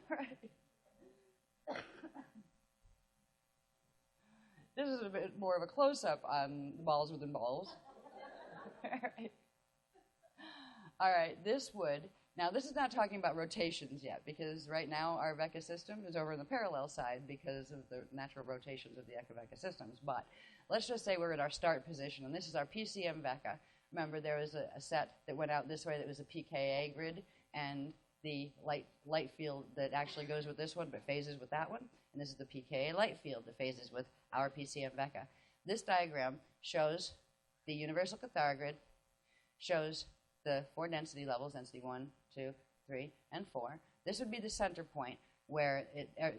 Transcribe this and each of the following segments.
Right. This is a bit more of a close-up on the balls within balls. Right. All right, this would, now this is not talking about rotations yet, because right now our Vecca system is over in the parallel side because of the natural rotations of the Eka-Vecca systems. But let's just say we're at our start position, and this is our PCM Vecca. Remember, there was a set that went out this way that was a PKA grid, and the light field that actually goes with this one but phases with that one. And this is the PKA light field that phases with our PCM Vecca. This diagram shows the universal Cathara grid, shows the 4 density levels, density 1, 2, 3, and 4. This would be the center point where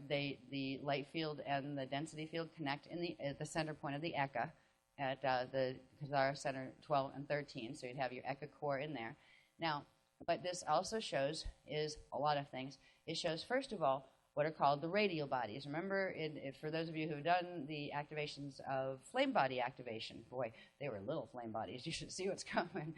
the light field and the density field connect at the center point of the Eka at the Cathara center 12 and 13. So you'd have your Eka core in there. Now, what this also shows is a lot of things. It shows, first of all, what are called the radial bodies. Remember, for those of you who have done the activations of flame body activation, boy, they were little flame bodies. You should see what's coming.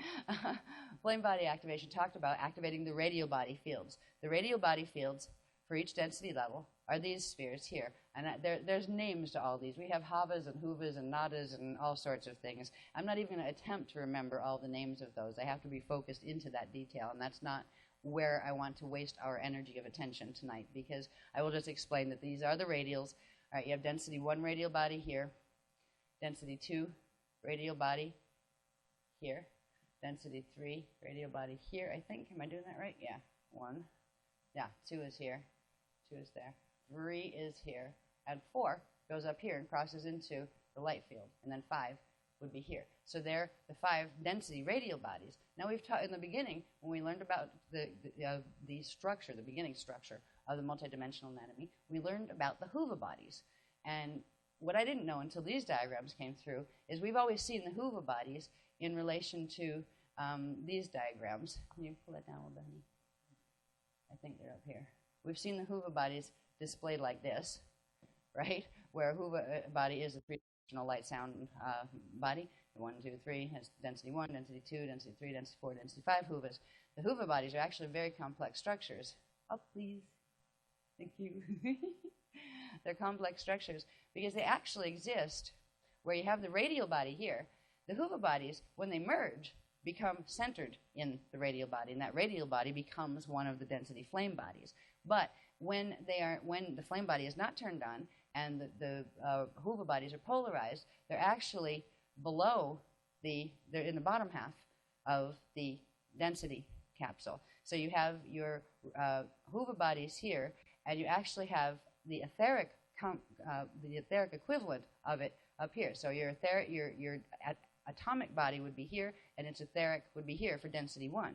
Flame body activation talked about activating the radial body fields. The radial body fields for each density level are these spheres here. And there's names to all these. We have havas and huvas and nadas and all sorts of things. I'm not even going to attempt to remember all the names of those. I have to be focused into that detail, and that's not where I want to waste our energy of attention tonight, because I will just explain that these are the radials. All right, you have density 1 radial body here, density 2 radial body here, density 3 radial body here, I think. Am I doing that right? Yeah, 1. Yeah, 2 is here, 2 is there, 3 is here, and 4 goes up here and crosses into the light field, and then 5 would be here. So they're the 5 density radial bodies. Now we've taught in the beginning, when we learned about the structure, the beginning structure of the multidimensional anatomy, we learned about the Huva bodies. And what I didn't know until these diagrams came through is we've always seen the Huva bodies in relation to these diagrams. Can you pull that down a little bit, honey? I think they're up here. We've seen the Huva bodies displayed like this, right? Where a Huva body is a three-dimensional light sound body. 1, 2, 3 has density 1, density 2, density 3, density 4, density 5 Huvas. The Huva bodies are actually very complex structures. Up, please. Thank you. They're complex structures because they actually exist where you have the radial body here. The Huva bodies, when they merge, become centered in the radial body, and that radial body becomes one of the density flame bodies. But when the flame body is not turned on and the Huva bodies are polarized, they're actually below they're in the bottom half of the density capsule. So you have your Huva bodies here, and you actually have the etheric equivalent of it up here. So your atomic body would be here, and its etheric would be here for density 1.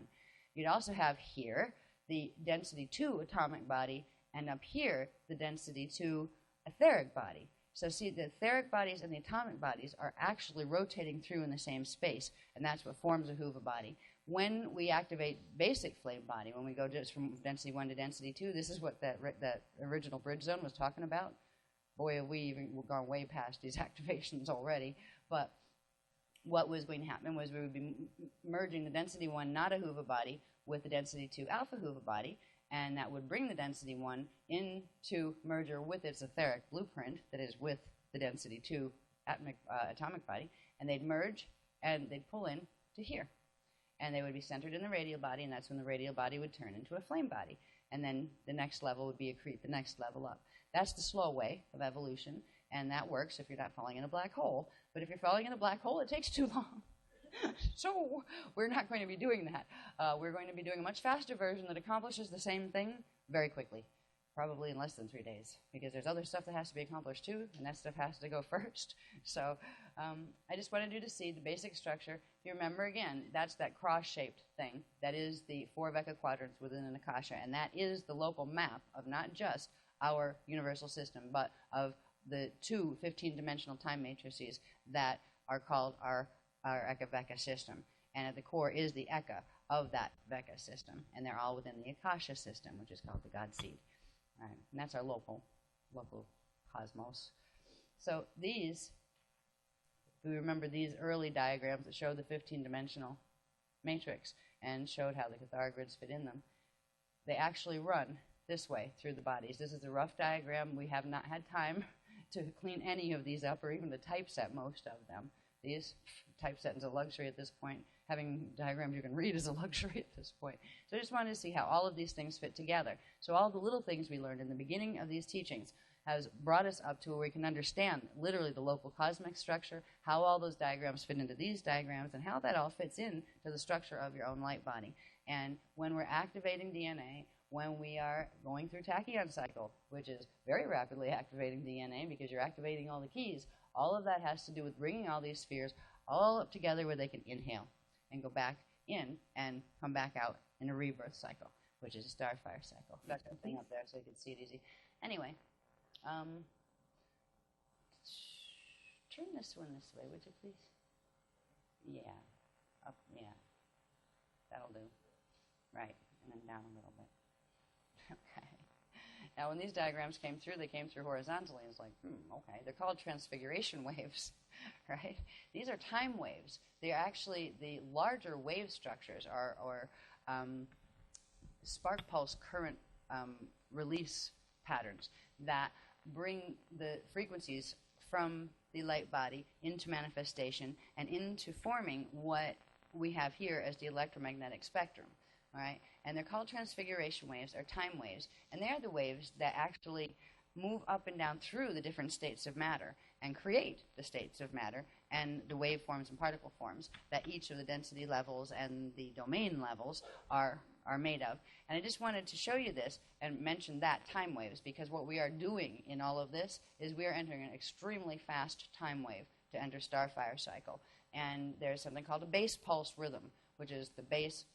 You'd also have here the density 2 atomic body, and up here the density 2 etheric body. So see, the etheric bodies and the atomic bodies are actually rotating through in the same space, and that's what forms a Huva body. When we activate basic flame body, when we go just from density 1 to density 2, this is what that original bridge zone was talking about. Boy, have we even gone way past these activations already. But what was going to happen was we would be merging the density 1 Nada Huva body with the density 2 Alpha Huva body, and that would bring the density 1 into merger with its etheric blueprint, that is with the density 2 atomic body, and they'd merge and they'd pull in to here. And they would be centered in the radial body, and that's when the radial body would turn into a flame body. And then the next level would be accrete the next level up. That's the slow way of evolution, and that works if you're not falling in a black hole. But if you're falling in a black hole, it takes too long. So we're not going to be doing that. We're going to be doing a much faster version that accomplishes the same thing very quickly, probably in less than 3 days, because there's other stuff that has to be accomplished too, and that stuff has to go first. So I just wanted you to see the basic structure. If you remember again, that's that cross-shaped thing. That is the 4 Vecca quadrants within an Akasha, and that is the local map of not just our universal system, but of the 2 15-dimensional time matrices that are called our Eka-Vecca system. And at the core is the Eka of that Vecca system, and they're all within the Akasha system, which is called the God Seed. All right, and that's our local cosmos. So these, if we remember these early diagrams that showed the 15-dimensional matrix and showed how the Cathara grids fit in them, they actually run this way through the bodies. This is a rough diagram. We have not had time to clean any of these up or even to typeset most of them. These typesetting is a luxury at this point. Having diagrams you can read is a luxury at this point. So I just wanted to see how all of these things fit together. So all the little things we learned in the beginning of these teachings has brought us up to where we can understand literally the local cosmic structure, how all those diagrams fit into these diagrams, and how that all fits in to the structure of your own light body. And when we're activating DNA, when we are going through tachyon cycle, which is very rapidly activating DNA because you're activating all the keys, all of that has to do with bringing all these spheres all up together where they can inhale and go back in and come back out in a rebirth cycle, which is a starfire cycle. Got that thing up there so you can see it easy. Anyway, turn this one this way, would you please? Yeah, up, yeah, that'll do. Right, and then down a little bit. Okay. Now, when these diagrams came through, they came through horizontally. It's like, okay. They're called transfiguration waves, right? These are time waves. They're actually the larger wave structures or spark pulse current release patterns that bring the frequencies from the light body into manifestation and into forming what we have here as the electromagnetic spectrum. All right, and they're called transfiguration waves or time waves, and they're the waves that actually move up and down through the different states of matter and create the states of matter and the wave forms and particle forms that each of the density levels and the domain levels are made of. And I just wanted to show you this and mention that time waves, because what we are doing in all of this is we are entering an extremely fast time wave to enter starfire cycle. And there's something called a base pulse rhythm, which is the base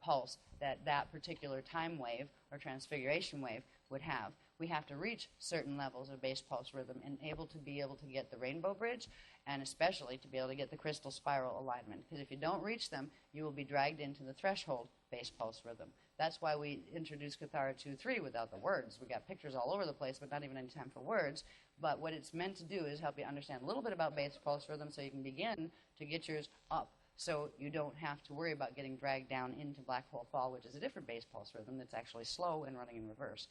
pulse that particular time wave or transfiguration wave would have. We have to reach certain levels of base pulse rhythm and be able to get the rainbow bridge, and especially to be able to get the crystal spiral alignment, because if you don't reach them, you will be dragged into the threshold base pulse rhythm. That's why we introduced Kathara 2-3 without the words. We got pictures all over the place, but not even any time for words. But what it's meant to do is help you understand a little bit about base pulse rhythm so you can begin to get yours up, so you don't have to worry about getting dragged down into black hole fall, which is a different base pulse rhythm that's actually slow and running in reverse.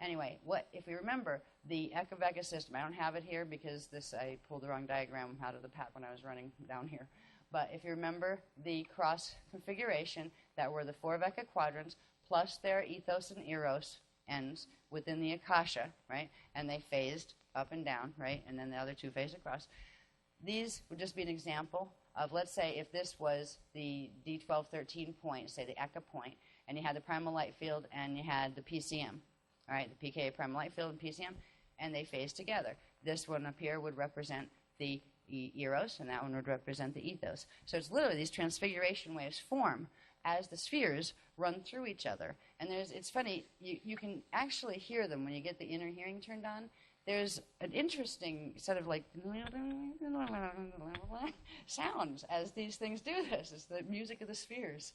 Anyway, if we remember the Eka-Vega system, I don't have it here because I pulled the wrong diagram out of the pack when I was running down here. But if you remember the cross configuration, that were the 4 Veka quadrants plus their ethos and eros ends within the Akasha, right? And they phased up and down, right? And then the other 2 phased across. These would just be an example of, let's say, if this was the D1213 point, say the Eka point, and you had the primal light field and you had the PCM, all right, the PK primal light field and PCM, and they phase together. This one up here would represent the eros, and that one would represent the ethos. So it's literally these transfiguration waves form as the spheres run through each other. And it's funny, you can actually hear them when you get the inner hearing turned on. There's an interesting set of like sounds as these things do this. It's the music of the spheres.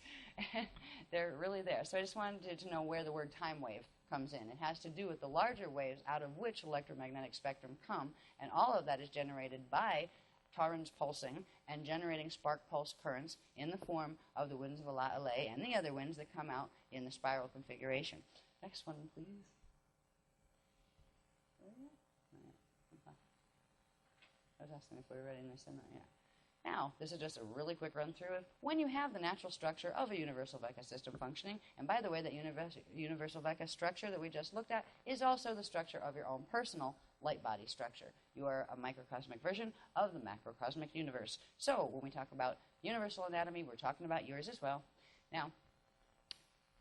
They're really there. So I just wanted to know where the word time wave comes in. It has to do with the larger waves out of which electromagnetic spectrum come, and all of that is generated by Tarans pulsing and generating spark pulse currents in the form of the winds of Ala Alay and the other winds that come out in the spiral configuration. Next one, please. I was asking if we were ready in this and that, yeah. Now, this is just a really quick run-through of when you have the natural structure of a universal Veka system functioning. And by the way, that universal Veka structure that we just looked at is also the structure of your own personal light body structure. You are a microcosmic version of the macrocosmic universe. So when we talk about universal anatomy, we're talking about yours as well. Now,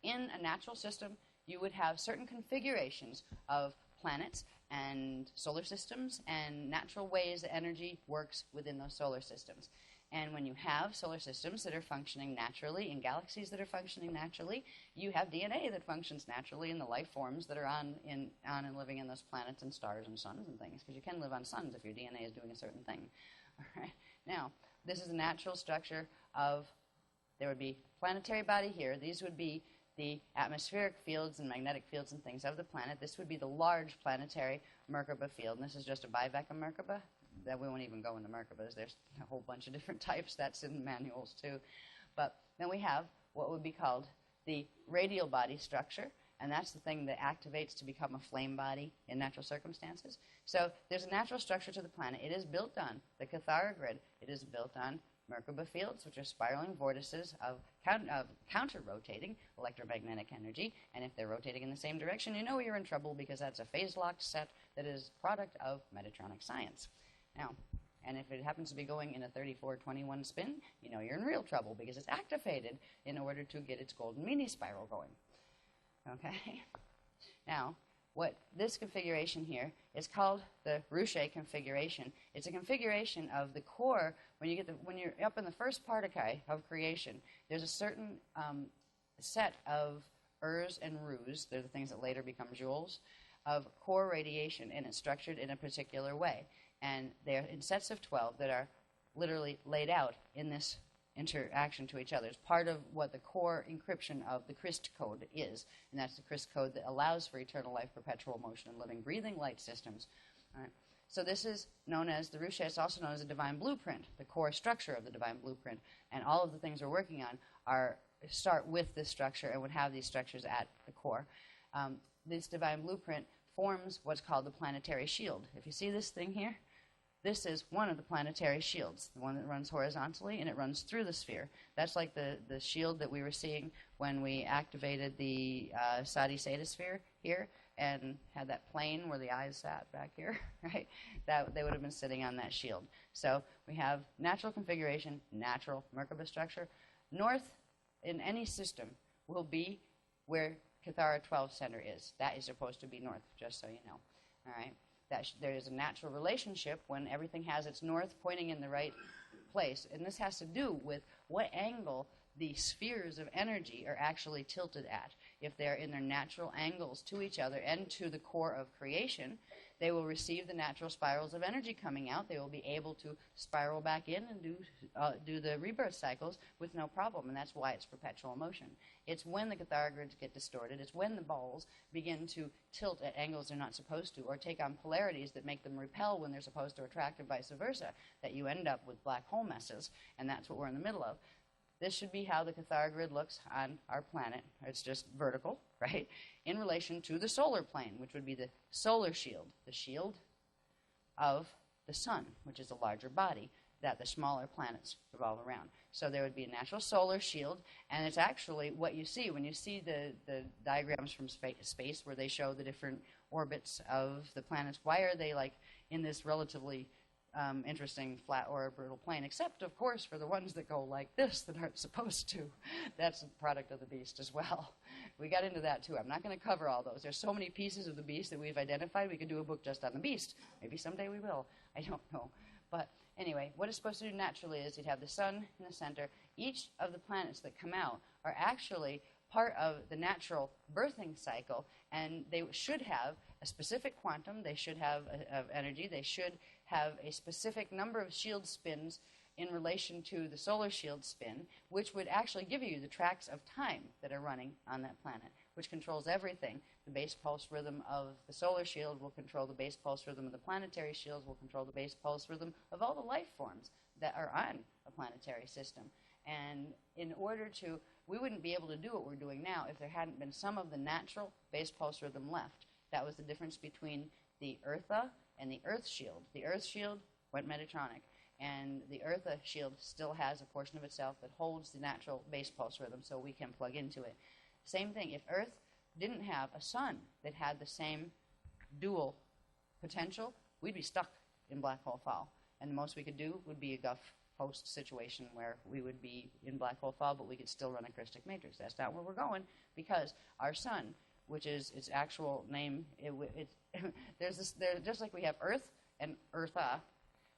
in a natural system, you would have certain configurations of planets and solar systems and natural ways that energy works within those solar systems. And when you have solar systems that are functioning naturally and galaxies that are functioning naturally, you have DNA that functions naturally in the life forms that are on and living in those planets and stars and suns and things, because you can live on suns if your DNA is doing a certain thing. All right. Now, this is a natural structure of, there would be planetary body here. These would be the atmospheric fields and magnetic fields and things of the planet. This would be the large planetary Merkaba field, and this is just a biveka Merkaba. That we won't even go into Merkabas. There's a whole bunch of different types. That's in manuals too. But then we have what would be called the radial body structure, and that's the thing that activates to become a flame body in natural circumstances. So there's a natural structure to the planet. It is built on the Cathara grid. It is built on Merkaba fields, which are spiraling vortices of counter-rotating electromagnetic energy. And if they're rotating in the same direction, you know you're in trouble because that's a phase-locked set that is product of Metatronic science. Now, and if it happens to be going in a 3421 spin, you know you're in real trouble because it's activated in order to get its golden meanie spiral going. Okay? Now, what this configuration here is called the Ruche configuration. It's a configuration of the core. When you're up in the first particle of creation, there's a certain set of Urs and Rus, they're the things that later become joules, of core radiation, and it's structured in a particular way. And they're in sets of 12 that are literally laid out in this interaction to each other. It's part of what the core encryption of the Christ code is, and that's the Christ code that allows for eternal life, perpetual motion, and living, breathing light systems. All right. So this is known as the Ruche. It's also known as the divine blueprint, the core structure of the divine blueprint. And all of the things we're working on start with this structure and would have these structures at the core. This divine blueprint forms what's called the planetary shield. If you see this thing here, this is one of the planetary shields, the one that runs horizontally, and it runs through the sphere. That's like the shield that we were seeing when we activated the Sadi Seda sphere here and had that plane where the eyes sat back here, right? That they would have been sitting on that shield. So we have natural configuration, natural Merkaba structure. North in any system will be where Cathara 12 center is. That is supposed to be north, just so you know. All right. There is a natural relationship when everything has its north pointing in the right place. And this has to do with what angle the spheres of energy are actually tilted at. If they're in their natural angles to each other and to the core of creation, they will receive the natural spirals of energy coming out. They will be able to spiral back in and do the rebirth cycles with no problem, and that's why it's perpetual motion. It's when the Cathara grids get distorted, it's when the balls begin to tilt at angles they're not supposed to, or take on polarities that make them repel when they're supposed to attract, and vice versa, that you end up with black hole messes, and that's what we're in the middle of. This should be how the Cathara grid looks on our planet. It's just vertical, right, in relation to the solar plane, which would be the solar shield, the shield of the sun, which is a larger body that the smaller planets revolve around. So there would be a natural solar shield, and it's actually what you see when you see the diagrams from space where they show the different orbits of the planets. Why are they like in this relatively interesting flat orbital plane, except, of course, for the ones that go like this that aren't supposed to. That's a product of the beast as well. We got into that, too. I'm not going to cover all those. There's so many pieces of the beast that we've identified. We could do a book just on the beast. Maybe someday we will. I don't know. But anyway, what it's supposed to do naturally is you'd have the sun in the center. Each of the planets that come out are actually part of the natural birthing cycle, and they should have a specific quantum. They should have of energy. They should have a specific number of shield spins in relation to the solar shield spin, which would actually give you the tracks of time that are running on that planet, which controls everything. The base pulse rhythm of the solar shield will control the base pulse rhythm of the planetary shields, will control the base pulse rhythm of all the life forms that are on a planetary system. And in order to, we wouldn't be able to do what we're doing now if there hadn't been some of the natural base pulse rhythm left. That was the difference between the Eartha and the Earth shield. The Earth shield went Metatronic, and the Eartha shield still has a portion of itself that holds the natural base pulse rhythm, so we can plug into it. Same thing, if Earth didn't have a sun that had the same dual potential, we'd be stuck in black hole fall. And the most we could do would be a Guff host situation where we would be in black hole fall, but we could still run a crystalline matrix. That's not where we're going, because our sun, which is its actual name, there's just like we have Earth and Eartha,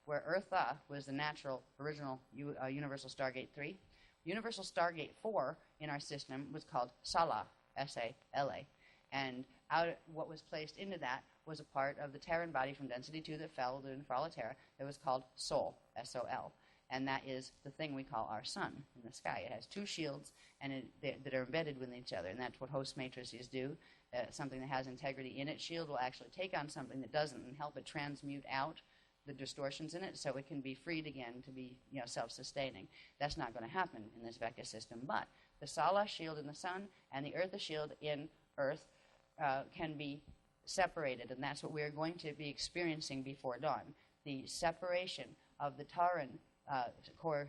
where Eartha was the natural original Universal Stargate 3. Universal Stargate 4 in our system was called Sala, S-A-L-A, and what was placed into that was a part of the Terran body from Density 2 that fell in Fralaterra that was called Sol, S-O-L. And that is the thing we call our sun in the sky. It has two shields that are embedded with each other, and that's what host matrices do. Something that has integrity in its shield will actually take on something that doesn't and help it transmute out the distortions in it so it can be freed again to be self-sustaining. That's not going to happen in this Vecca system. But the Sala shield in the sun and the Eartha shield in Earth can be separated, and that's what we're going to be experiencing before dawn. The separation of the Taran core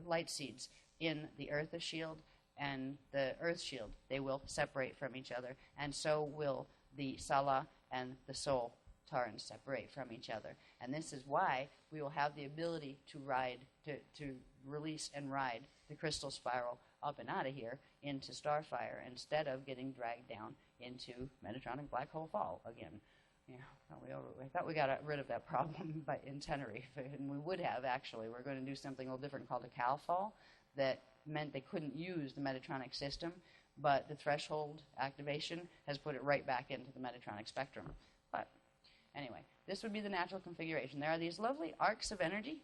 light seeds in the Earth shield and the Earth shield. They will separate from each other, and so will the Sala and the Sol Taran separate from each other. And this is why we will have the ability to release and ride the crystal spiral up and out of here into Starfire instead of getting dragged down into Metatronic black hole fall again. Yeah, I thought we got rid of that problem in Tenerife, and we would have, actually. We're going to do something a little different called a Cal fall that meant they couldn't use the Metatronic system, but the threshold activation has put it right back into the Metatronic spectrum. But anyway, this would be the natural configuration. There are these lovely arcs of energy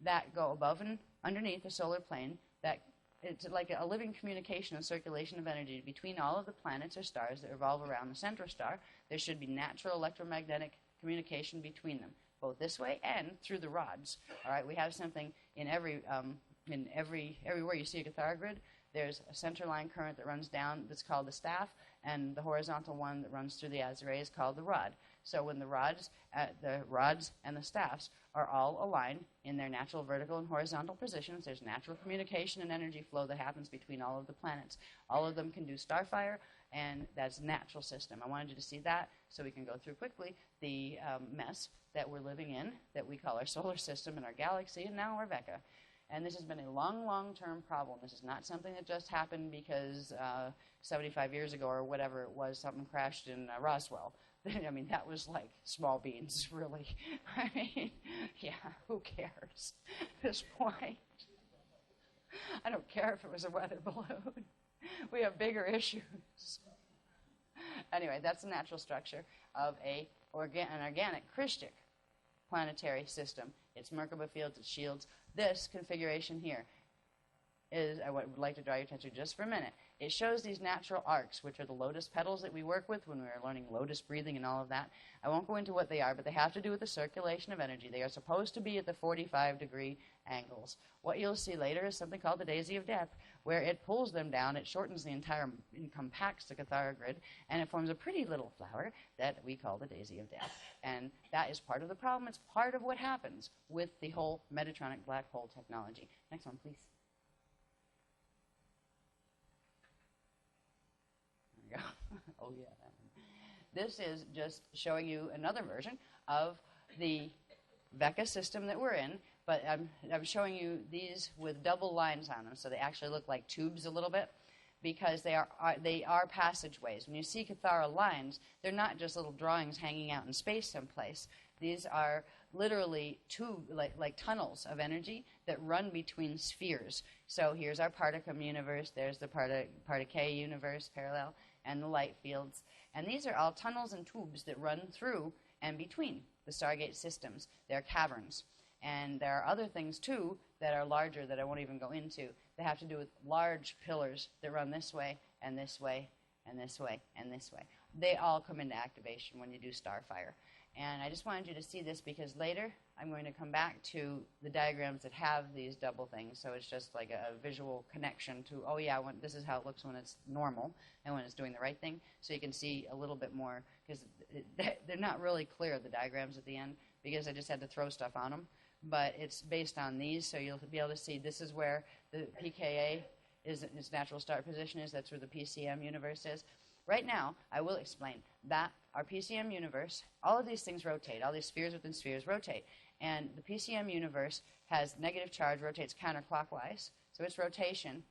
that go above and underneath the solar plane that it's like a living communication and circulation of energy between all of the planets or stars that revolve around the central star. There should be natural electromagnetic communication between them, both this way and through the rods. All right, we have something in everywhere you see a cathara grid. There's a center line current that runs down that's called the staff, and the horizontal one that runs through the azure is called the rod. So when the rods and the staffs are all aligned in their natural vertical and horizontal positions, there's natural communication and energy flow that happens between all of the planets. All of them can do Starfire, and that's a natural system. I wanted you to see that so we can go through quickly the mess that we're living in that we call our solar system and our galaxy, and now our Vecca. And this has been a long, long-term problem. This is not something that just happened because 75 years ago or whatever it was, something crashed in Roswell. I mean, that was like small beans, really. I mean, yeah, who cares at this point? I don't care if it was a weather balloon. We have bigger issues. Anyway, that's the natural structure of an organic Christic planetary system. It's Merkaba fields, it's shields. This configuration here is, I would like to draw your attention just for a minute. It shows these natural arcs, which are the lotus petals that we work with when we are learning lotus breathing and all of that. I won't go into what they are, but they have to do with the circulation of energy. They are supposed to be at the 45-degree angles. What you'll see later is something called the daisy of death, where it pulls them down, it shortens the entire, and compacts the cathara grid, and it forms a pretty little flower that we call the daisy of death. And that is part of the problem. It's part of what happens with the whole Metatronic black hole technology. Next one, please. Oh, yeah. This is just showing you another version of the Vecca system that we're in, but I'm showing you these with double lines on them, so they actually look like tubes a little bit, because they are passageways. When you see cathara lines, they're not just little drawings hanging out in space someplace. These are literally like tunnels of energy that run between spheres. So here's our Particum universe, there's the Partic universe parallel, and the light fields. And these are all tunnels and tubes that run through and between the Stargate systems. They're caverns. And there are other things, too, that are larger that I won't even go into that have to do with large pillars that run this way, and this way, and this way, and this way. They all come into activation when you do Starfire. And I just wanted you to see this because later I'm going to come back to the diagrams that have these double things. So it's just like a visual connection to, oh yeah, this is how it looks when it's normal and when it's doing the right thing. So you can see a little bit more, because they're not really clear, the diagrams at the end, because I just had to throw stuff on them. But it's based on these, so you'll be able to see this is where the PKA is, its natural start position is. That's where the PCM universe is. Right now, I will explain that our PCM universe, all of these things rotate. All these spheres within spheres rotate. And the PCM universe has negative charge, rotates counterclockwise. So its rotation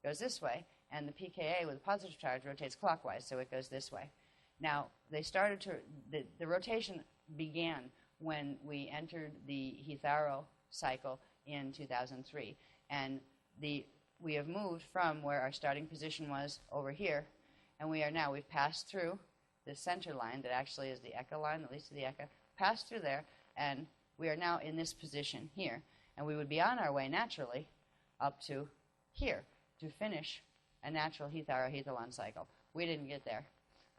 goes this way. And the PKA with a positive charge rotates clockwise, so it goes this way. Now, the rotation began when we entered the Hitharo cycle in 2003. And we have moved from where our starting position was over here, and we've passed through the center line that actually is the Eka line, that leads to the Eka, passed through there, and we are now in this position here. And we would be on our way naturally up to here to finish a natural Hitharo-Hethalon cycle. We didn't get there.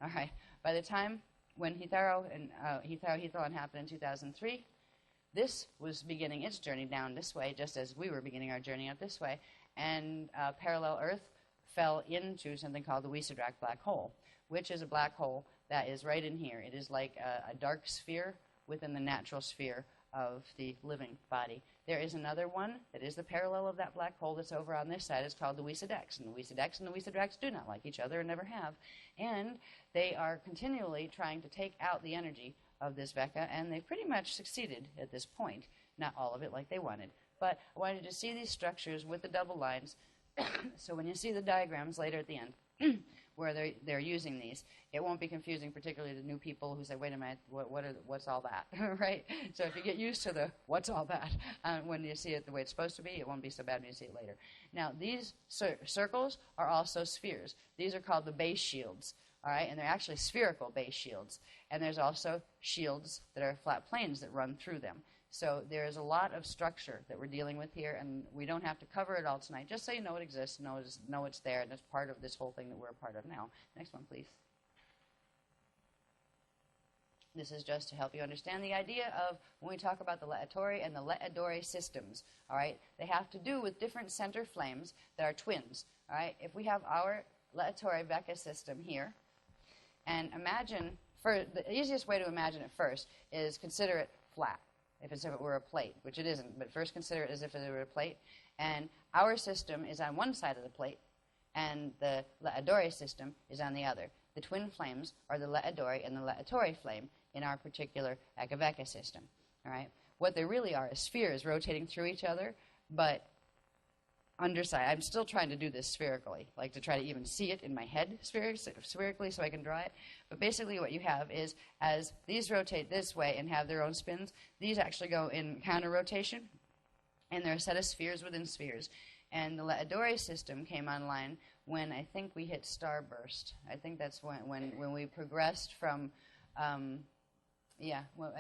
All right. By the time when Hitharo and Hitharo-Hethalon happened in 2003, this was beginning its journey down this way, just as we were beginning our journey up this way. And parallel Earth fell into something called the Wiesedracht black hole, which is a black hole that is right in here. It is like a dark sphere within the natural sphere of the living body. There is another one that is the parallel of that black hole that's over on this side. It's called the Wiesedex, and the Wiesedex and the Wiesedrachts do not like each other and never have. And they are continually trying to take out the energy of this Vecca, and they've pretty much succeeded at this point. Not all of it like they wanted. But I wanted you to see these structures with the double lines, so when you see the diagrams later at the end, where they're using these, it won't be confusing, particularly to new people who say, wait a minute, what's all that, right? So if you get used to the what's all that, when you see it the way it's supposed to be, it won't be so bad when you see it later. Now, these circles are also spheres. These are called the base shields, all right? And they're actually spherical base shields. And there's also shields that are flat planes that run through them. So there's a lot of structure that we're dealing with here, and we don't have to cover it all tonight, just so you know it exists, know it's there, and it's part of this whole thing that we're a part of now. Next one, please. This is just to help you understand the idea of when we talk about the Laetori and the Laedore systems, all right? They have to do with different center flames that are twins, all right? If we have our Laetori Vecca system here, and imagine, the easiest way to imagine it first is consider it flat. If it were a plate, which it isn't, but first consider it as if it were a plate. And our system is on one side of the plate, and the Laedore system is on the other. The twin flames are the Laedore and the Laetori flame in our particular Ekaveka system. All right? What they really are is spheres rotating through each other, but underside. I'm still trying to do this spherically, like to try to even see it in my head spherically so I can draw it. But basically what you have is, as these rotate this way and have their own spins, these actually go in counter-rotation, and they're a set of spheres within spheres. And the Laedore system came online when I think we hit starburst. I think that's when we progressed from, I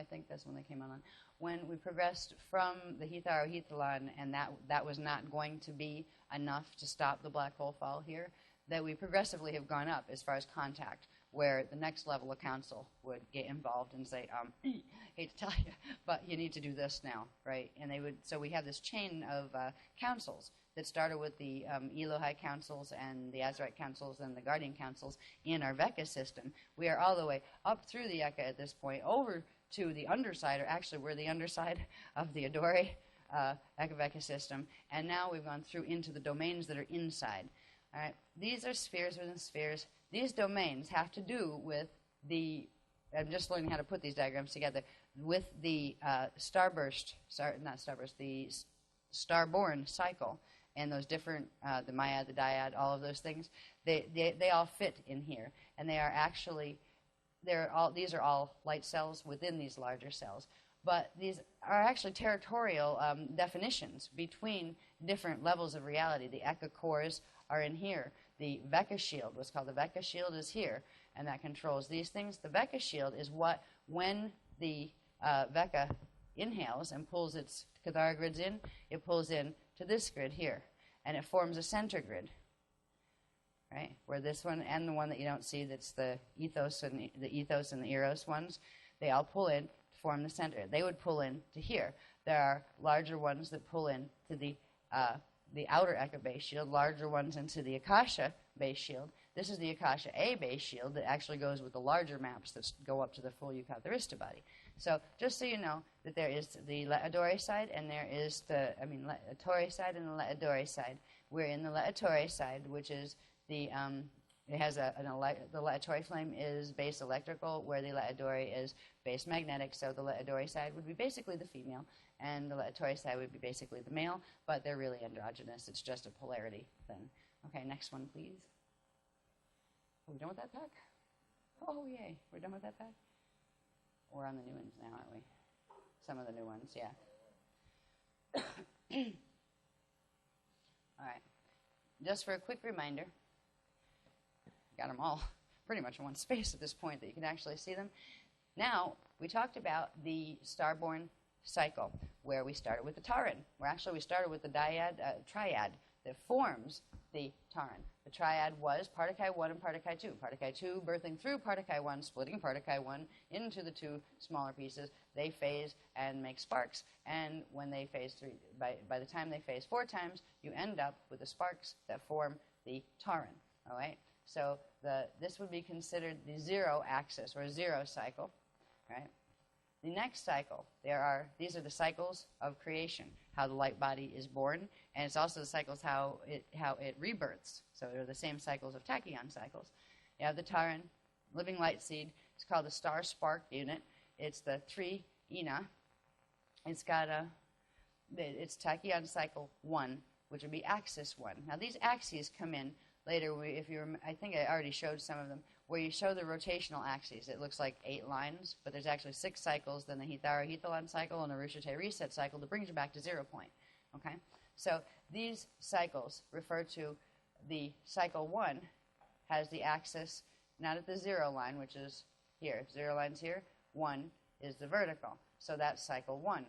think that's when they came online. When we progressed from the Hetharo-Hethalon, and that was not going to be enough to stop the black hole fall here, that we progressively have gone up as far as contact, where the next level of council would get involved and say, hate to tell you, but you need to do this now, right? And they would, so we have this chain of councils that started with the Elohai councils and the Azarite councils and the Guardian councils in our Vecca system. We are all the way up through the Eka at this point, over to the underside, or actually we're the underside of the Adore Ekaveka system, and now we've gone through into the domains that are inside. All right, these are spheres within spheres. These domains have to do with the, I'm just learning how to put these diagrams together, with the the starborn cycle, and those different, the Maiad, the Dyad, all of those things, they all fit in here, and they are actually, these are all light cells within these larger cells. But these are actually territorial definitions between different levels of reality. The Eka cores are in here. The Vecca shield, what's called the Vecca shield, is here, and that controls these things. The Vecca shield is what, when the Vecca inhales and pulls its Cathara grids in, it pulls in to this grid here, and it forms a center grid. Right, where this one and the one that you don't see, that's the ethos and the eros ones, they all pull in to form the center. They would pull in to here. There are larger ones that pull in to the outer Eka base shield, larger ones into the Akasha base shield. This is the Akasha A base shield that actually goes with the larger maps that go up to the full Eucatharista body. So just so you know that there is the Laedore side, and there is the, Laetore side and the Laedore side. We're in the Laetore side, which is the, it has the Laetore flame is base electrical, where the Laedore is base magnetic. So the Laedore side would be basically the female, and the Laetore side would be basically the male, but they're really androgynous. It's just a polarity thing. Okay, next one, please. Are we done with that pack? Oh, yay. We're done with that pack? We're on the new ones now, aren't we? Some of the new ones, yeah. All right. Just for a quick reminder, got them all pretty much in one space at this point that you can actually see them. Now, we talked about the starborn cycle, where we started with the Taran. We started with the triad that forms the Taran. The triad was Partakai 1 and Partakai 2. Partakai 2 birthing through Partakai 1, splitting Partakai 1 into the two smaller pieces. They phase and make sparks. And when they phase by the time they phase 4 times, you end up with the sparks that form the taran. All right. So this would be considered the 0 axis or 0 cycle. Right. The next cycle, these are the cycles of creation, how the light body is born, and it's also the cycles how it rebirths. So they're the same cycles of tachyon cycles. You have the taran, living light seed. It's called the star spark unit. It's the 3 Ina. It's got it's tachyon cycle 1, which would be axis 1. Now these axes come in later. I think I already showed some of them, where you show the rotational axes. It looks like 8 lines, but there's actually 6 cycles, then the Hithara-Hethalon cycle and the Rushite reset cycle that brings you back to 0 point. Okay? So these cycles refer to the cycle 1 has the axis not at the 0 line, which is here. 0 line's here. 1 is the vertical. So that's cycle 1,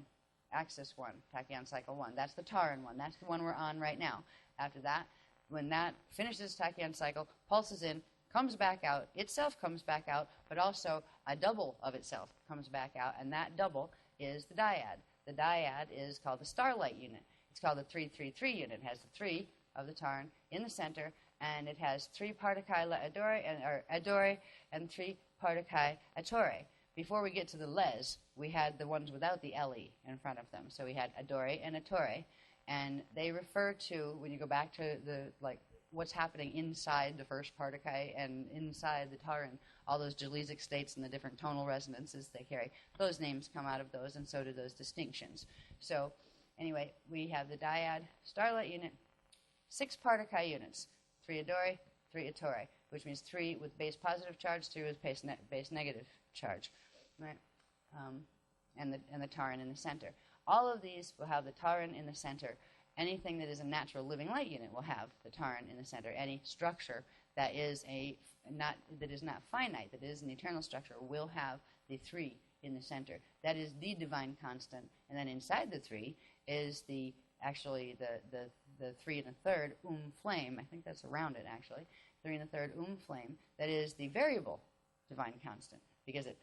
axis 1, tachyon cycle 1. That's the taran one. That's the one we're on right now. After that, when that finishes tachyon cycle, pulses in, comes back out, itself comes back out, but also a double of itself comes back out, and that double is the dyad. The dyad is called the starlight unit. It's called the 333 unit. It has the 3 of the taran in the center, and it has 3 particae la adore and 3 particae attore. Before we get to the les, we had the ones without the le in front of them. So we had adore and attore, and they refer to, when you go back to the what's happening inside the first particae and inside the taran, all those gelesic states and the different tonal resonances they carry, those names come out of those, and so do those distinctions. So anyway, we have the dyad starlight unit, 6 particae units, 3 adore, 3 attore, which means 3 with base positive charge, 3 with base negative charge, right? And the taran in the center. All of these will have the taran in the center. Anything that is a natural living light unit will have the taran in the center. Any structure that is not finite, that is an eternal structure, will have the 3 in the center. That is the divine constant. And then inside the 3 is the 3 1/3 flame. I think that's around it actually. 3 1/3 flame. That is the variable divine constant, because it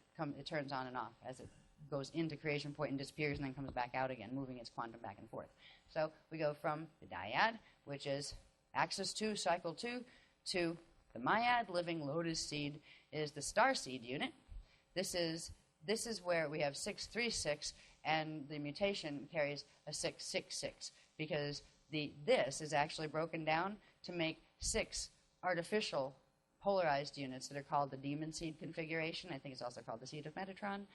turns on and off as it goes into creation point and disappears and then comes back out again, moving its quantum back and forth. So we go from the dyad, which is axis 2, cycle 2, to the myad, living lotus seed, is the star seed unit. This is where we have 636, and the mutation carries a 666, because this is actually broken down to make 6 artificial polarized units that are called the demon seed configuration. I think it's also called the seed of Metatron.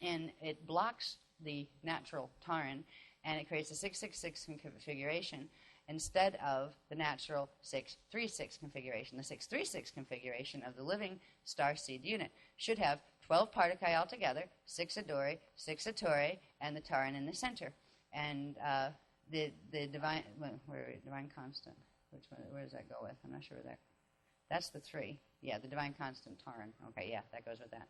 And it blocks the natural taran, and it creates a 666 configuration instead of the natural 636 configuration. The 636 configuration of the living star seed unit should have 12 particae altogether, 6 adore, 6 attore, and the taran in the center. And the divine, divine constant, where does that go with? I'm not sure where that. That's the 3. Yeah, the divine constant taran. Okay, yeah, that goes with that.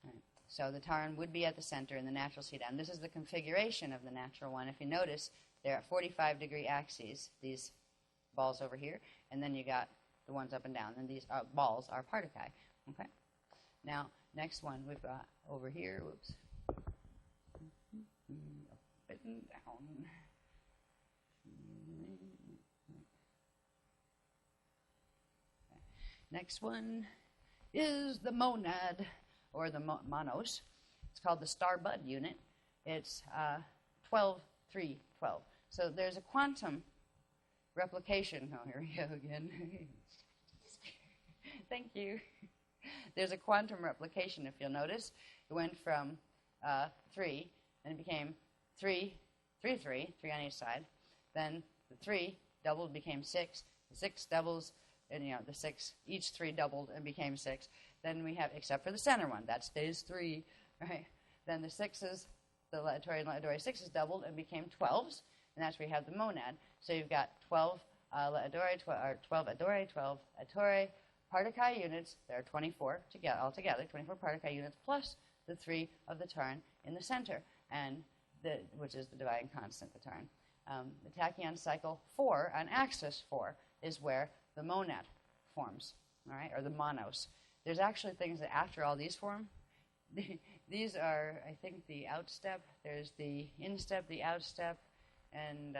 All right. So the taran would be at the center in the natural seed. And this is the configuration of the natural one. If you notice, they're at 45-degree axes, these balls over here, and then you got the ones up and down. And these balls are particae. Okay. Now, next one we've got over here. Whoops. Up and down. Next one is the monad, or the monos. It's called the star bud unit. It's 12, 3, 12. So there's a quantum replication. Oh, here we go again. Thank you. There's a quantum replication, if you'll notice. It went from 3, and it became 3, 3, 3, 3 on each side. Then the 3 doubled, became 6. The 6 doubles, and the 6, each 3 doubled and became 6. Then we have, except for the center one, that stays 3, right? Then the 6s, the Laetore and Laetore 6s doubled and became 12s, and that's where you have the monad. So you've got 12 Laetore, 12 adore, 12 attore particae units. There are 24 altogether, 24 particae units, plus the 3 of the taran in the center, and which is the divine constant, the taran. The tachyon cycle 4 on axis 4 is where the monad forms, all right, or the monos. There's actually things that after all these form. These are, I think, the outstep. There's the instep, the outstep, and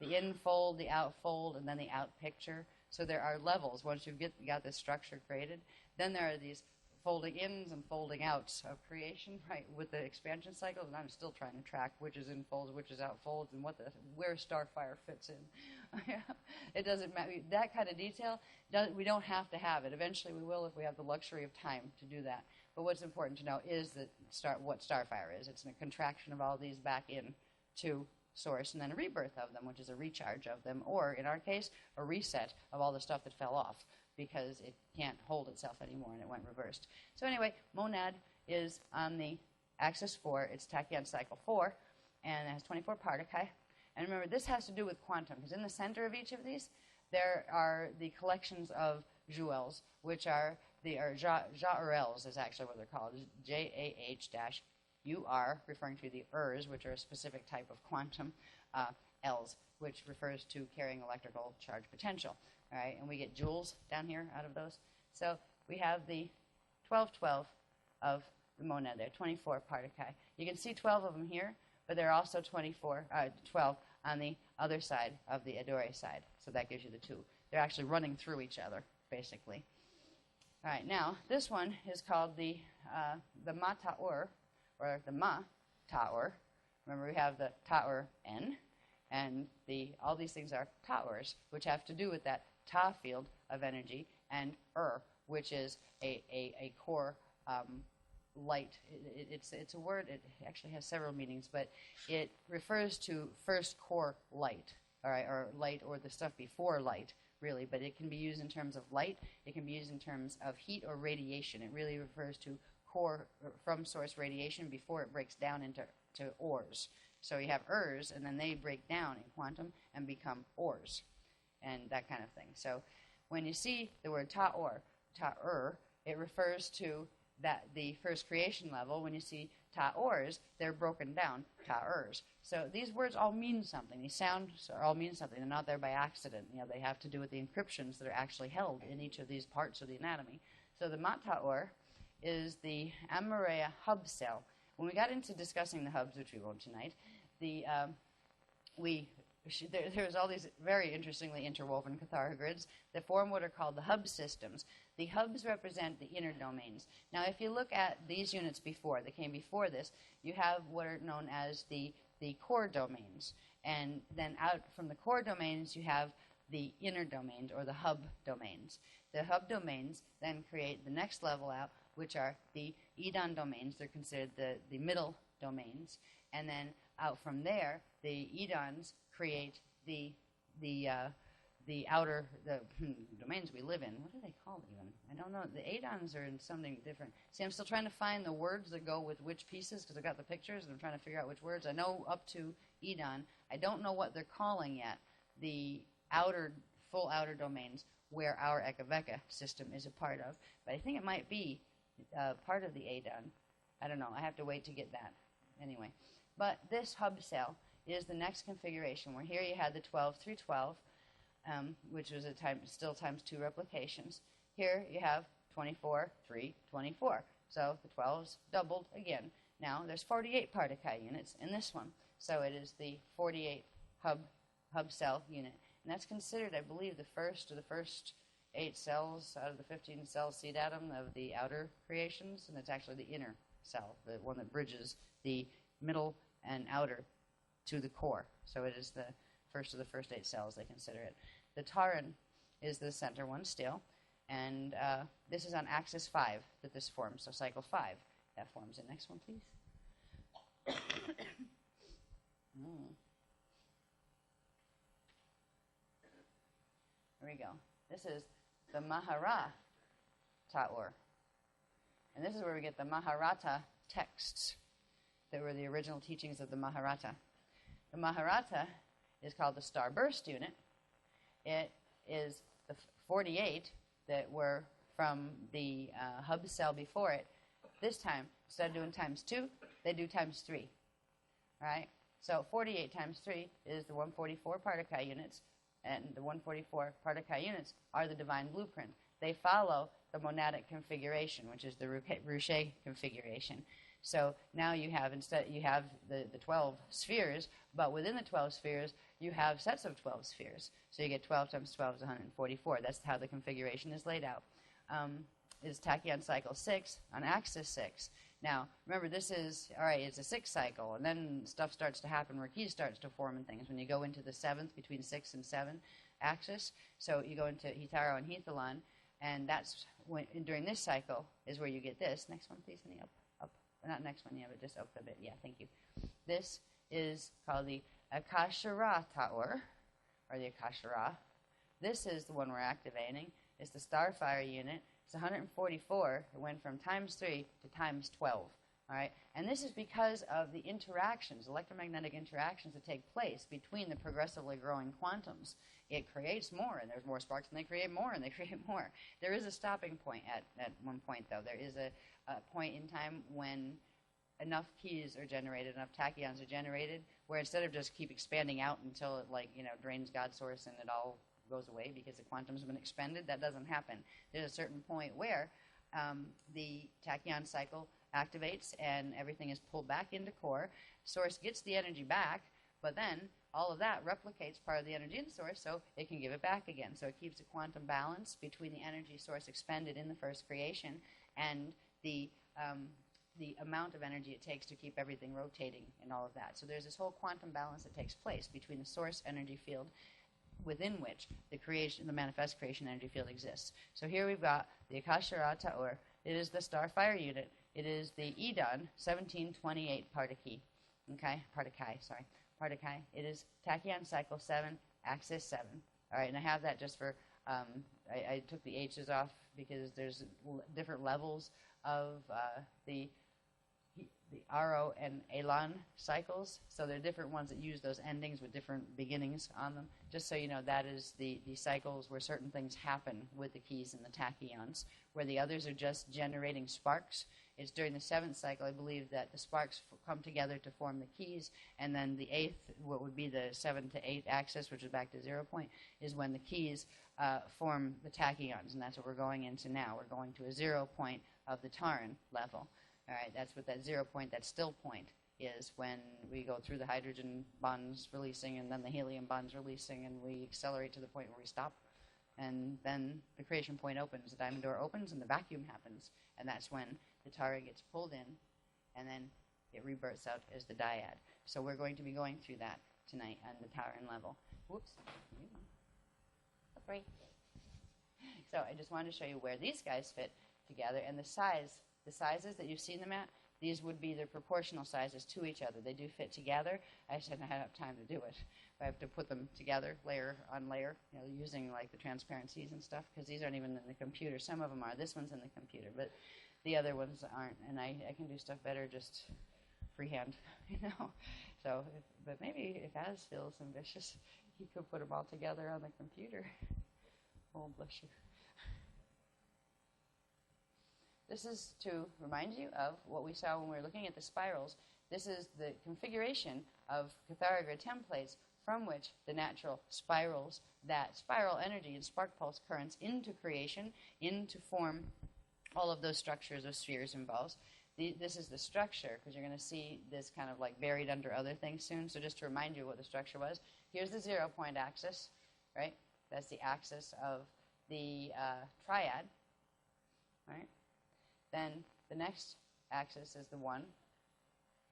the in fold, the out fold, and then the out picture. So there are levels. Once you've got this structure created, then there are these folding ins and folding outs of creation, right, with the expansion cycles. And I'm still trying to track which is in folds, which is out folds, and where Starfire fits in. It doesn't matter. That kind of detail, we don't have to have it. Eventually we will if we have the luxury of time to do that. But what's important to know is what Starfire is. It's a contraction of all these back in to source, and then a rebirth of them, which is a recharge of them, or in our case, a reset of all the stuff that fell off because it can't hold itself anymore and it went reversed. So anyway, monad is on the axis 4. It's tachyon cycle 4, and it has 24 particuli. And remember, this has to do with quantum, because in the center of each of these, there are the collections of joules, which are Jaurels is actually what they're called, JAH-UR, referring to the ERs, which are a specific type of quantum, Ls, which refers to carrying electrical charge potential. All right, and we get joules down here out of those. So we have the 12 of the monad there, 24 particuli. You can see 12 of them here, but there are also 12 on the other side of the Adore side. So that gives you the 2. They're actually running through each other, basically. All right, now this one is called the Ma Ta'ur, or the Ma Ta'ur. Remember, we have the Ta'ur N, and all these things are Ta'urs, which have to do with that Ta field of energy, and which is a core light. It's a word. It actually has several meanings, but it refers to first core light, all right, or light, or the stuff before light, really. But it can be used in terms of light. It can be used in terms of heat or radiation. It really refers to core from source radiation before it breaks down into ores. So you have ers, and then they break down in quantum and become ores, and that kind of thing. So when you see the word ta'ur, it refers to the first creation level. When you see ta'ors, they're broken down, ta'urs. So these words all mean something. These sounds all mean something. They're not there by accident. They have to do with the encryptions that are actually held in each of these parts of the anatomy. So the mata'ur is the Amareya hub cell. When we got into discussing the hubs, which we won't tonight, there's all these very interestingly interwoven catharogrids that form what are called the hub systems. The hubs represent the inner domains. Now, if you look at these units that came before this, you have what are known as the core domains. And then out from the core domains, you have the inner domains, or the hub domains. The hub domains then create the next level out, which are the Edan domains. They're considered the middle domains. And then out from there, the Edans create the outer domains we live in. What are they called even? I don't know. The Edans are in something different. See, I'm still trying to find the words that go with which pieces, because I've got the pictures and I'm trying to figure out which words. I know up to Edan. I don't know what they're calling yet. The full outer domains where our Ekaveka system is a part of. But I think it might be part of the Edan. I don't know. I have to wait to get that. Anyway. But this hub cell is the next configuration, where here you had the 12 through 12, which was still times 2 replications. Here you have 24, 3, 24. So the 12's doubled again. Now there's 48 particuli units in this one. So it is the 48 hub cell unit. And that's considered, I believe, the first 8 cells out of the 15 cell seed atom of the outer creations. And it's actually the inner cell, the one that bridges the middle and outer to the core. So it is the first of the first 8 cells, they consider it. The Taran is the center one still, and this is on axis 5 that this forms, so cycle 5. That forms it. Next one, please. Here we go. This is the Mahara Ta'ur. And this is where we get the Maharata texts that were the original teachings of the Maharata. The Maharata is called the starburst unit. It is the 48 that were from the hub cell before it. This time, instead of doing times 2, they do times 3. All right? So 48 times 3 is the 144 particuli units, and the 144 particuli units are the divine blueprint. They follow the monadic configuration, which is the Ruche configuration. So now you have the 12 spheres, but within the 12 spheres you have sets of 12 spheres. So you get 12 times 12 is 144. That's how the configuration is laid out. Is tachyon cycle 6 on axis 6. Now, remember, this is, all right, it's a 6 cycle, and then stuff starts to happen where keys starts to form and things when you go into the 7th, between 6 and 7 axis. So you go into hetero and hethalon, and that's when, during this cycle is where you get this. Next one, please, honey, up. Not next one, yeah, but just up a bit. Yeah, thank you. This is called the Akashara Tower, or the Akashara. This is the one we're activating. It's the Starfire unit. It's 144. It went from times 3 to times 12. All right? And this is because of the interactions, electromagnetic interactions that take place between the progressively growing quantums. It creates more, and there's more sparks, and they create more, and they create more. There is a stopping point at one point, though. There is a point in time when enough keys are generated, enough tachyons are generated, where instead of just keep expanding out until it, like, drains God source and it all goes away because the quantums have been expended, that doesn't happen. There's a certain point where the tachyon cycle activates and everything is pulled back into core. Source gets the energy back, but then all of that replicates part of the energy in the source, so it can give it back again. So it keeps a quantum balance between the energy source expended in the first creation and the amount of energy it takes to keep everything rotating and all of that. So there's this whole quantum balance that takes place between the source energy field within which the manifest creation energy field exists. So here we've got the Akashara Tower. It is the Starfire unit. It is the Edon 1728 Partakai. Okay, Partakai. It is tachyon cycle 7, axis 7. All right, and I have that just for, I took the H's off because there's different levels of the Aro and Elon cycles. So there are different ones that use those endings with different beginnings on them. Just so you know, that is the cycles where certain things happen with the keys and the tachyons, where the others are just generating sparks. It's during the 7th cycle, I believe, that the sparks come together to form the keys, and then the 8th, what would be the 7 to 8 axis, which is back to 0 point, is when the keys form the tachyons, and that's what we're going into now. We're going to a 0 point of the Taran level. All right, that's what that 0 point, that still point, is when we go through the hydrogen bonds releasing and then the helium bonds releasing, and we accelerate to the point where we stop. And then the creation point opens, the diamond door opens, and the vacuum happens. And that's when the Tara gets pulled in, and then it rebirths out as the dyad. So we're going to be going through that tonight on the Taran level. Whoops. Sorry. So I just wanted to show you where these guys fit together, and the sizes that you've seen them at, these would be their proportional sizes to each other. They do fit together. I just haven't had enough time to do it. I have to put them together, layer on layer, using like the transparencies and stuff, because these aren't even in the computer. Some of them are. This one's in the computer, but the other ones aren't. And I can do stuff better just freehand, So, but maybe if Az feels ambitious, he could put them all together on the computer. Oh, bless you. This is to remind you of what we saw when we were looking at the spirals. This is the configuration of Pythagorean templates from which the natural spirals that spiral energy and spark pulse currents into creation, into form all of those structures of spheres and balls. This is the structure, because you're going to see this kind of like buried under other things soon. So just to remind you what the structure was, here's the 0 point axis, right? That's the axis of the triad, right? Then the next axis is the 1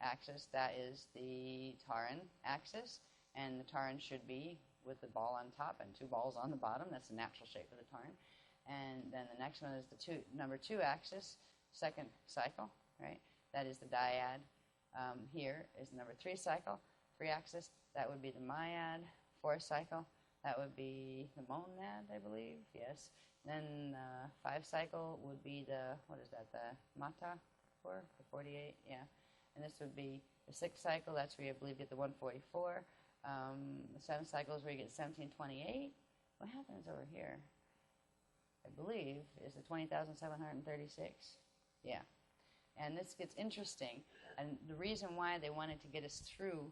axis. That is the Taran axis. And the Taran should be with the ball on top and 2 balls on the bottom. That's the natural shape of the Taran. And then the next one is the number 2 axis, 2nd cycle, right? That is the dyad. Here is the number 3 cycle, 3 axis. That would be the myad. 4th cycle, that would be the monad, I believe. Yes. Then 5 cycle would be the, what is that, the mata, the 48, yeah. And this would be the 6th cycle. That's where you, I believe, get the 144. The 7th cycle is where you get 1728. What happens over here? I believe is the 20,736. Yeah. And this gets interesting. And the reason why they wanted to get us through,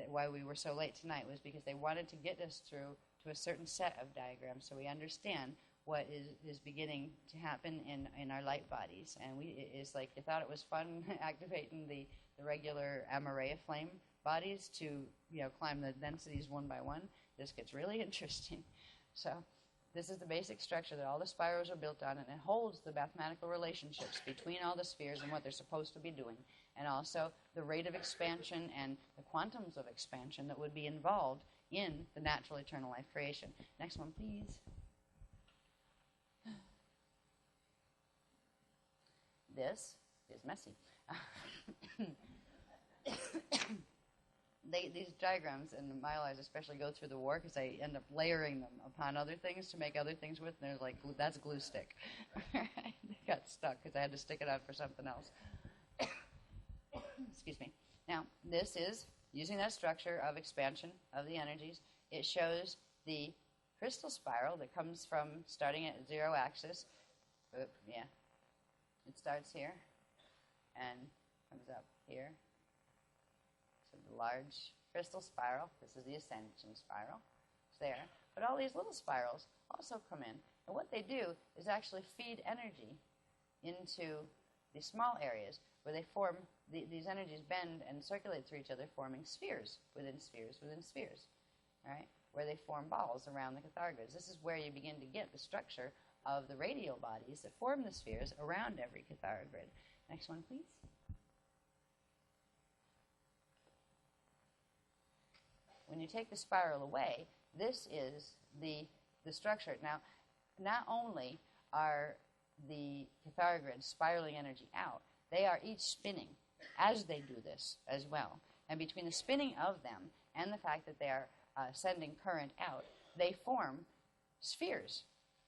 why we were so late tonight, was because they wanted to get us through to a certain set of diagrams so we understand what is beginning to happen in our light bodies. And it's like you thought it was fun activating the regular Amareya flame bodies to climb the densities one by one. This gets really interesting. So this is the basic structure that all the spirals are built on, and it holds the mathematical relationships between all the spheres and what they're supposed to be doing, and also the rate of expansion and the quantums of expansion that would be involved in the natural eternal life creation. Next one, please. This is messy. These diagrams, and my eyes especially, go through the war because I end up layering them upon other things to make other things with, and they're like, that's a glue stick. They got stuck because I had to stick it out for something else. Excuse me. Now, this is using that structure of expansion of the energies. It shows the crystal spiral that comes from starting at 0 axis. It starts here and comes up here. So the large crystal spiral, this is the ascension spiral, it's there. But all these little spirals also come in. And what they do is actually feed energy into these small areas where they form, these energies bend and circulate through each other, forming spheres within spheres within spheres, all right, where they form balls around the cathargoids. This is where you begin to get the structure of the radial bodies that form the spheres around every cathargrid. Next one, please. When you take the spiral away, this is the structure. Now, not only are the cathargrids spiraling energy out, they are each spinning as they do this as well. And between the spinning of them and the fact that they are sending current out, they form spheres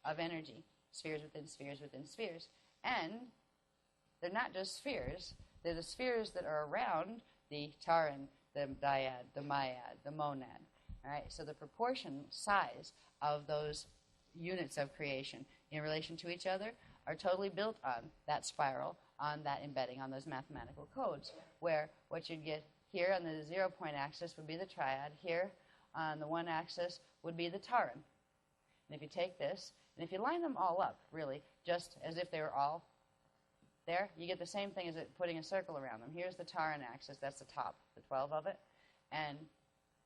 of energy, spheres within spheres within spheres. And they're not just spheres, they're the spheres that are around the taran, the dyad, the myad, the monad. All right? So the proportion size of those units of creation in relation to each other are totally built on that spiral, on that embedding, on those mathematical codes, where what you'd get here on the 0 point axis would be the triad, here on the 1 axis would be the taran. And if you take this, and if you line them all up, really, just as if they were all there, you get the same thing as putting a circle around them. Here's the taran axis, that's the top, the 12 of it, and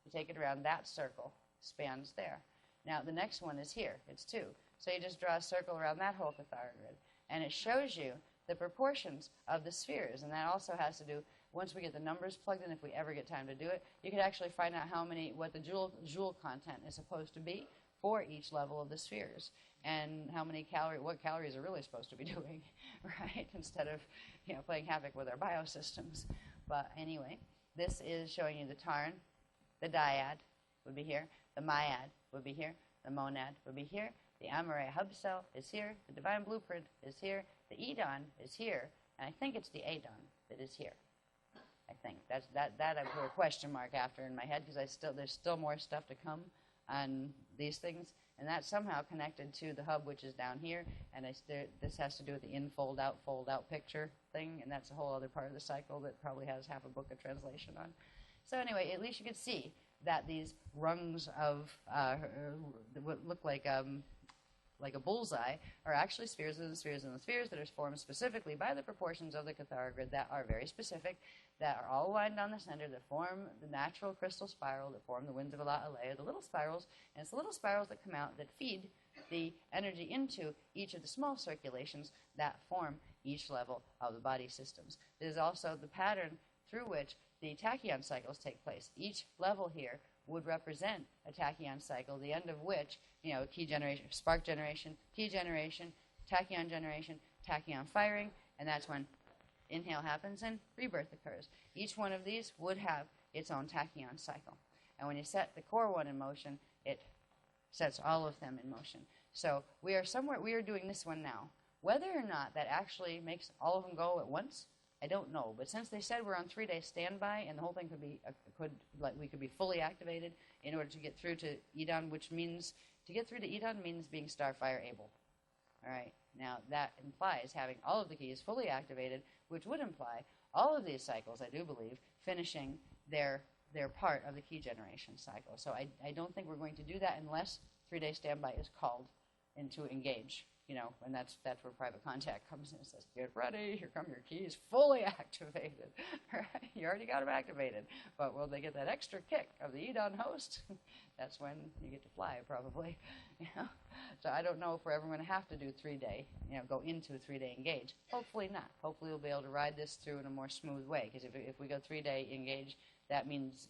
you take it around, that circle spans there. Now, the next one is here, it's 2. So you just draw a circle around that whole cathargrid, and it shows you the proportions of the spheres, and that also has to do, once we get the numbers plugged in, if we ever get time to do it, you could actually find out what the joule content is supposed to be for each level of the spheres, and what calories are really supposed to be doing, right? Instead of playing havoc with our biosystems. But anyway, this is showing you the taran, the dyad would be here, the myad would be here, the monad would be here, the Amareya hub cell is here, the divine blueprint is here, the Edon is here, and I think it's the Adon that is here. I think that I put a question mark after in my head because there's still more stuff to come on these things, and that's somehow connected to the hub, which is down here, and this has to do with the fold out picture thing, and that's a whole other part of the cycle that probably has half a book of translation on. So anyway, at least you could see that these rungs of what look like a bullseye are actually spheres within spheres within spheres that are formed specifically by the proportions of the cathargrid that are very specific, that are all aligned down the center, that form the natural crystal spiral, that form the winds of Alea, the little spirals, and it's the little spirals that come out that feed the energy into each of the small circulations that form each level of the body systems. There's also the pattern through which the tachyon cycles take place. Each level here would represent a tachyon cycle, the end of which, key generation, spark generation, key generation, tachyon firing, and that's when inhale happens and rebirth occurs. Each one of these would have its own tachyon cycle. And when you set the core one in motion, it sets all of them in motion. So we are doing this one now. Whether or not that actually makes all of them go at once, I don't know. But since they said we're on 3-day standby and the whole thing we could be fully activated in order to get through to Edon, which means to get through to Edon means being Starfire able. All right. Now that implies having all of the keys fully activated, which would imply all of these cycles, I do believe, finishing their part of the key generation cycle. So I don't think we're going to do that unless 3-day standby is called into engage, and that's where private contact comes in and says, get ready, here come your keys fully activated. Right? You already got them activated, but will they get that extra kick of the EDON host? That's when you get to fly, probably. So I don't know if we're ever going to have to do 3-day, go into a 3-day engage. Hopefully not. Hopefully we'll be able to ride this through in a more smooth way, because if we go 3-day engage, that means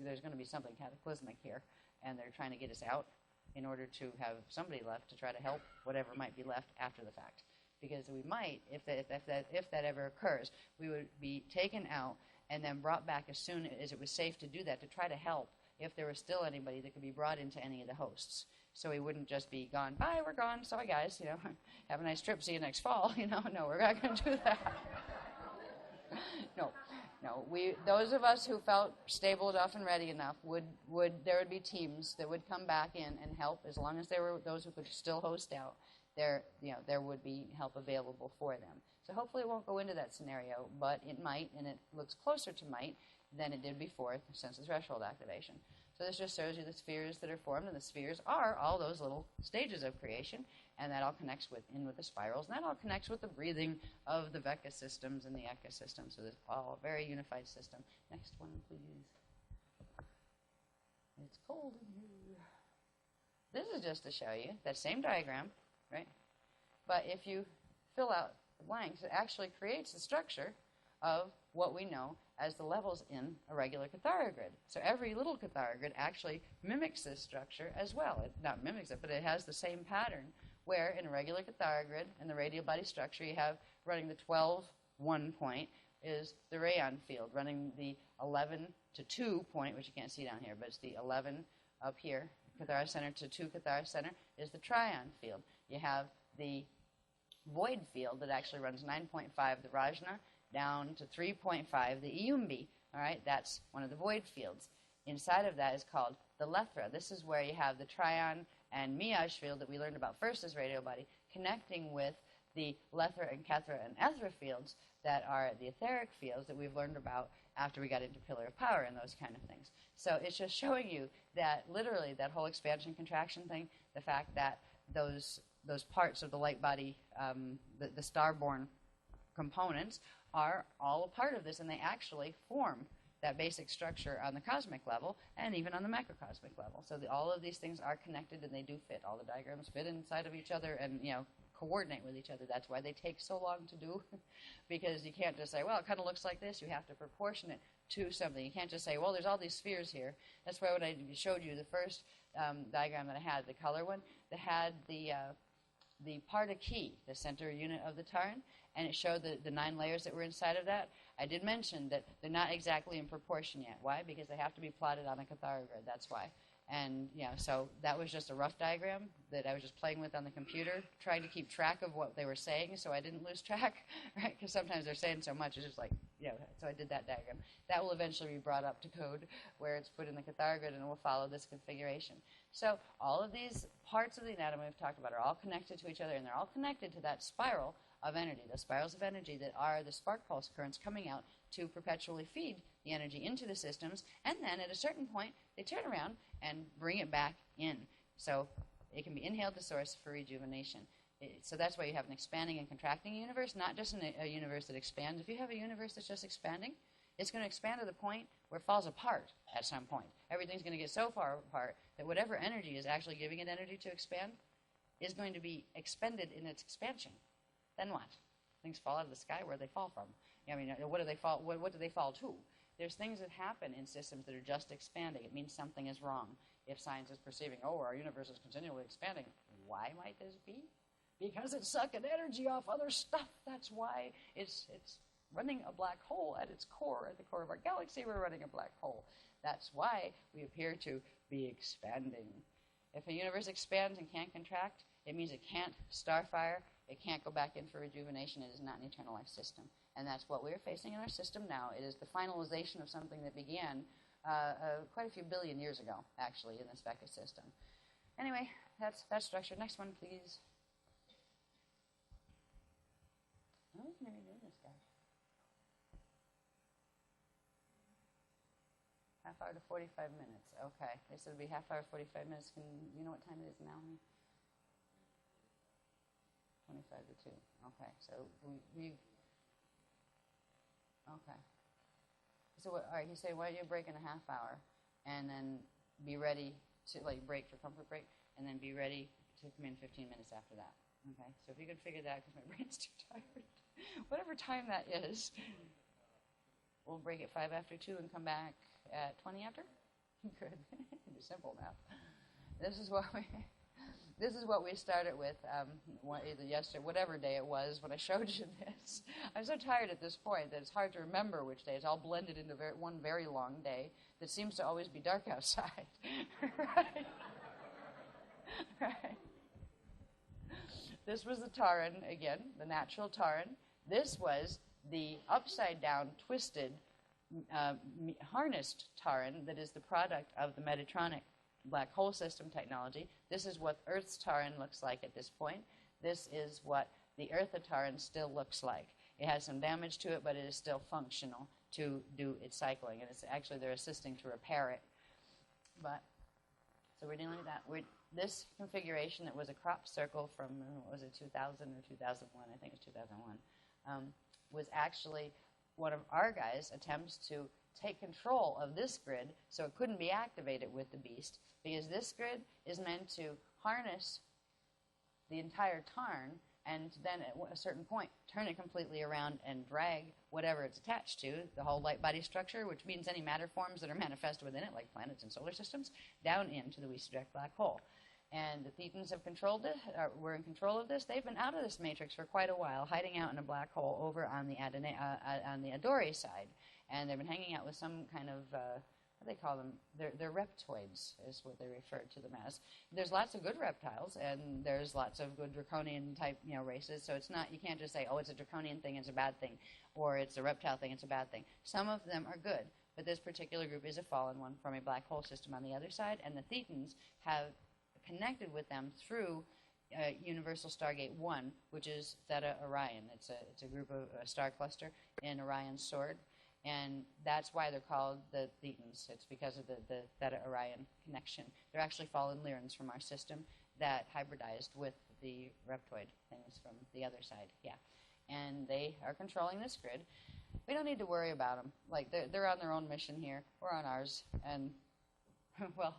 there's going to be something cataclysmic here, and they're trying to get us out in order to have somebody left to try to help whatever might be left after the fact. Because we might, if that ever occurs, we would be taken out and then brought back as soon as it was safe to do that, to try to help if there was still anybody that could be brought into any of the hosts. So we wouldn't just be gone, bye, we're gone, sorry guys, have a nice trip, see you next fall. No, we're not going to do that. No, those of us who felt stable enough and ready enough there would be teams that would come back in and help, as long as there were those who could still host out. There would be help available for them. So hopefully it won't go into that scenario, but it might, and it looks closer to might than it did before since the threshold activation. So this just shows you the spheres that are formed, and the spheres are all those little stages of creation, and that all connects in with the spirals, and that all connects with the breathing of the Veka systems and the Eka systems. So it's all a very unified system. Next one, please. It's cold in here. This is just to show you that same diagram, right? But if you fill out the blanks, it actually creates the structure of what we know as the levels in a regular Cathara grid. So every little Cathara grid actually mimics this structure as well. It not mimics it, but it has the same pattern, where in a regular Cathara grid, in the radial body structure, you have running the 12-1 point is the rayon field. Running the 11-2 point, which you can't see down here, but it's the 11 up here, Cathara center to 2 Cathara center, is the trion field. You have the void field that actually runs 9.5, the Rajna, down to 3.5, the Iyumbi. All right, that's one of the void fields. Inside of that is called the Lethra. This is where you have the trion and Miaj field that we learned about first as radio body, connecting with the Lethra and Kethra and Ethra fields that are the etheric fields that we've learned about after we got into Pillar of Power and those kind of things. So it's just showing you that literally that whole expansion contraction thing, the fact that those parts of the light body, the star-born components, are all a part of this, and they actually form that basic structure on the cosmic level and even on the macrocosmic level. So all of these things are connected, and they do fit. All the diagrams fit inside of each other and coordinate with each other. That's why they take so long to do, because you can't just say, well, it kind of looks like this. You have to proportion it to something. You can't just say, well, there's all these spheres here. That's why when I showed you the first diagram that I had, the color one, that had the Parta key, the center unit of the Taran, and it showed the 9 layers that were inside of that. I did mention that they're not exactly in proportion yet. Why? Because they have to be plotted on a Cathara grid. That's why. And, so that was just a rough diagram that I was just playing with on the computer, trying to keep track of what they were saying so I didn't lose track, right? Because sometimes they're saying so much, it's just like, so I did that diagram. That will eventually be brought up to code where it's put in the Cathara grid, and it will follow this configuration. So all of these parts of the anatomy we've talked about are all connected to each other, and they're all connected to that spiral of energy, the spirals of energy that are the spark pulse currents coming out to perpetually feed the energy into the systems, and then at a certain point, they turn around and bring it back in. So it can be inhaled to source for rejuvenation. So that's why you have an expanding and contracting universe, not just a universe that expands. If you have a universe that's just expanding, it's going to expand to the point where it falls apart at some point. Everything's going to get so far apart that whatever energy is actually giving it energy to expand is going to be expended in its expansion. Then what? Things fall out of the sky. Where do they fall from? What do they fall? What do they fall to? There's things that happen in systems that are just expanding. It means something is wrong. If science is perceiving, our universe is continually expanding, why might this be? Because it's sucking energy off other stuff. That's why it's running a black hole at its core. At the core of our galaxy, we're running a black hole. That's why we appear to be expanding. If a universe expands and can't contract, it means it can't starfire. It can't go back in for rejuvenation. It is not an eternal life system. And that's what we're facing in our system now. It is the finalization of something that began quite a few billion years ago, actually, in this Veka system. Anyway, that's structure. Next one, please. Oh, we're going to be doing this, guys. Half hour to 45 minutes. Okay. They said it'd be half hour, 45 minutes. You know what time it is now? 25 to 2. Okay, so okay. So what, all right, he's saying, why don't you break in a half hour and then be ready to, like, break for comfort break, and then be ready to come in 15 minutes after that. Okay, so if you can figure that out, because my brain's too tired, whatever time that is, we'll break at 5 after 2 and come back at 20 after? Good. Do simple math. This is what we started with either yesterday, whatever day it was when I showed you this. I'm so tired at this point that it's hard to remember which day. It's all blended into one very long day that seems to always be dark outside. Right? Right. This was the taran, again, the natural taran. This was the upside-down, twisted, harnessed taran that is the product of the Metatronic black hole system technology. This is what Earth's taran looks like at this point. This is what the Earth-taran still looks like. It has some damage to it, but it is still functional to do its cycling, and it's actually they're assisting to repair it. But so we're dealing with that. This configuration that was a crop circle from, what was it, 2000 or 2001? I think it's 2001. Was actually one of our guys' attempts to take control of this grid so it couldn't be activated with the beast, because this grid is meant to harness the entire tarn and then at a certain point turn it completely around and drag whatever it's attached to, the whole light body structure, which means any matter forms that are manifest within it, like planets and solar systems, down into the Wistarek black hole. And the Thetans have controlled it, were in control of this. They've been out of this matrix for quite a while, hiding out in a black hole over on the Adori side. And they've been hanging out with some kind of, what do they call them? They're reptoids, is what they refer to them as. There's lots of good reptiles, and there's lots of good draconian type, races. So it's not, you can't just say, oh, it's a draconian thing, it's a bad thing, or it's a reptile thing, it's a bad thing. Some of them are good, but this particular group is a fallen one from a black hole system on the other side, and the Thetans have connected with them through Universal Stargate 1, which is Theta Orion. It's a group of a star cluster in Orion's sword, and that's why they're called the Thetans. It's because of the Theta Orion connection. They're actually fallen Lyrans from our system that hybridized with the reptoid things from the other side. Yeah, and they are controlling this grid. We don't need to worry about them. Like they're on their own mission here. We're on ours, and well,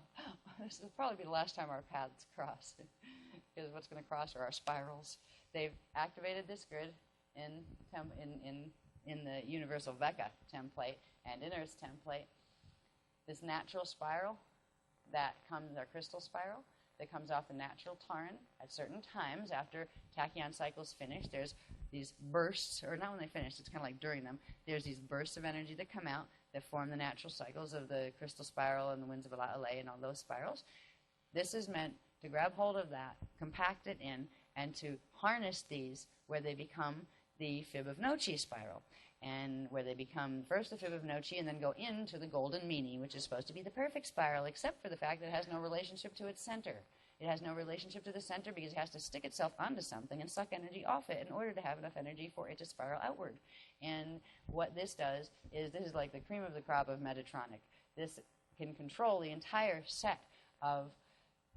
this will probably be the last time our paths cross, because what's going to cross are our spirals. They've activated this grid in the Universal Vecca template and in Earth's template. This natural spiral that comes, our crystal spiral, that comes off the natural taran at certain times after tachyon cycles finish. There's these bursts, or not when they finish, it's kind of like during them. There's these bursts of energy that come out that form the natural cycles of the crystal spiral and the winds of Ala and all those spirals. This is meant to grab hold of that, compact it in, and to harness these where they become the Fibonacci spiral, and where they become first the Fibonacci and then go into the golden meanie, which is supposed to be the perfect spiral, except for the fact that it has no relationship to its center. It has no relationship to the center because it has to stick itself onto something and suck energy off it in order to have enough energy for it to spiral outward. And what this does is, this is like the cream of the crop of Metatronic. This can control the entire set of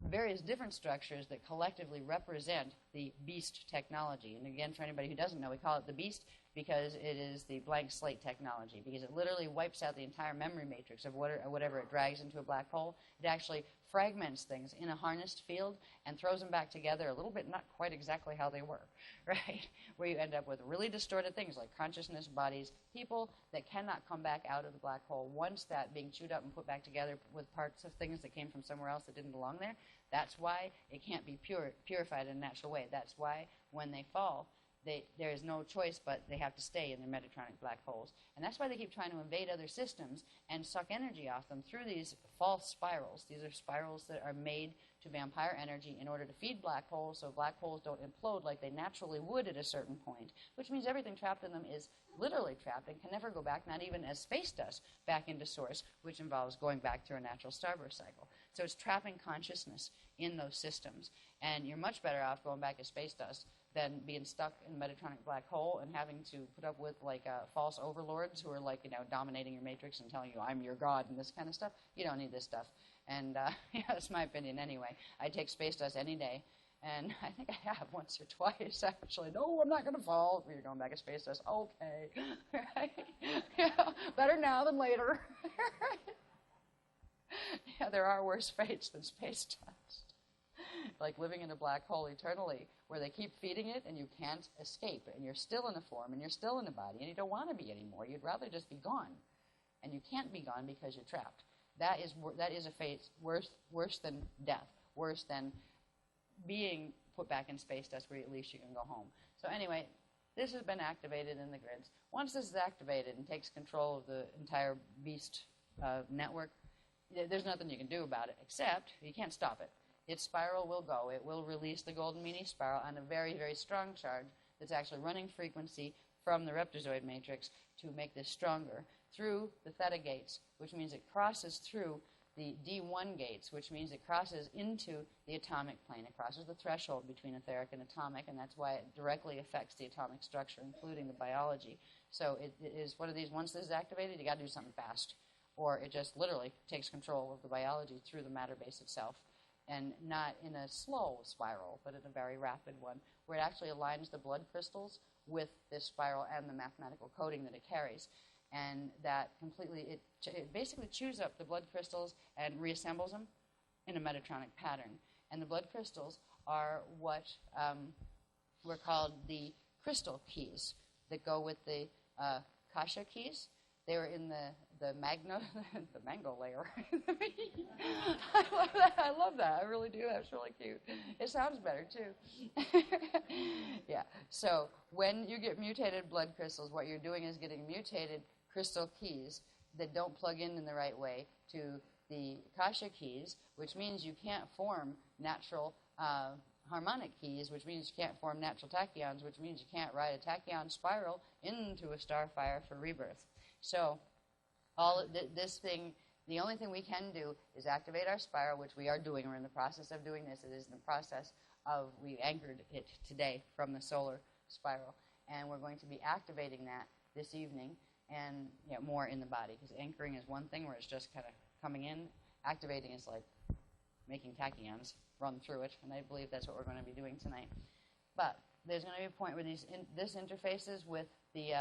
various different structures that collectively represent the beast technology. And again, for anybody who doesn't know, we call it the beast because it is the blank slate technology, because it literally wipes out the entire memory matrix of whatever it drags into a black hole. It actually fragments things in a harnessed field and throws them back together a little bit, not quite exactly how they were, right? Where you end up with really distorted things like consciousness, bodies, people that cannot come back out of the black hole once that being chewed up and put back together with parts of things that came from somewhere else that didn't belong there. That's why it can't be purified in a natural way. That's why when they fall, there is no choice but they have to stay in their Metatronic black holes. And that's why they keep trying to invade other systems and suck energy off them through these false spirals. These are spirals that are made to vampire energy in order to feed black holes so black holes don't implode like they naturally would at a certain point, which means everything trapped in them is literally trapped and can never go back, not even as space does, back into source, which involves going back through a natural starburst cycle. So it's trapping consciousness in those systems. And you're much better off going back as space does than being stuck in a Metatronic black hole and having to put up with false overlords who are dominating your matrix and telling you I'm your god and this kind of stuff. You don't need this stuff. And that's my opinion anyway. I take space dust any day And I think I have once or twice, actually. No, I'm not going to fall. You're going back to space dust. Okay. Right? Yeah, better now than later. Yeah, there are worse fates than space dust. Like living in a black hole eternally, where they keep feeding it and you can't escape. And you're still in a form and you're still in a body and you don't want to be anymore. You'd rather just be gone. And you can't be gone because you're trapped. That is a fate worse than death, worse than being put back in space dust where at least you can go home. So anyway, this has been activated in the grids. Once this is activated and takes control of the entire beast network, there's nothing you can do about it, except you can't stop it. Its spiral will go. It will release the golden meanie spiral on a very, very strong charge that's actually running frequency from the reptozoid matrix to make this stronger through the theta gates, which means it crosses through the D1 gates, which means it crosses into the atomic plane. It crosses the threshold between etheric and atomic, and that's why it directly affects the atomic structure, including the biology. So it is one of these, once this is activated, you got to do something fast, or it just literally takes control of the biology through the matter base itself, and not in a slow spiral, but in a very rapid one, where it actually aligns the blood crystals with this spiral and the mathematical coding that it carries. And that completely, it basically chews up the blood crystals and reassembles them in a Metatronic pattern. And the blood crystals are what were called the crystal keys that go with the Kasha keys. They were in the mango layer. I love that. I really do. That's really cute. It sounds better, too. Yeah. So when you get mutated blood crystals, what you're doing is getting mutated crystal keys that don't plug in the right way to the Kasha keys, which means you can't form natural harmonic keys, which means you can't form natural tachyons, which means you can't ride a tachyon spiral into a starfire for rebirth. So this thing, the only thing we can do is activate our spiral, which we are doing. We're in the process of doing this. It is in the process of, we anchored it today from the solar spiral, and we're going to be activating that this evening, and more in the body, because anchoring is one thing where it's just kind of coming in. Activating is like making tachyons run through it, and I believe that's what we're going to be doing tonight. But there's going to be a point where this interfaces with the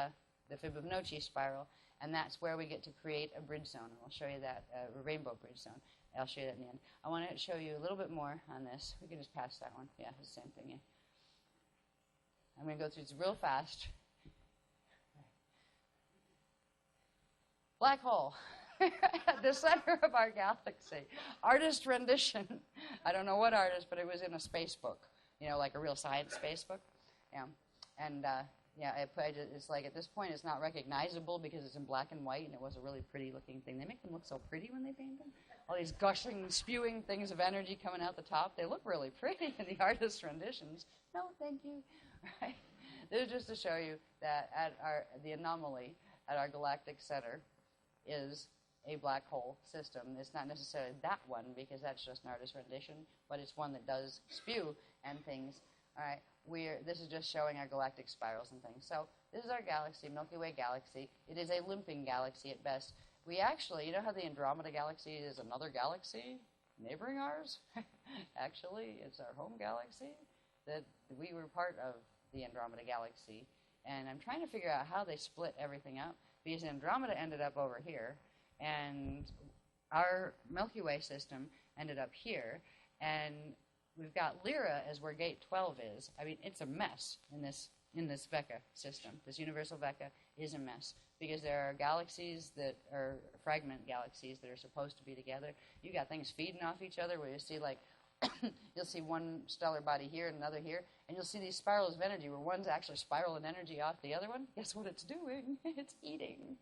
Fibonacci spiral, and that's where we get to create a bridge zone. And I'll show you that, a rainbow bridge zone. I'll show you that in the end. I want to show you a little bit more on this. We can just pass that one. Yeah, it's the same thing. Yeah. I'm going to go through this real fast. Black hole, the center of our galaxy. Artist rendition. I don't know what artist, but it was in a space book, like a real science space book. Yeah, and it's like at this point it's not recognizable because it's in black and white, and it was a really pretty looking thing. They make them look so pretty when they paint them. All these gushing, spewing things of energy coming out the top. They look really pretty in the artist renditions. No, thank you. Right? This is just to show you that at the anomaly at our galactic center is a black hole system. It's not necessarily that one, because that's just an artist rendition, but it's one that does spew and things. All right, this is just showing our galactic spirals and things. So this is our galaxy, Milky Way galaxy. It is a limping galaxy at best. We actually, you know how the Andromeda galaxy is another galaxy neighboring ours? Actually, it's our home galaxy. That we were part of the Andromeda galaxy, and I'm trying to figure out how they split everything up, because Andromeda ended up over here, and our Milky Way system ended up here, and we've got Lyra as where gate 12 is. I mean, it's a mess in this Vecca system. This universal Vecca is a mess, because there are galaxies that are fragment galaxies that are supposed to be together. You got things feeding off each other, where you see like you'll see one stellar body here and another here, and you'll see these spirals of energy where one's actually spiraling energy off the other one. Guess what it's doing? It's eating.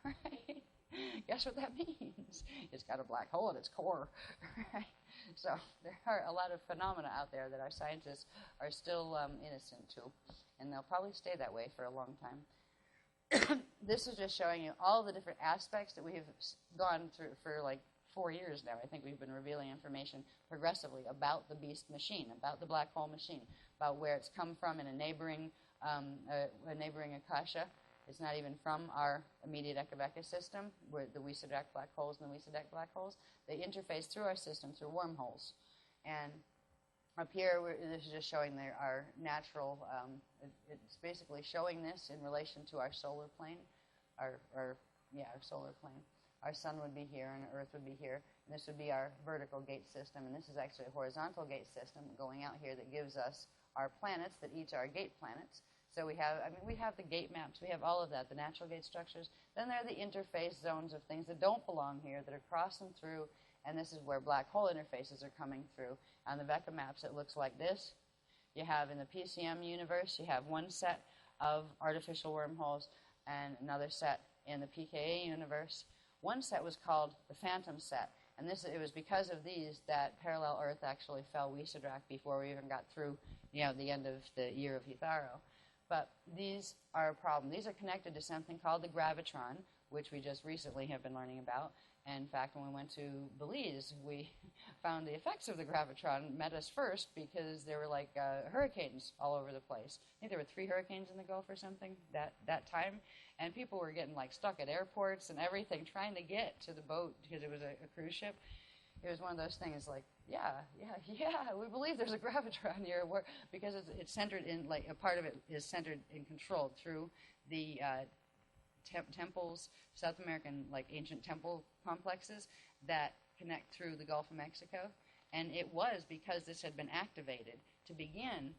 Right? Guess what that means? It's got a black hole at its core. Right? So there are a lot of phenomena out there that our scientists are still innocent to, and they'll probably stay that way for a long time. This is just showing you all the different aspects that we have gone through for like 4 years now. I think we've been revealing information progressively about the beast machine, about the black hole machine, about where it's come from in a neighboring Akasha. It's not even from our immediate Eka system, where the Wiesadack black holes and the Wiesadack black holes. They interface through our system through wormholes. And Up here, this is just showing our natural, it's basically showing this in relation to our solar plane, our solar plane. Our sun would be here and Earth would be here, and this would be our vertical gate system, and this is actually a horizontal gate system going out here that gives us our planets that each are gate planets. So we have the gate maps, we have all of that, the natural gate structures. Then there are the interface zones of things that don't belong here, that are crossing through, and this is where black hole interfaces are coming through. On the Vecca maps, it looks like this. You have in the PCM universe, you have one set of artificial wormholes and another set in the PKA universe. One set was called the Phantom set, and it was because of these that parallel Earth actually fell Wisadrak before we even got through, the end of the year of Hitharo. But these are a problem. These are connected to something called the gravitron, which we just recently have been learning about. And in fact, when we went to Belize, we found the effects of the gravitron met us first because there were like hurricanes all over the place. I think there were 3 hurricanes in the Gulf or something that time. And people were getting like stuck at airports and everything trying to get to the boat because it was a cruise ship. It was one of those things like, yeah, we believe there's a gravitron here because it's centered in, like, a part of it is centered and controlled through the temples, South American, like, ancient temple complexes that connect through the Gulf of Mexico. And it was because this had been activated to begin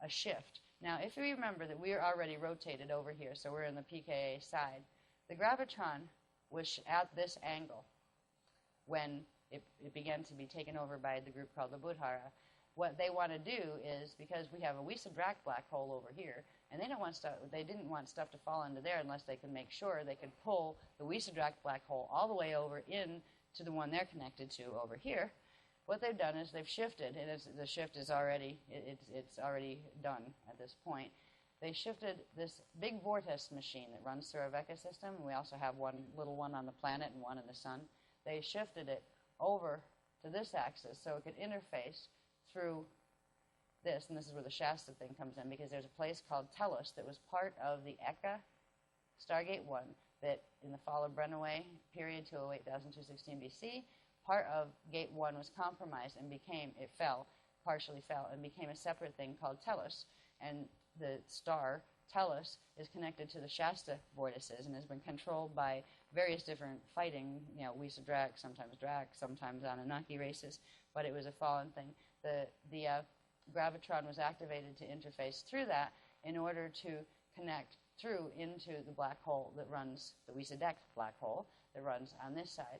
a shift. Now, if you remember that we are already rotated over here, so we're in the PKA side, the gravitron was at this angle when it began to be taken over by the group called the Budhara. What they want to do is, because we have a Wisadrak black hole over here, and they didn't want stuff to fall into there unless they could make sure they could pull the Wisadrak black hole all the way over in to the one they're connected to over here. What they've done is they've shifted, and the shift is already it's already done at this point. They shifted this big vortex machine that runs through our Vecca system. We also have one little one on the planet and one in the sun. They shifted it over to this axis so it could interface through this, and this is where the Shasta thing comes in, because there's a place called Telos that was part of the Eka Stargate 1 that in the fall of Brennaway period 208,216 BC, part of Gate 1 was compromised and partially fell, and became a separate thing called Telos. And the star Telos is connected to the Shasta vortices and has been controlled by various different fighting, Wisadrak, sometimes Drak, sometimes Anunnaki races, but it was a fallen thing. The gravitron was activated to interface through that in order to connect through into the black hole that runs, the Wisadrak black hole that runs on this side.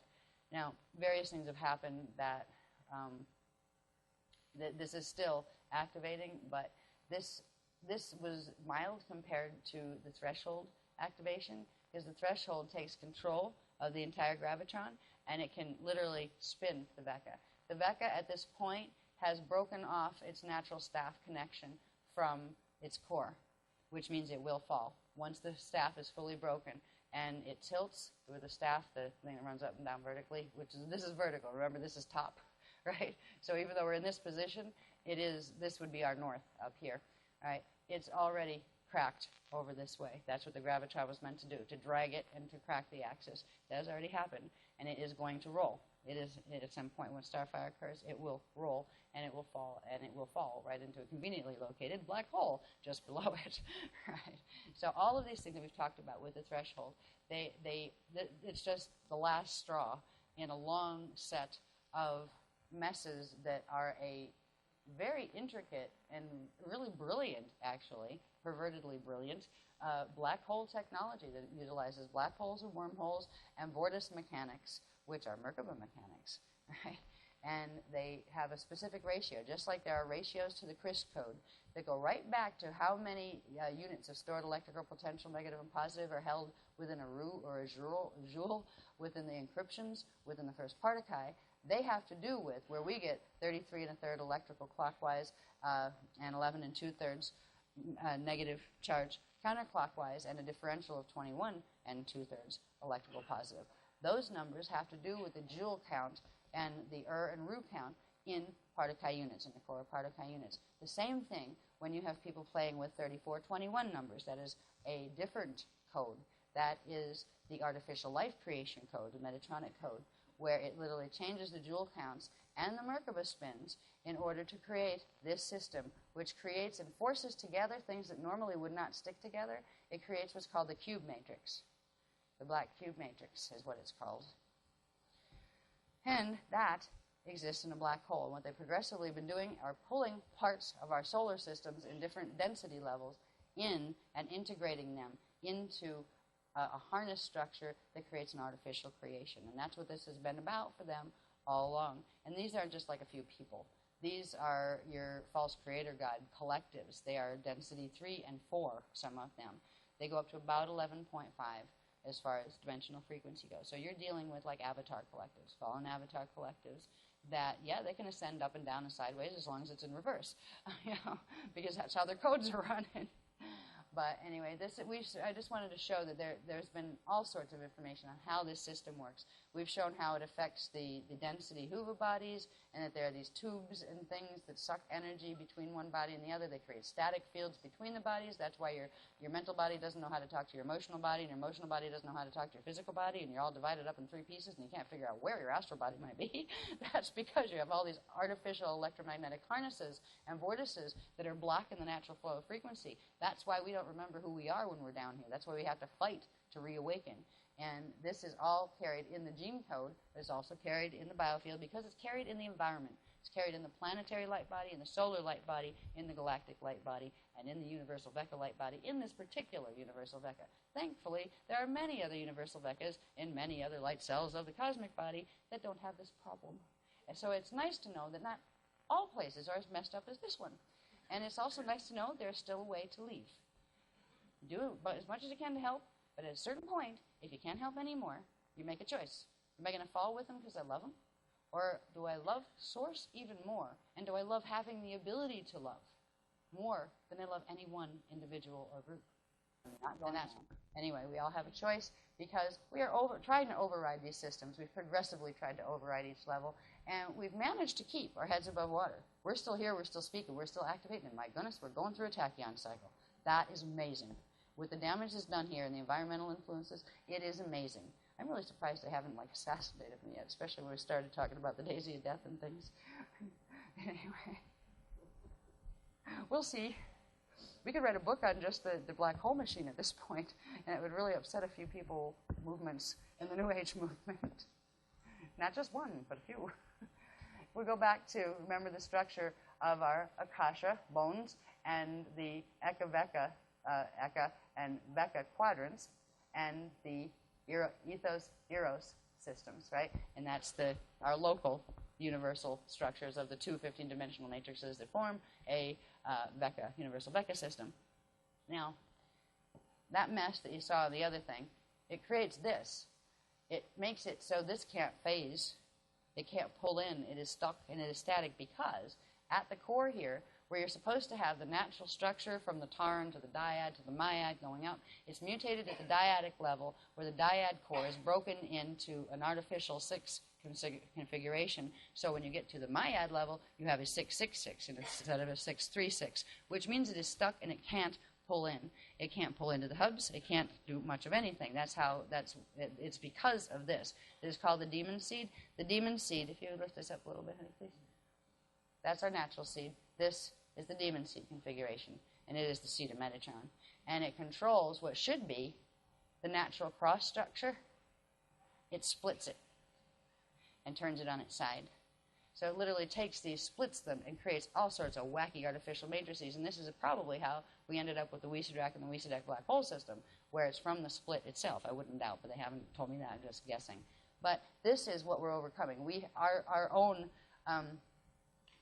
Now, various things have happened that this is still activating, but this was mild compared to the threshold activation, because the threshold takes control of the entire gravitron, and it can literally spin the Vecca. The Vecca at this point has broken off its natural staff connection from its core, which means it will fall. Once the staff is fully broken and it tilts with the staff, the thing that runs up and down vertically, this is vertical. Remember, this is top, right? So even though we're in this position, this would be our north up here, right? It's already cracked over this way. That's what the gravitron was meant to do, to drag it and to crack the axis. That has already happened, and it is going to roll. It is, at some point when starfire occurs, it will roll, and it will fall right into a conveniently located black hole just below it, right? So all of these things that we've talked about with the threshold, it's just the last straw in a long set of messes that are a very intricate and really brilliant, actually, pervertedly brilliant, black hole technology that utilizes black holes and wormholes and vortex mechanics, which are Merkaba mechanics, right? And they have a specific ratio, just like there are ratios to the CRISP code that go right back to how many units of stored electrical potential, negative and positive, are held within a roux or a joule within the encryptions, within the first particle. They have to do with where we get 33 1/3 electrical clockwise and 11 2/3 negative charge counterclockwise, and a differential of 21 2/3 electrical positive. Those numbers have to do with the joule count and the and roux count in particle units, in the core particle units. The same thing when you have people playing with 3421 numbers. That is a different code. That is the artificial life creation code, the Metatronic code, where it literally changes the joule counts and the Merkaba spins in order to create this system, which creates and forces together things that normally would not stick together. It creates what's called the cube matrix. The black cube matrix is what it's called. And that exists in a black hole. And what they've progressively been doing are pulling parts of our solar systems in different density levels in and integrating them into a harness structure that creates an artificial creation. And that's what this has been about for them all along. And these aren't just like a few people. These are your false creator god collectives. They are density 3 and 4, some of them. They go up to about 11.5 as far as dimensional frequency goes. So you're dealing with like avatar collectives, fallen avatar collectives, that, yeah, they can ascend up and down and sideways as long as it's in reverse, because that's how their codes are running. But anyway, I just wanted to show that there's been all sorts of information on how this system works. We've shown how it affects the density Hoover bodies, and that there are these tubes and things that suck energy between one body and the other. They create static fields between the bodies. That's why your mental body doesn't know how to talk to your emotional body, and your emotional body doesn't know how to talk to your physical body, and you're all divided up in 3 pieces, and you can't figure out where your astral body might be. That's because you have all these artificial electromagnetic harnesses and vortices that are blocking the natural flow of frequency. That's why we don't remember who we are when we're down here. That's why we have to fight to reawaken. And this is all carried in the gene code, but it's also carried in the biofield because it's carried in the environment. It's carried in the planetary light body, in the solar light body, in the galactic light body, and in the universal Vecca light body, in this particular universal Vecca. Thankfully, there are many other universal Veccas in many other light cells of the cosmic body that don't have this problem. And so it's nice to know that not all places are as messed up as this one. And it's also nice to know there's still a way to leave. Do as much as you can to help, but at a certain point, if you can't help anymore, you make a choice. Am I going to fall with them because I love them? Or do I love Source even more? And do I love having the ability to love more than I love any one individual or group? Anyway, we all have a choice because we are trying to override these systems. We've progressively tried to override each level, and we've managed to keep our heads above water. We're still here, we're still speaking, we're still activating, and my goodness, we're going through a tachyon cycle. That is amazing. With the damage that's done here and the environmental influences, it is amazing. I'm really surprised they haven't assassinated me yet, especially when we started talking about the daisy of death and things. Anyway, we'll see. We could write a book on just the black hole machine at this point, and it would really upset a few movements in the New Age movement. Not just one, but a few. We go back to, remember the structure of our Akasha bones and the Eka and Vecca quadrants and the ethos eros systems, right? And that's our local universal structures of the 2 15-dimensional matrices that form a universal Vecca system. Now, that mesh that you saw in the other thing, it creates this. It makes it so this can't phase. It can't pull in. It is stuck and it is static because at the core here, where you're supposed to have the natural structure from the Tarn to the dyad to the myad going out, it's mutated at the dyadic level where the dyad core is broken into an artificial 6 configuration. So when you get to the myad level, you have a 666 instead of a 636, which means it is stuck and it can't pull in. It can't pull into the hubs. It can't do much of anything. It's because of this. It is called the demon seed. The demon seed, if you would lift this up a little bit, honey, please. That's our natural seed. This is the demon seed configuration, and it is the seed of Metatron. And it controls what should be the natural cross structure. It splits it and turns it on its side. So it literally takes these, splits them, and creates all sorts of wacky artificial matrices. And this is probably how we ended up with the Wiesedrack and the Wiesedrack black hole system, where it's from the split itself. I wouldn't doubt, but they haven't told me that. I'm just guessing. But this is what we're overcoming. Our own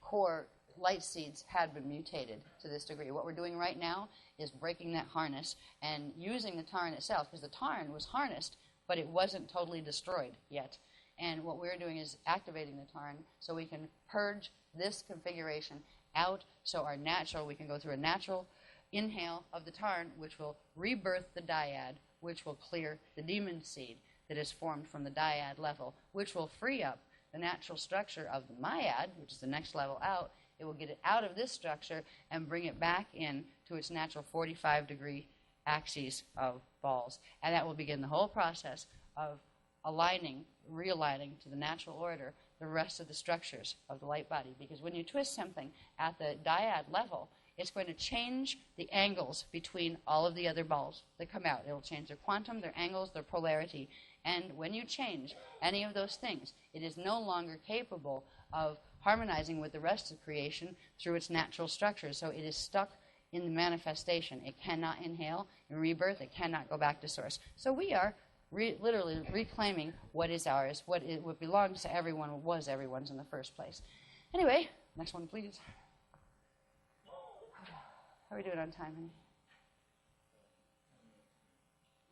core light seeds had been mutated to this degree. What we're doing right now is breaking that harness and using the Tarn itself, because the Tarn was harnessed, but it wasn't totally destroyed yet. And what we're doing is activating the Tarn so we can purge this configuration out, so we can go through a natural inhale of the Tarn, which will rebirth the dyad, which will clear the demon seed that is formed from the dyad level, which will free up the natural structure of the myad, which is the next level out. It will get it out of this structure and bring it back in to its natural 45-degree axes of balls. And that will begin the whole process of realigning to the natural order the rest of the structures of the light body. Because when you twist something at the dyad level, it's going to change the angles between all of the other balls that come out. It will change their quantum, their angles, their polarity. And when you change any of those things, it is no longer capable of harmonizing with the rest of creation through its natural structure. So it is stuck in the manifestation. It cannot inhale. In rebirth, it cannot go back to source. So we are literally reclaiming what is ours, what belongs to everyone, what was everyone's in the first place. Anyway, next one, please. How are we doing on time, honey?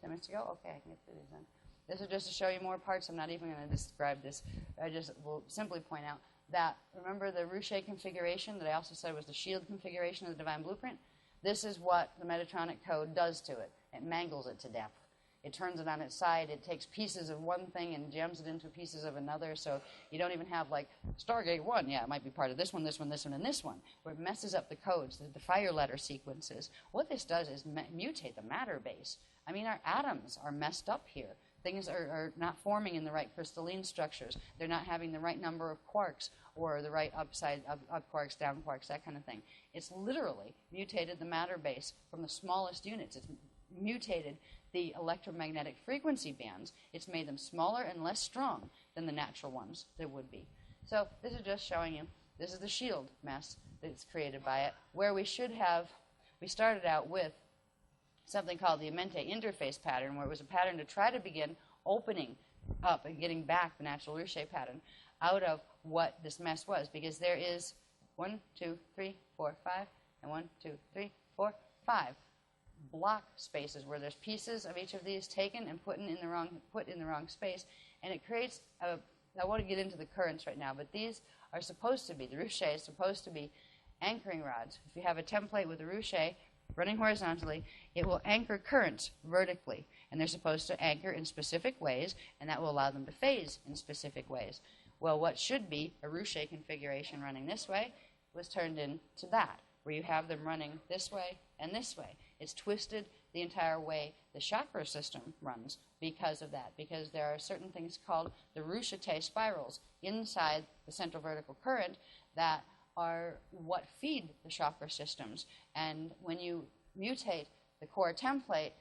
10 minutes to go? Okay, I can get through these then. This is just to show you more parts. I'm not even going to describe this. I just will simply point out that, remember the Ruche configuration that I also said was the shield configuration of the Divine Blueprint? This is what the Metatronic code does to it. It mangles it to death. It turns it on its side. It takes pieces of one thing and jams it into pieces of another, so you don't even have, like, Stargate 1. Yeah, it might be part of this one, this one, this one, and this one, where it messes up the codes, the fire letter sequences. What this does is mutate the matter base. I mean, our atoms are messed up here. Things are not forming in the right crystalline structures. They're not having the right number of quarks or the right up quarks, down quarks, that kind of thing. It's literally mutated the matter base from the smallest units. It's mutated the electromagnetic frequency bands. It's made them smaller and less strong than the natural ones that would be. So this is just showing you, this is the shield mess that's created by it, where we started out with something called the Amente interface pattern, where it was a pattern to try to begin opening up and getting back the natural Ruche pattern out of what this mess was. Because there is 1, 2, 3, 4, 5, and 1, 2, 3, 4, 5 block spaces where there's pieces of each of these taken and put in the wrong space, and it creates I want to get into the currents right now, but these are supposed to be, the Ruche is supposed to be anchoring rods. If you have a template with a Ruche running horizontally, it will anchor currents vertically, and they're supposed to anchor in specific ways, and that will allow them to phase in specific ways. Well, what should be a Ruche configuration running this way was turned into that, where you have them running this way and this way. It's twisted the entire way the chakra system runs because of that, because there are certain things called the Ruchete spirals inside the central vertical current that are what feed the chakra systems. And when you mutate the core template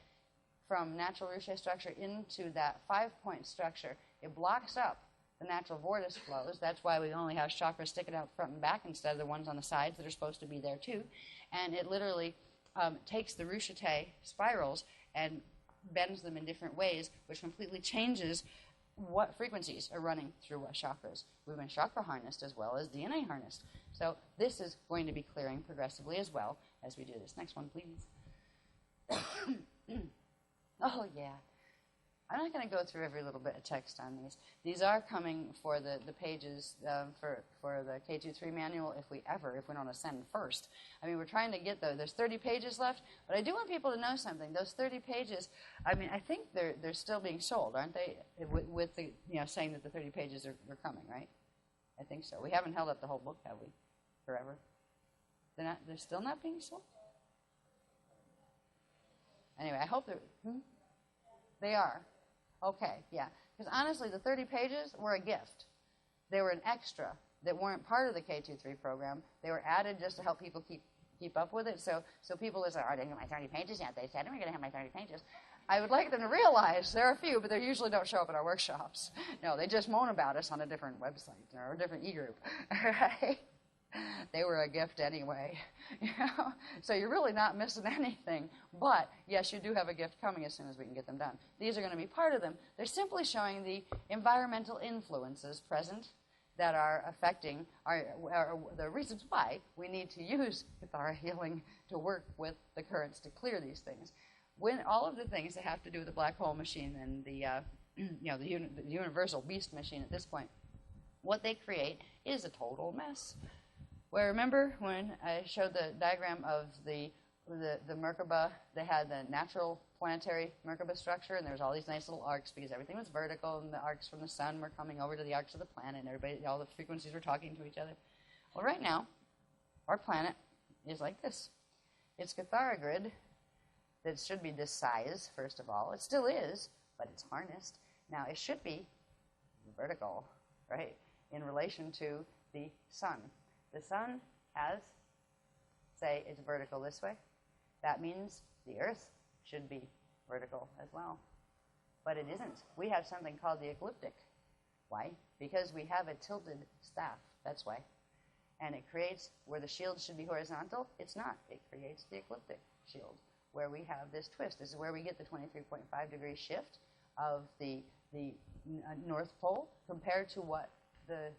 from natural Ruche structure into that 5-point structure, it blocks up the natural vortice flows. That's why we only have chakras sticking out front and back instead of the ones on the sides that are supposed to be there too. And it literally takes the Ruchete spirals and bends them in different ways, which completely changes what frequencies are running through what chakras. We've been chakra harnessed as well as DNA harnessed. So this is going to be clearing progressively as well as we do this. Next one, please. Oh, yeah. I'm not going to go through every little bit of text on these. These are coming for the pages for the K23 manual if we don't ascend first. I mean, we're trying to get there's 30 pages left, but I do want people to know something. Those 30 pages, I mean, I think they're still being sold, aren't they? With the, saying that the 30 pages are coming, right? I think so. We haven't held up the whole book, have we? Forever? They're still not being sold? Anyway, I hope they are. Okay, yeah. Because honestly, the 30 pages were a gift. They were an extra that weren't part of the K23 program. They were added just to help people keep up with it. So people that say, I didn't get my 30 pages yet. They said, I'm going to have my 30 pages. I would like them to realize there are a few, but they usually don't show up at our workshops. No, they just moan about us on a different website or a different e-group. Right? They were a gift anyway. So you're really not missing anything. But, yes, you do have a gift coming as soon as we can get them done. These are going to be part of them. They're simply showing the environmental influences present that are affecting the reasons why we need to use Cathara healing to work with the currents to clear these things. When all of the things that have to do with the black hole machine and the universal beast machine at this point, what they create is a total mess. Where remember when I showed the diagram of the Merkaba, they had the natural planetary Merkaba structure, and there was all these nice little arcs because everything was vertical, and the arcs from the sun were coming over to the arcs of the planet, and all the frequencies were talking to each other. Well, right now, our planet is like this. It's Cathara grid that should be this size, first of all. It still is, but it's harnessed. Now, it should be vertical, right, in relation to the sun. The sun has, say, it's vertical this way. That means the Earth should be vertical as well. But it isn't. We have something called the ecliptic. Why? Because we have a tilted staff. That's why. And it creates, where the shield should be horizontal, it's not. It creates the ecliptic shield, where we have this twist. This is where we get the 23.5 degree shift of the North Pole compared to what the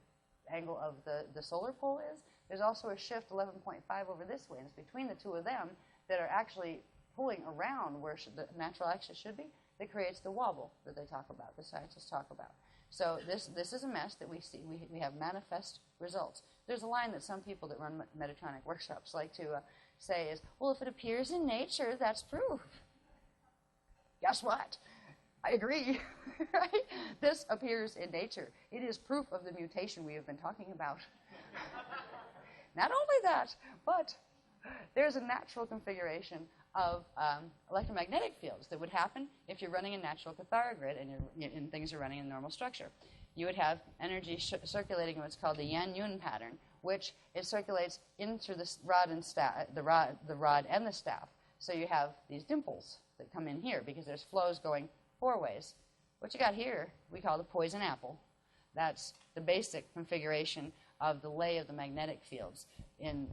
angle of the solar pole is. There's also a shift 11.5 over this way, and it's between the two of them that are actually pulling around where the natural axis should be that creates the wobble that they talk about, the scientists talk about. So this is a mess that we see. We have manifest results. There's a line that some people that run Metatronic workshops like to say is, well, if it appears in nature, that's proof. Guess what? I agree, right? This appears in nature. It is proof of the mutation we have been talking about. Not only that, but there's a natural configuration of electromagnetic fields that would happen if you're running a natural Cathara grid and things are running in normal structure. You would have energy circulating in what's called the Yan-Yun pattern, which it circulates in through the rod and the rod and the staff. So you have these dimples that come in here because there's flows going four ways. What you got here we call the poison apple. That's the basic configuration of the lay of the magnetic fields in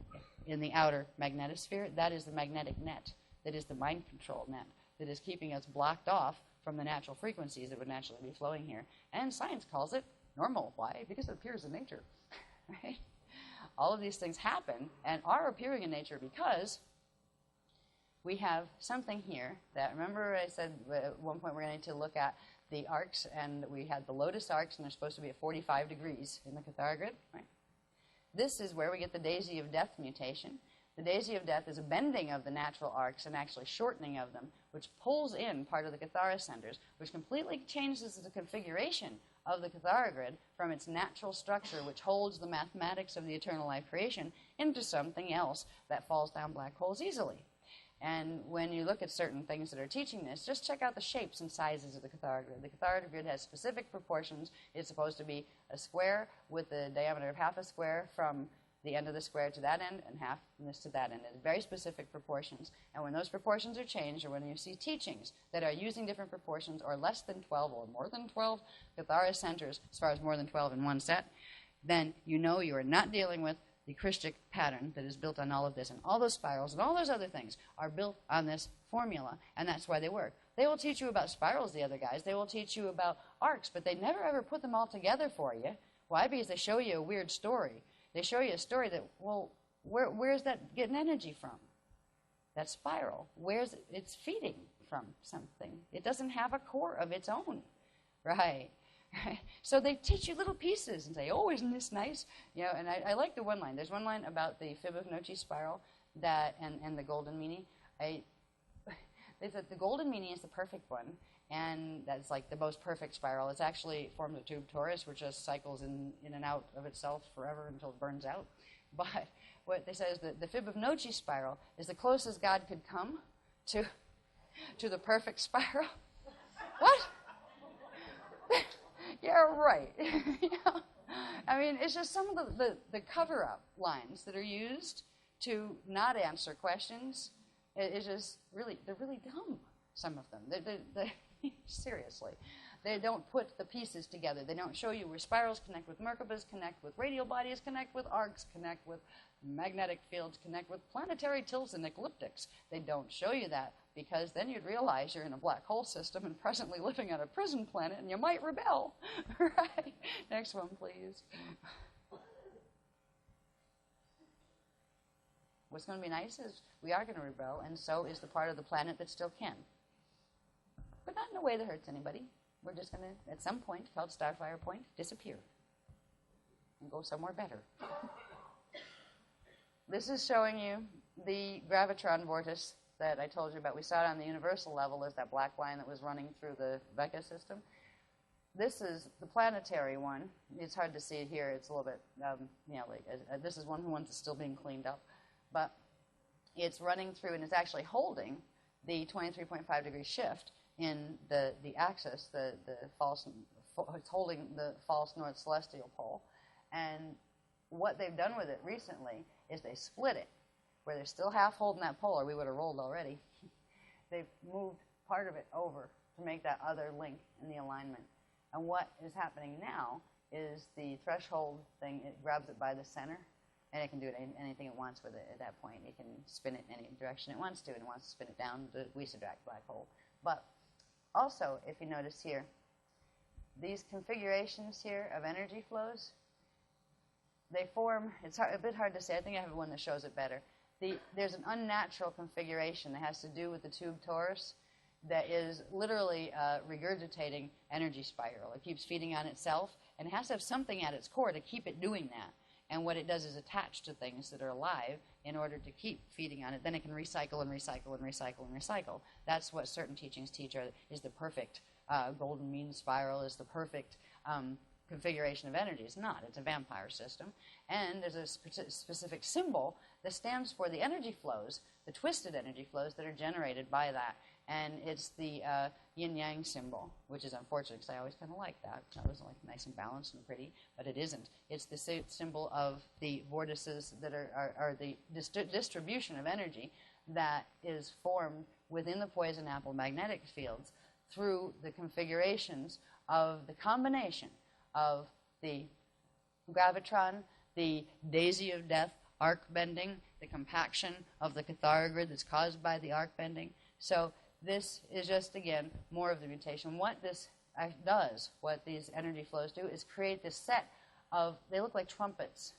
the outer magnetosphere. That is the magnetic net. That is the mind control net that is keeping us blocked off from the natural frequencies that would naturally be flowing here. And science calls it normal. Why? Because it appears in nature. Right? All of these things happen and are appearing in nature because we have something here that, remember I said at one point we're going to look at the arcs, and we had the lotus arcs, and they're supposed to be at 45 degrees in the Cathara grid, right? This is where we get the daisy of death mutation. The daisy of death is a bending of the natural arcs and actually shortening of them, which pulls in part of the Cathara centers, which completely changes the configuration of the Cathara grid from its natural structure, which holds the mathematics of the eternal life creation, into something else that falls down black holes easily. And when you look at certain things that are teaching this, just check out the shapes and sizes of the Cathara grid. The Cathara grid has specific proportions. It's supposed to be a square with the diameter of half a square from the end of the square to that end and half from this to that end. It's very specific proportions. And when those proportions are changed, or when you see teachings that are using different proportions or less than 12 or more than 12 Cathara centers, as far as more than 12 in one set, then you know you are not dealing with the Christic pattern that is built on all of this. And all those spirals and all those other things are built on this formula, and that's why they work. They will teach you about spirals, the other guys. They will teach you about arcs, but they never ever put them all together for you. Why? Because they show you a weird story. They show you a story that, well, where's that getting energy from? That spiral. Where's it's feeding from something? It doesn't have a core of its own, right? So they teach you little pieces and say, oh, isn't this nice? You know, and I like the one line. There's one line about the Fibonacci spiral that and the golden meanie. They said the golden meanie is the perfect one, and that's like the most perfect spiral. It's actually formed of tube torus, which just cycles in and out of itself forever until it burns out. But what they say is that the Fibonacci spiral is the closest God could come to the perfect spiral. What? Yeah, right. You know? I mean, it's just some of the cover-up lines that are used to not answer questions. It's just really, they're really dumb, some of them. They're seriously. They don't put the pieces together. They don't show you where spirals connect with Merkabas, connect with radial bodies, connect with arcs, connect with magnetic fields, connect with planetary tilts and ecliptics. They don't show you that, because then you'd realize you're in a black hole system and presently living on a prison planet, and you might rebel. Right? Next one, please. What's going to be nice is we are going to rebel, and so is the part of the planet that still can. But not in a way that hurts anybody. We're just going to, at some point, called Starfire Point, disappear and go somewhere better. This is showing you the gravitron vortex that I told you about. We saw it on the universal level as that black line that was running through the Vega system. This is the planetary one. It's hard to see it here. It's a little bit, this is one that's still being cleaned up. But it's running through, and it's actually holding the 23.5 degree shift in the axis, the false, it's holding the false north celestial pole. And what they've done with it recently is they split it, where they're still half holding that pole, or we would have rolled already. They've moved part of it over to make that other link in the alignment. And what is happening now is the threshold thing, it grabs it by the center, and it can do anything it wants with it at that point. It can spin it in any direction it wants to, and it wants to spin it down the Weisendracht black hole. But also, if you notice here, these configurations here of energy flows, they form, it's a bit hard to say. I think I have one that shows it better. There's an unnatural configuration that has to do with the tube torus that is literally regurgitating energy spiral. It keeps feeding on itself, and it has to have something at its core to keep it doing that. And what it does is attach to things that are alive in order to keep feeding on it. Then it can recycle and recycle and recycle and recycle. That's what certain teachings teach is the perfect golden mean spiral, is the perfect configuration of energy. It's not. It's a vampire system. And there's a specific symbol that stands for the energy flows, the twisted energy flows that are generated by that. And it's the yin-yang symbol, which is unfortunate because I always kind of like that. That was like nice and balanced and pretty, but it isn't. It's the symbol of the vortices that are the distribution of energy that is formed within the poison apple magnetic fields through the configurations of the combination of the gravitron, the daisy of death, arc bending, the compaction of the Cathara grid that's caused by the arc bending. So this is just, again, more of the mutation. What this does, what these energy flows do, is create this set of, they look like trumpets.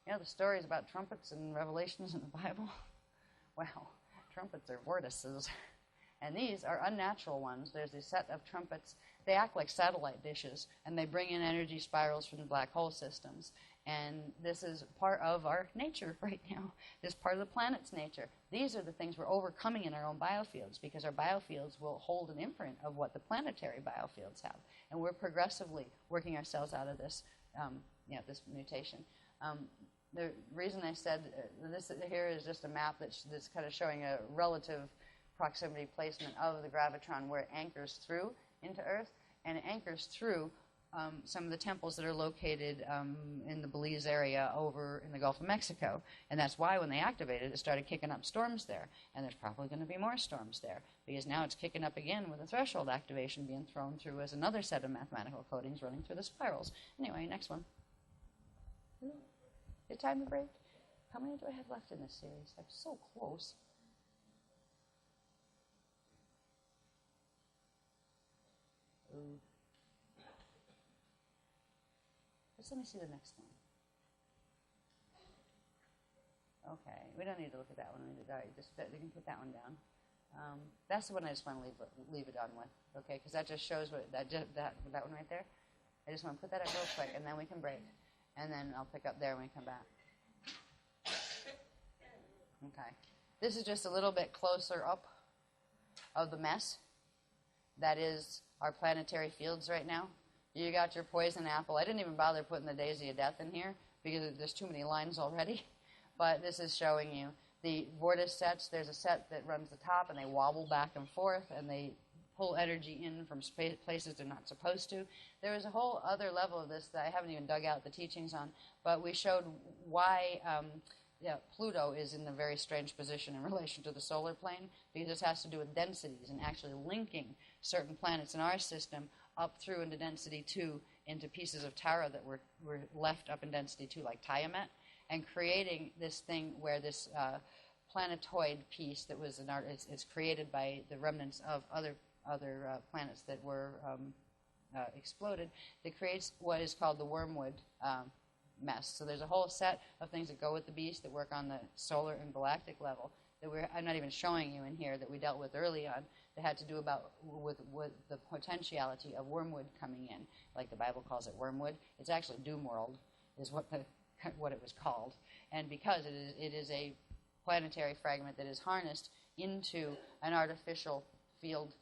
You know the stories about trumpets and revelations in the Bible? Well, trumpets are vortices. And these are unnatural ones. There's a set of trumpets. They act like satellite dishes, and they bring in energy spirals from the black hole systems. And this is part of our nature right now. This is part of the planet's nature. These are the things we're overcoming in our own biofields, because our biofields will hold an imprint of what the planetary biofields have. And we're progressively working ourselves out of this, this mutation. The reason I said this here is just a map that's kind of showing a relative proximity placement of the gravitron where it anchors through into Earth, and it anchors through some of the temples that are located in the Belize area over in the Gulf of Mexico. And that's why when they activated it, started kicking up storms there. And there's probably going to be more storms there, because now it's kicking up again with a threshold activation being thrown through as another set of mathematical codings running through the spirals. Anyway, next one. Is it time to break? How many do I have left in this series? I'm so close. Ooh. Just let me see the next one. Okay, we don't need to look at that one. We can put that one down. That's the one I just want to leave it on with. Okay, because that just shows what that one right there. I just want to put that up real quick, and then we can break, and then I'll pick up there when we come back. Okay, this is just a little bit closer up of the mess that is our planetary fields right now. You got your poison apple. I didn't even bother putting the daisy of death in here because there's too many lines already. But this is showing you the vortex sets. There's a set that runs the top, and they wobble back and forth, and they pull energy in from places they're not supposed to. There is a whole other level of this that I haven't even dug out the teachings on, but we showed why Pluto is in a very strange position in relation to the solar plane, because this has to do with densities and actually linking certain planets in our system up through into density 2 into pieces of Tara that were left up in density 2, like Tiamat, and creating this thing where this planetoid piece that was it's created by the remnants of other planets that were exploded, that creates what is called the wormwood mess. So there's a whole set of things that go with the beast that work on the solar and galactic level that I'm not even showing you in here, that we dealt with early on, that had to do with the potentiality of wormwood coming in. Like the Bible calls it wormwood. It's actually doom world is what it was called. And because it is a planetary fragment that is harnessed into an artificial field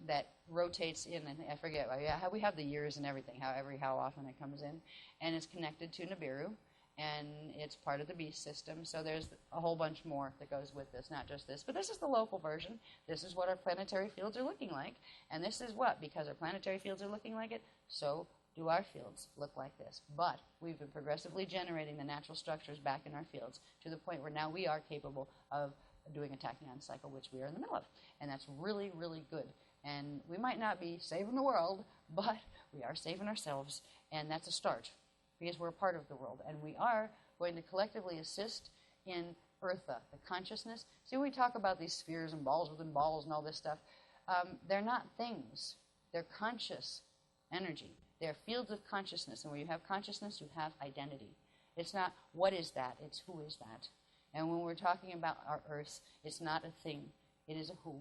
that rotates in, and I forget how we have the years and everything, how often it comes in, and it's connected to Nibiru, and it's part of the beast system. So there's a whole bunch more that goes with this, not just this. But this is the local version. This is what our planetary fields are looking like. And this is what, because our planetary fields are looking like it, so do our fields look like this. But we've been progressively generating the natural structures back in our fields to the point where now we are capable of doing a tachyon cycle, which we are in the middle of. And that's really, really good. And we might not be saving the world, but we are saving ourselves. And that's a start, because we're a part of the world. And we are going to collectively assist in Eartha, the consciousness. See, when we talk about these spheres and balls within balls and all this stuff, they're not things. They're conscious energy. They're fields of consciousness. And when you have consciousness, you have identity. It's not what is that, it's who is that. And when we're talking about our Earth, it's not a thing, it is a who.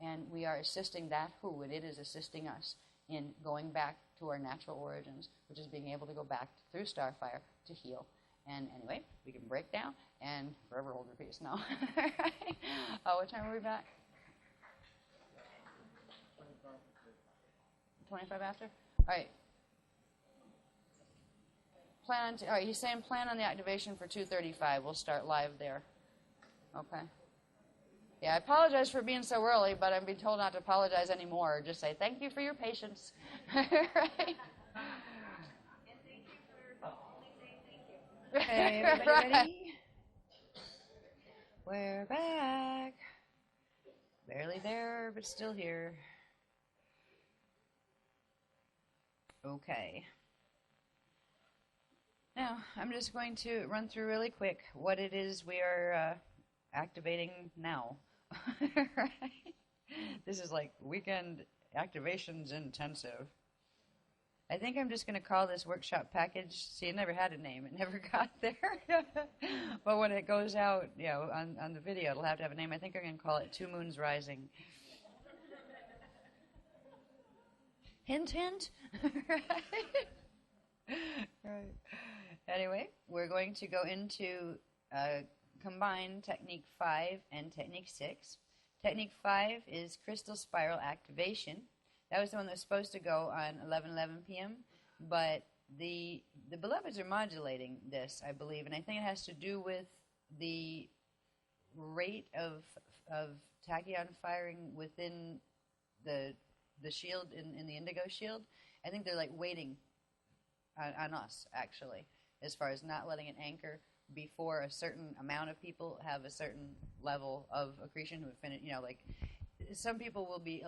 And we are assisting that who, and it is assisting us in going back to our natural origins, which is being able to go back through Starfire to heal. And anyway, we can break down and forever hold your peace. No. What time are we back? 25 after? All right. All right, he's saying plan on the activation for 2:35. We'll start live there. Okay. Yeah, I apologize for being so early, but I'm being told not to apologize anymore. Just say thank you for your patience. Right? And thank you for only saying thank you. Hey, everybody ready? We're back. Barely there, but still here. Okay. Now, I'm just going to run through really quick what it is we are activating now. Right? This is like weekend activations intensive. I think I'm just going to call this workshop package. See, it never had a name. It never got there. But when it goes out, you know, on the video, it'll have to have a name. I think I'm going to call it 2 Moons Rising. Hint, hint. Right. Anyway, we're going to go into combine Technique 5 and Technique 6. Technique 5 is Crystal Spiral Activation. That was the one that was supposed to go on 11:11 p.m., but the Beloveds are modulating this, I believe, and I think it has to do with the rate of tachyon firing within the shield in the indigo shield. I think they're like waiting on us, actually, as far as not letting it anchor before a certain amount of people have a certain level of accretion who finish. You know, like some people will be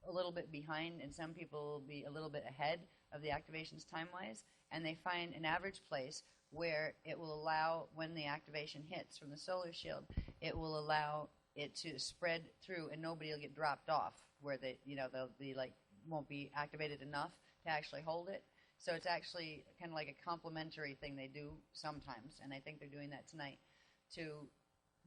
a little bit behind, and some people will be a little bit ahead of the activations time-wise, and they find an average place where it will allow, when the activation hits from the solar shield, it will allow it to spread through, and nobody will get dropped off, where they, you know, they'll be like, won't be activated enough to actually hold it. So it's actually kind of like a complementary thing they do sometimes, and I think they're doing that tonight to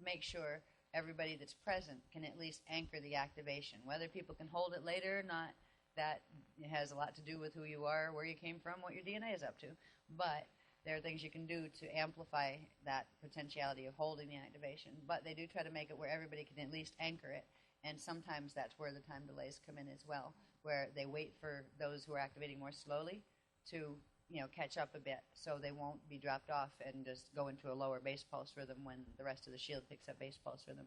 make sure everybody that's present can at least anchor the activation. Whether people can hold it later or not, that has a lot to do with who you are, where you came from, what your DNA is up to. But there are things you can do to amplify that potentiality of holding the activation. But they do try to make it where everybody can at least anchor it. And sometimes that's where the time delays come in as well, where they wait for those who are activating more slowly to, you know, catch up a bit, so they won't be dropped off and just go into a lower base pulse rhythm when the rest of the shield picks up base pulse rhythm.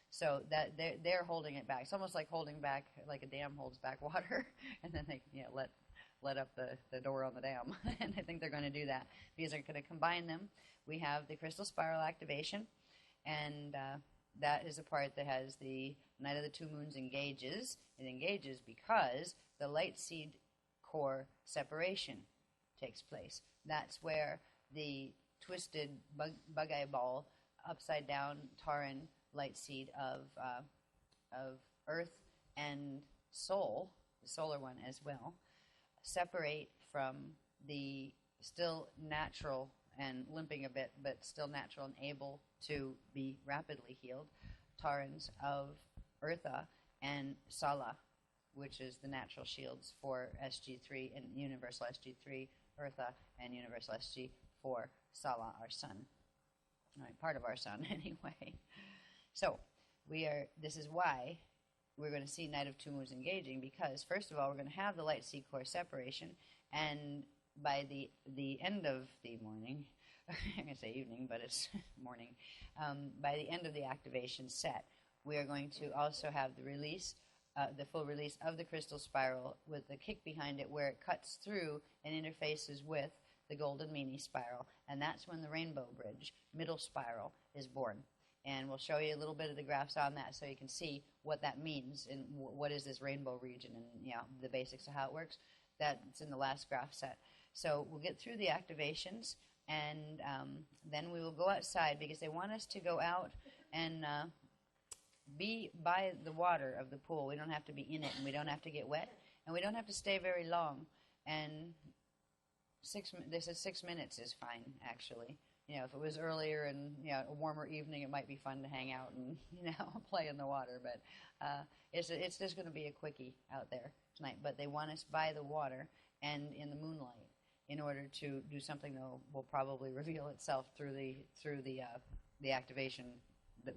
So that they're holding it back. It's almost like holding back, like a dam holds back water, and then they, you know, let up the door on the dam. And I think they're going to do that because they're going to combine them. We have the crystal spiral activation, and that is the part that has the Night of the Two Moons engages. It engages because the light seed core separation takes place. That's where the twisted bug eyeball, upside down Tauran light seed of Earth and Soul, the solar one as well, separate from the still natural and limping a bit, but still natural and able to be rapidly healed Taurans of Eartha and Sala, which is the natural shields for SG3 and Universal SG3, Eartha, and Universal SG for Sala, our sun. All right, part of our sun anyway. So this is why we're going to see Night of Two Moons engaging, because first of all, we're going to have the light seed core separation, and by the end of the morning, I'm going to say evening, but it's morning. By the end of the activation set, we are going to also have the release, the full release of the crystal spiral with the kick behind it where it cuts through and interfaces with the golden meanie spiral, and that's when the rainbow bridge middle spiral is born. And we'll show you a little bit of the graphs on that so you can see what that means and what is this rainbow region and the basics of how it works. That's in the last graph set. So we'll get through the activations, and then we will go outside because they want us to go out and be by the water of the pool. We don't have to be in it, and we don't have to get wet, and we don't have to stay very long. And they said 6 minutes is fine, actually. If it was earlier and a warmer evening, it might be fun to hang out and play in the water. But it's just going to be a quickie out there tonight. But they want us by the water and in the moonlight in order to do something that will probably reveal itself through the activation. That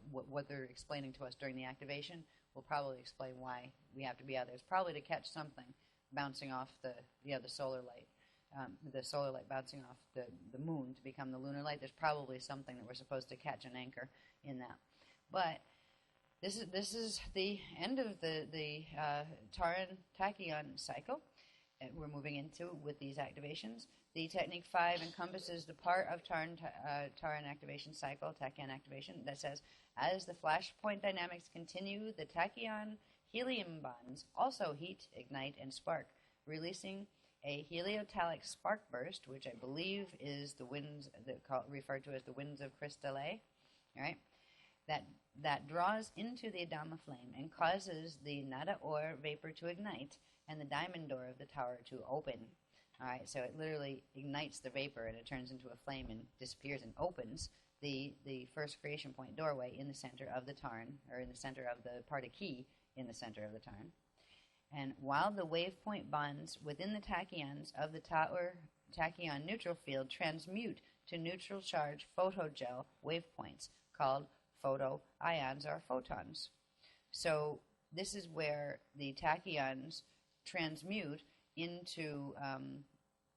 what they're explaining to us during the activation will probably explain why we have to be out there. It's probably to catch something bouncing off the solar light. The solar light bouncing off the moon to become the lunar light. There's probably something that we're supposed to catch and anchor in that. But this is the end of the Taran Tachyon cycle. We're moving into with these activations. The Technique 5 encompasses the part of Taran activation cycle, tachyon activation, that says, as the flashpoint dynamics continue, the tachyon helium bonds also heat, ignite, and spark, releasing a heliotalic spark burst, which I believe is the winds referred to as the winds of Christallé, right? That draws into the Adama flame and causes the nada ore vapor to ignite and the diamond door of the tower to open. All right, so it literally ignites the vapor and it turns into a flame and disappears and opens the first creation point doorway in the center of the Tarn, or in the center of the part of key in the center of the Tarn. And while the wave point bonds within the tachyons of the tower tachyon neutral field transmute to neutral charge photogel wave points called photoions or photons. So this is where the tachyons transmute into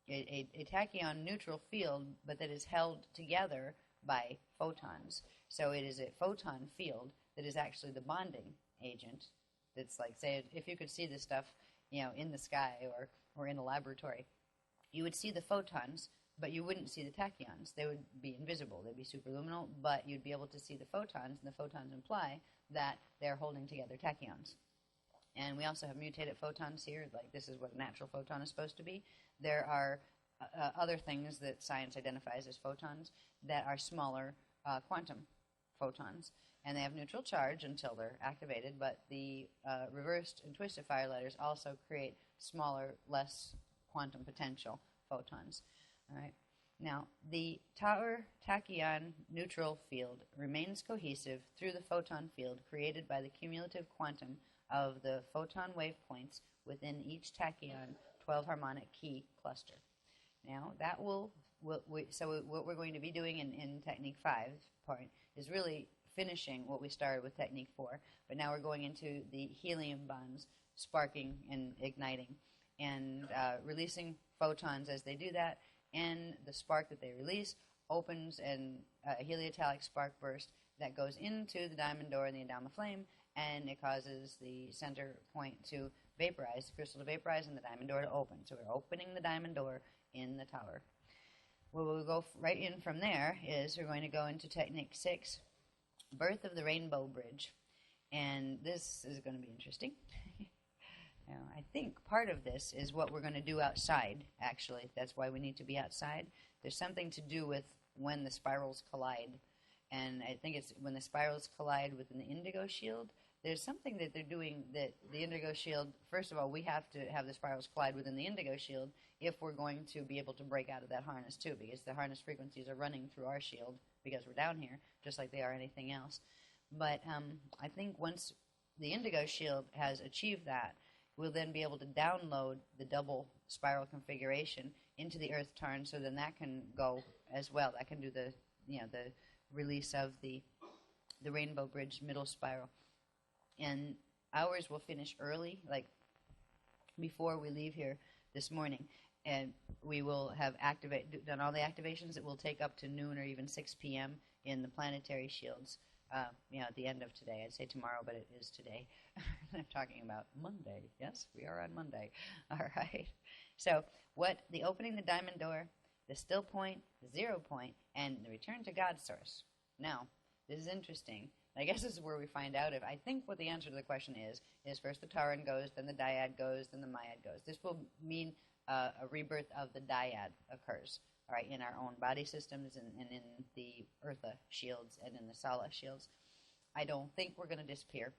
a tachyon neutral field, but that is held together by photons. So it is a photon field that is actually the bonding agent. It's like, say, if you could see this stuff, in the sky or in a laboratory, you would see the photons, but you wouldn't see the tachyons. They would be invisible. They'd be superluminal, but you'd be able to see the photons, and the photons imply that they're holding together tachyons. And we also have mutated photons here, like this is what a natural photon is supposed to be. There are other things that science identifies as photons that are smaller quantum photons. And they have neutral charge until they're activated, but the reversed and twisted fire letters also create smaller, less quantum potential photons. All right. Now, the tower tachyon neutral field remains cohesive through the photon field created by the cumulative quantum of the photon wave points within each tachyon 12 harmonic key cluster. Now, that so what we're going to be doing in Technique 5 part is really finishing what we started with Technique 4, but now we're going into the helium bonds, sparking and igniting, and releasing photons as they do that, and the spark that they release opens a heliotalic spark burst that goes into the diamond door and the Adama flame, and it causes the center point to vaporize, the crystal to vaporize, and the diamond door to open. So we're opening the diamond door in the tower. Where we'll go right in from there is we're going to go into Technique 6, Birth of the Rainbow Bridge. And this is going to be interesting. Now, I think part of this is what we're going to do outside, actually. That's why we need to be outside. There's something to do with when the spirals collide. And I think it's when the spirals collide within the indigo shield, there's something that they're doing that the indigo shield, first of all, we have to have the spirals collide within the indigo shield if we're going to be able to break out of that harness too, because the harness frequencies are running through our shield because we're down here, just like they are anything else. But I think once the indigo shield has achieved that, we'll then be able to download the double spiral configuration into the Earth Tarn, so then that can go as well. That can do the release of the Rainbow Bridge middle spiral. And ours will finish early, like before we leave here this morning. and we will have done all the activations. It will take up to noon or even 6 p.m. in the planetary shields. At the end of today. I'd say tomorrow, but it is today. I'm talking about Monday. Yes, we are on Monday. All right. So the opening the diamond door, the still point, the 0 point, and the return to God's source. Now, this is interesting. I guess this is where we find out I think what the answer to the question is first the Tauran goes, then the dyad goes, then the myad goes. This will mean a rebirth of the dyad occurs, all right, in our own body systems and in the Eartha shields and in the Sala shields. I don't think we're going to disappear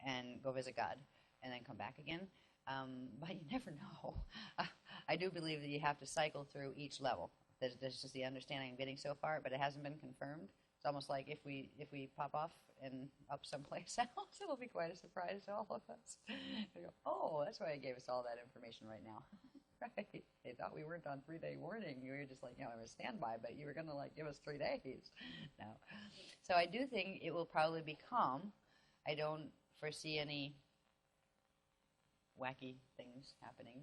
and go visit God and then come back again, but you never know. I do believe that you have to cycle through each level. That's just the understanding I'm getting so far, but it hasn't been confirmed. It's almost like if we pop off and up someplace else, it'll be quite a surprise to all of us. We go, oh, that's why I gave us all that information right now. Right. They thought we weren't on 3-day warning. You were just like, I was standby, but you were going to give us 3 days. No. So I do think it will probably be calm. I don't foresee any wacky things happening,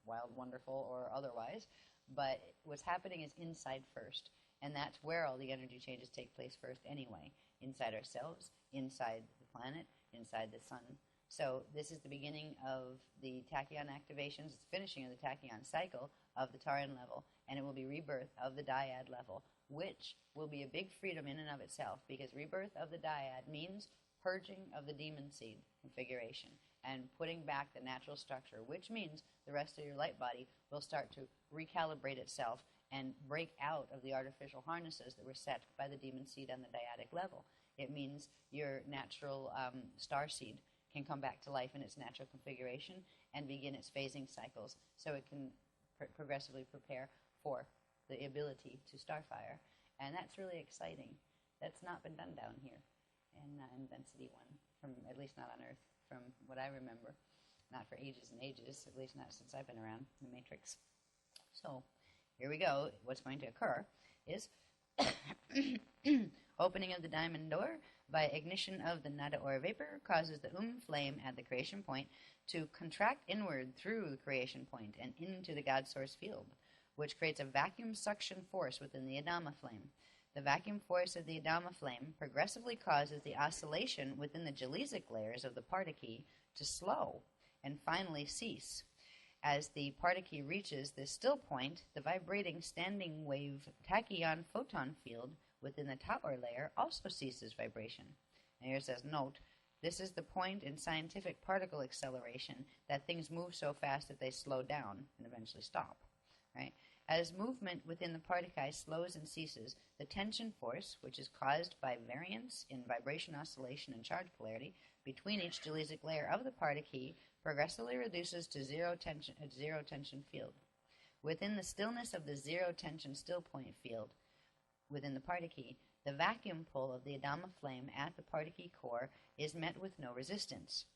wild, wonderful, or otherwise. But what's happening is inside first. And that's where all the energy changes take place first anyway. Inside ourselves, inside the planet, inside the sun. So this is the beginning of the tachyon activations. It's the finishing of the tachyon cycle of the Tauran level, and it will be rebirth of the dyad level, which will be a big freedom in and of itself, because rebirth of the dyad means purging of the demon seed configuration and putting back the natural structure, which means the rest of your light body will start to recalibrate itself and break out of the artificial harnesses that were set by the demon seed on the dyadic level. It means your natural star seed can come back to life in its natural configuration and begin its phasing cycles, so it can progressively prepare for the ability to starfire. And that's really exciting. That's not been done down here in Density 1, at least not on Earth, from what I remember. Not for ages and ages, at least not since I've been around the Matrix. So here we go. What's going to occur is opening of the diamond door by ignition of the nada or vapor causes the flame at the creation point to contract inward through the creation point and into the God source field, which creates a vacuum suction force within the Adama flame. The vacuum force of the Adama flame progressively causes the oscillation within the Jalizic layers of the Partiki to slow and finally cease. As the Partiki reaches the still point, the vibrating standing wave tachyon photon field within the Tower layer also ceases vibration. And here it says, note, this is the point in scientific particle acceleration that things move so fast that they slow down and eventually stop. Right? As movement within the particle slows and ceases, the tension force, which is caused by variance in vibration oscillation and charge polarity between each Jalizic layer of the particle, progressively reduces to zero tension field. Within the stillness of the zero tension still point field within the particle, the vacuum pull of the Adama flame at the particle core is met with no resistance.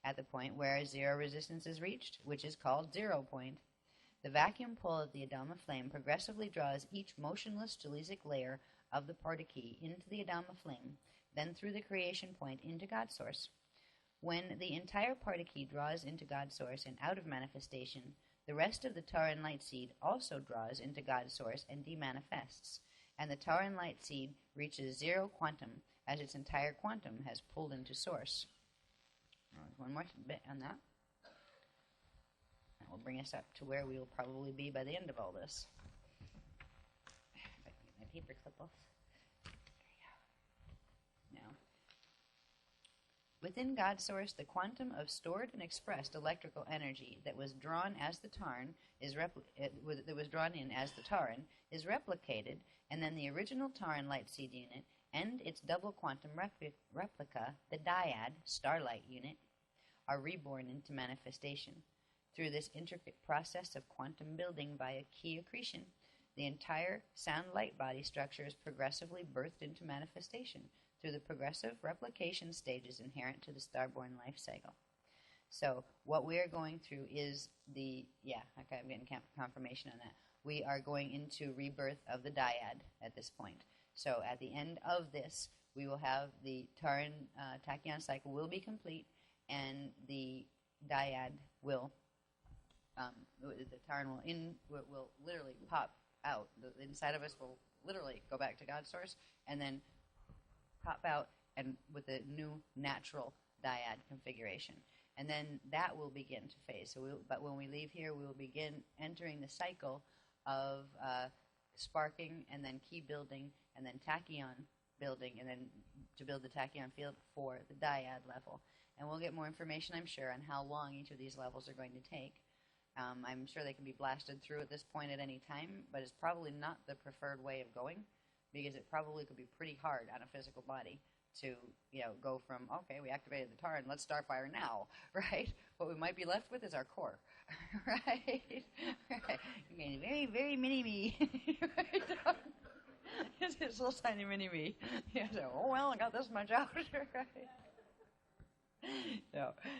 At the point where zero resistance is reached, which is called 0 point, the vacuum pull of the Adama flame progressively draws each motionless Jalizic layer of the particle into the Adama flame, then through the creation point into God source. When the entire particle draws into God source and out of manifestation, the rest of the Tauran light seed also draws into God source and demanifests, and the Tauran light seed reaches zero quantum as its entire quantum has pulled into source. One more bit on that. That will bring us up to where we will probably be by the end of all this. If I can get my paper clip off. There we go. Now, within God source, the quantum of stored and expressed electrical energy that was drawn as the Tauran that was drawn in as the Tauran is replicated, and then the original Tauran light seed unit and its double quantum replica, the dyad starlight unit, are reborn into manifestation. Through this intricate process of quantum building via key accretion, the entire sound light body structure is progressively birthed into manifestation through the progressive replication stages inherent to the starborn life cycle. So what we are going through is I'm getting confirmation on that. We are going into rebirth of the dyad at this point. So at the end of this, we will have the Tauran tachyon cycle will be complete, and the dyad will The Taran will literally pop out. The inside of us will literally go back to God's source and then pop out and with a new natural dyad configuration. And then that will begin to phase. But when we leave here, we will begin entering the cycle of sparking and then key building and then tachyon building and then to build the tachyon field for the dyad level. And we'll get more information, I'm sure, on how long each of these levels are going to take. I'm sure they can be blasted through at this point at any time, but it's probably not the preferred way of going because it probably could be pretty hard on a physical body to, go from, okay, we activated the Taran, let's starfire now, right? What we might be left with is our core, right? Right. Very, very mini-me. It's this little tiny mini-me. Oh, well, I got this much out, right?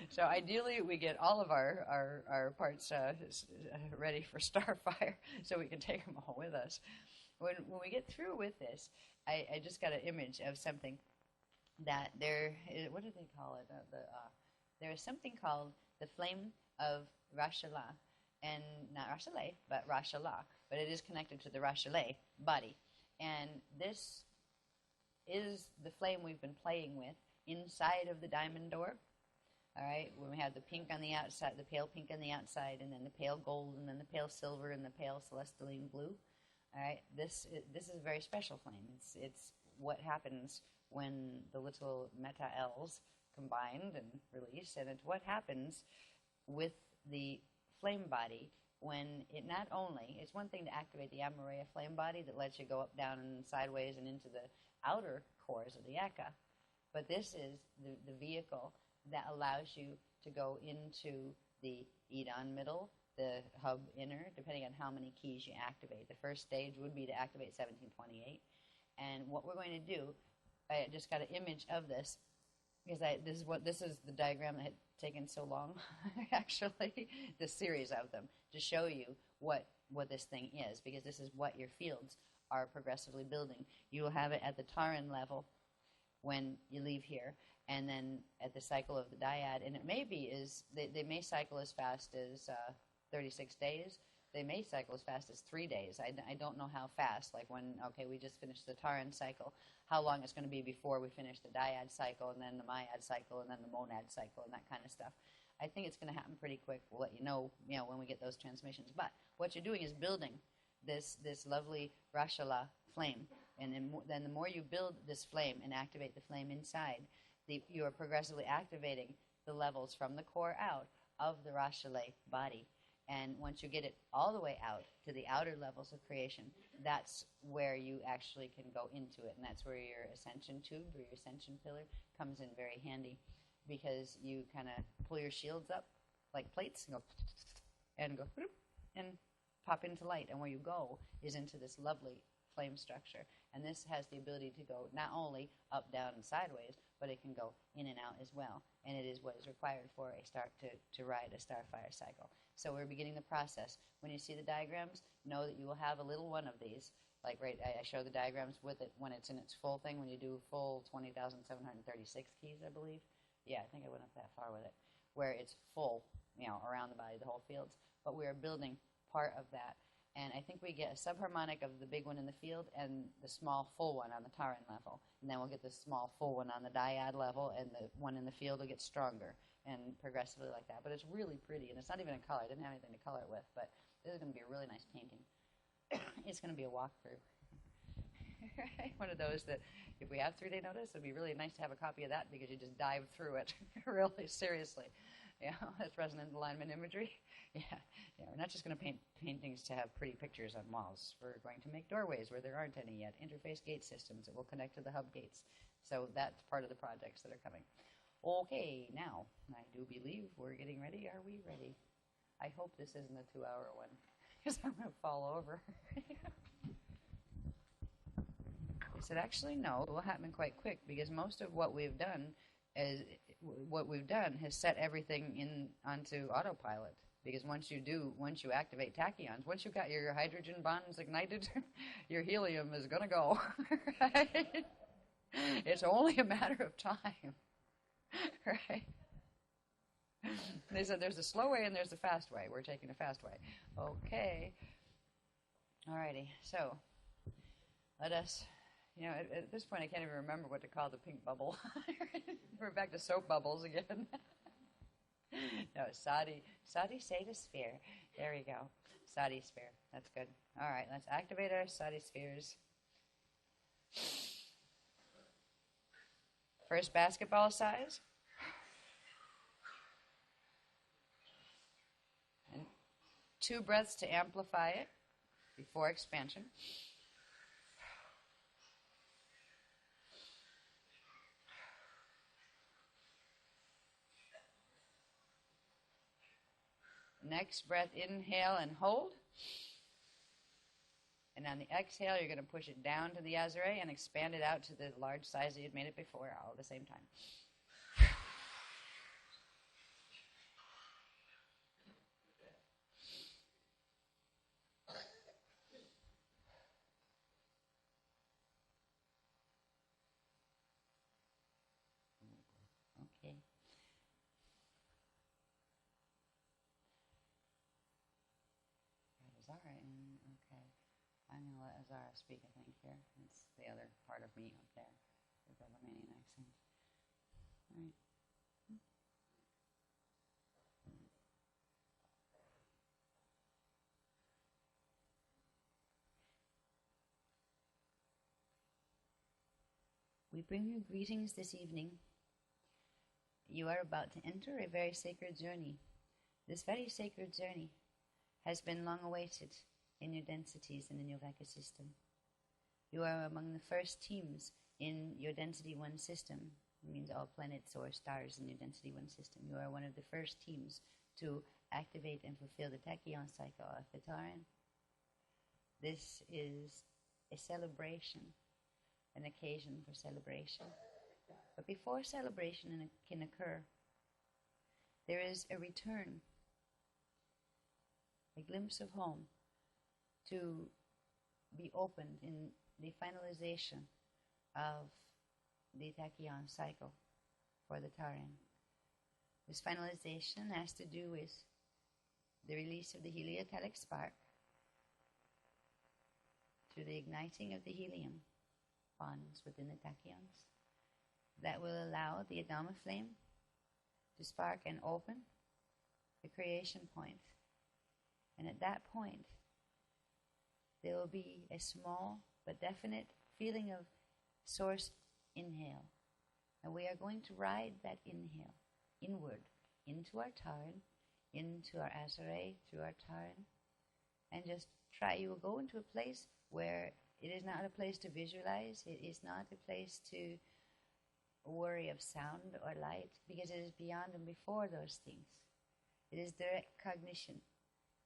So ideally, we get all of our parts ready for starfire so we can take them all with us. When we get through with this, I just got an image of something that there is, what do they call it? There is something called the flame of Rashala, and not Rashaleh, but Rashala, but it is connected to the Rashaleh body. And this is the flame we've been playing with inside of the diamond door. All right, when we have the pink on the outside, the pale pink on the outside, and then the pale gold, and then the pale silver, and the pale celestiline blue. All right, this is a very special flame. It's what happens when the little meta-Ls combined and release, and it's what happens with the flame body when it not only, it's one thing to activate the Amareya flame body that lets you go up, down, and sideways and into the outer cores of the Eka, but this is the vehicle that allows you to go into the Edon middle, the hub inner, depending on how many keys you activate. The first stage would be to activate 1728, and what we're going to do, I just got an image of this because this is the diagram that had taken so long, actually, the series of them to show you what this thing is, because this is what your fields are progressively building. You will have it at the Taran level when you leave here, and then at the cycle of the dyad, and it may be they may cycle as fast as 36 days. They may cycle as fast as 3 days. I don't know how fast, like when, okay, we just finished the Taran cycle, how long it's going to be before we finish the dyad cycle, and then the myad cycle, and then the monad cycle, and that kind of stuff. I think it's going to happen pretty quick. We'll let you know, when we get those transmissions. But what you're doing is building this lovely Rashala flame. And then the more you build this flame and activate the flame inside, you are progressively activating the levels from the core out of the Rashala body. And once you get it all the way out to the outer levels of creation, that's where you actually can go into it. And that's where your ascension tube or your ascension pillar comes in very handy, because you kind of pull your shields up like plates and go and pop into light. And where you go is into this lovely flame structure. And this has the ability to go not only up, down, and sideways, but it can go in and out as well. And it is what is required for a start to ride a starfire cycle. So we're beginning the process. When you see the diagrams, know that you will have a little one of these. Like, right, I show the diagrams with it when it's in its full thing, when you do full 20,736 keys, I believe. Yeah, I think I went up that far with it, where it's full, around the body, the whole fields. But we are building part of that. And I think we get a subharmonic of the big one in the field and the small full one on the Taran level. And then we'll get the small full one on the dyad level, and the one in the field will get stronger and progressively like that. But it's really pretty, and it's not even in color. I didn't have anything to color it with, but this is going to be a really nice painting. It's going to be a walkthrough. One of those that if we have 3-day notice, it'd be really nice to have a copy of that, because you just dive through it really seriously. That's resonant alignment imagery. We're not just going to paint paintings to have pretty pictures on walls. We're going to make doorways where there aren't any yet, interface gate systems that will connect to the hub gates. So that's part of the projects that are coming. Okay, now, I do believe we're getting ready. Are we ready? I hope this isn't a 2-hour one, because I'm going to fall over. I said, actually, no, it will happen quite quick, because most of what we've done has set everything onto autopilot. Because once you activate tachyons, once you've got your hydrogen bonds ignited, your helium is going to go. Right? It's only a matter of time. Right? They said there's a slow way and there's the fast way. We're taking the fast way. Okay. Alrighty. So let us, at this point I can't even remember what to call the pink bubble. We're back to soap bubbles again. No, Sadi Sata sphere. There we go. Sadi sphere. That's good. All right, let's activate our Sadi spheres. First basketball size. And 2 breaths to amplify it before expansion. Next breath, inhale and hold. And on the exhale, you're going to push it down to the Azure and expand it out to the large size that you'd made it before, all at the same time. Okay. Got Azara in. Okay. I'm going to let Azara speak, I think, here. It's the other part of me up there with the Romanian accent. All right. We bring you greetings this evening. You are about to enter a very sacred journey. This very sacred journey has been long awaited in your densities and in your Vaka system. You are among the first teams in your Density 1 system. It means all planets or stars in your Density 1 system. You are one of the first teams to activate and fulfill the tachyon cycle of the Taran. This is a celebration, an occasion for celebration. But before celebration can occur, there is a return, a glimpse of home, to be opened in the finalization of the tachyon cycle for the Taran. This finalization has to do with the release of the heliotelic spark through the igniting of the helium bonds within the tachyons. That will allow the Adama flame to spark and open the creation point. And at that point, there will be a small but definite feeling of source inhale. And we are going to ride that inhale inward into our Taran, into our Azure, through our Taran, and just try. You will go into a place where it is not a place to visualize, it is not a place to worry of sound or light, because it is beyond and before those things. It is direct cognition,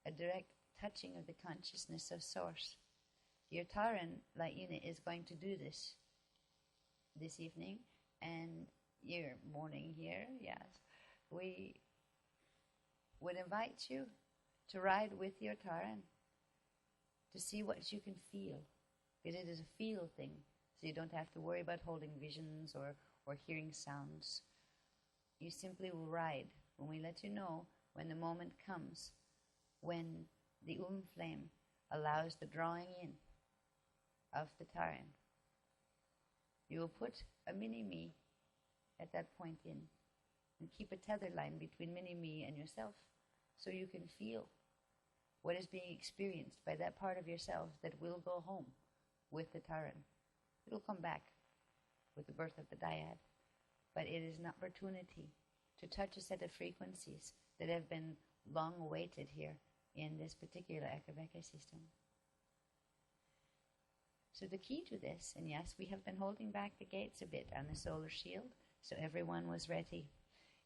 a direct touching of the consciousness of Source. Your Taran light unit is going to do this evening, and your morning here, yes. We would invite you to ride with your Taran, to see what you can feel, because it is a feel thing, so you don't have to worry about holding visions or hearing sounds. You simply will ride when we let you know when the moment comes, when the flame allows the drawing in of the Taran. You will put a mini-me at that point in and keep a tether line between mini-me and yourself, so you can feel what is being experienced by that part of yourself that will go home with the Taran. It will come back with the birth of the dyad, but it is an opportunity to touch a set of frequencies that have been long awaited here in this particular Akabeka system. So the key to this, and yes, we have been holding back the gates a bit on the solar shield, so everyone was ready.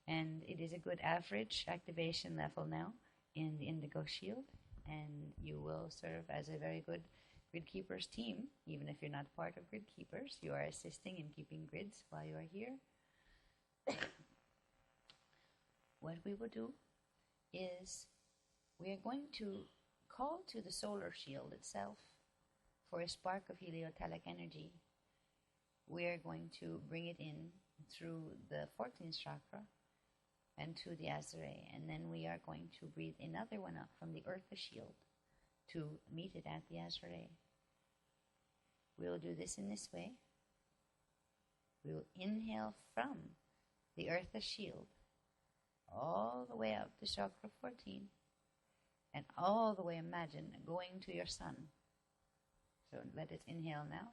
And it is a good average activation level now in the Indigo Shield, and you will serve as a very good Grid Keepers team. Even if you're not part of Grid Keepers, you are assisting in keeping grids while you are here. What we will do is we are going to call to the solar shield itself for a spark of heliotelic energy. We are going to bring it in through the 14th chakra, and to the Azure. And then we are going to breathe another one up from the Eartha shield to meet it at the Azure. We will do this in this way. We will inhale from the Eartha shield all the way up to chakra 14 and all the way, imagine, going to your sun. So let us inhale now.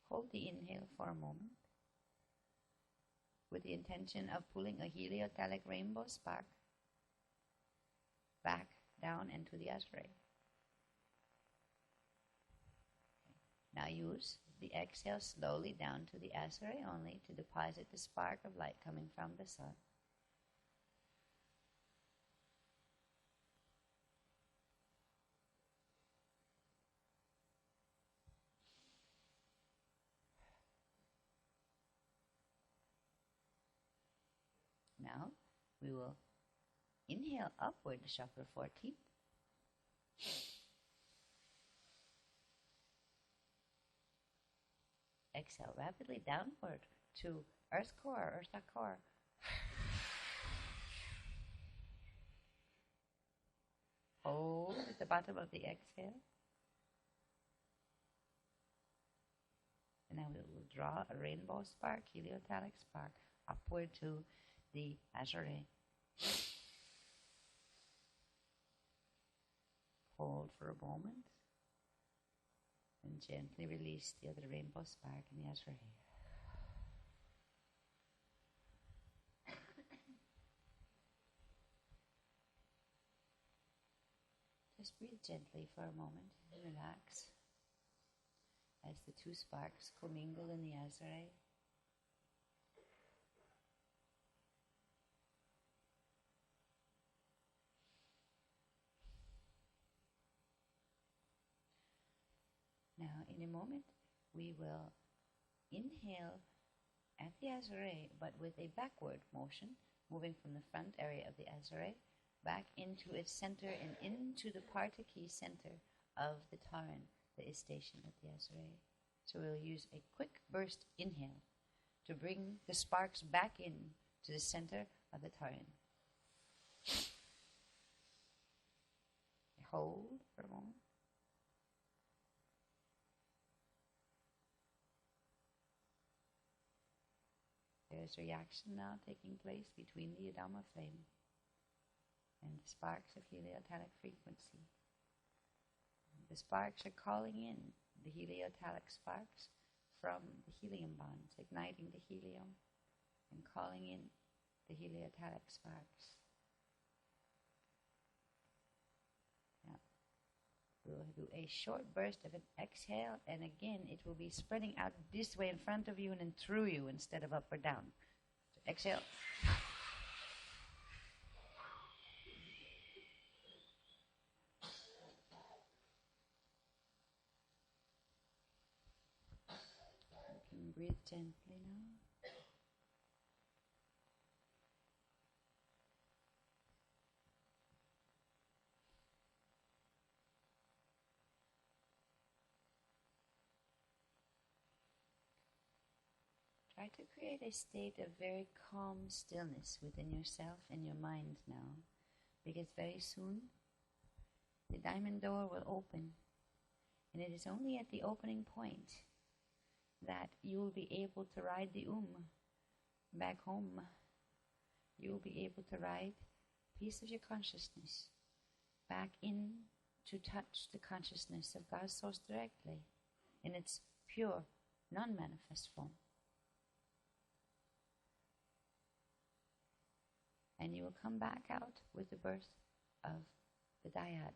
Hold the inhale for a moment with the intention of pulling a heliotalic rainbow spark back down into the Azure. Now use the exhale slowly down to the Azure only to deposit the spark of light coming from the sun. Now we will inhale upward to chakra 14. Exhale rapidly downward to earth core, eartha core. Hold at the bottom of the exhale. And now we will draw a rainbow spark, heliotalic spark, upward to the Azure. Hold for a moment and gently release the other rainbow spark in the Azure. Just breathe gently for a moment and relax as the two sparks commingle in the Azure. Now, in a moment, we will inhale at the Azure, but with a backward motion, moving from the front area of the Azure back into its center and into the Partiki center of the Taran that is stationed at the Azure. So we'll use a quick burst inhale to bring the sparks back in to the center of the Taran. Hold for a moment. There's reaction now taking place between the Adama flame and the sparks of heliotalic frequency. The sparks are calling in the heliotalic sparks from the helium bonds, igniting the helium and calling in the heliotalic sparks. Now, we'll do a short burst of an exhale, and again it will be spreading out this way in front of you and then through you instead of up or down. So exhale. You can breathe gently now. Try to create a state of very calm stillness within yourself and your mind now, because very soon the diamond door will open, and it is only at the opening point that you will be able to ride the back home. You will be able to ride a piece of your consciousness back in to touch the consciousness of God's source directly in its pure, non-manifest form. And you will come back out with the birth of the dyad.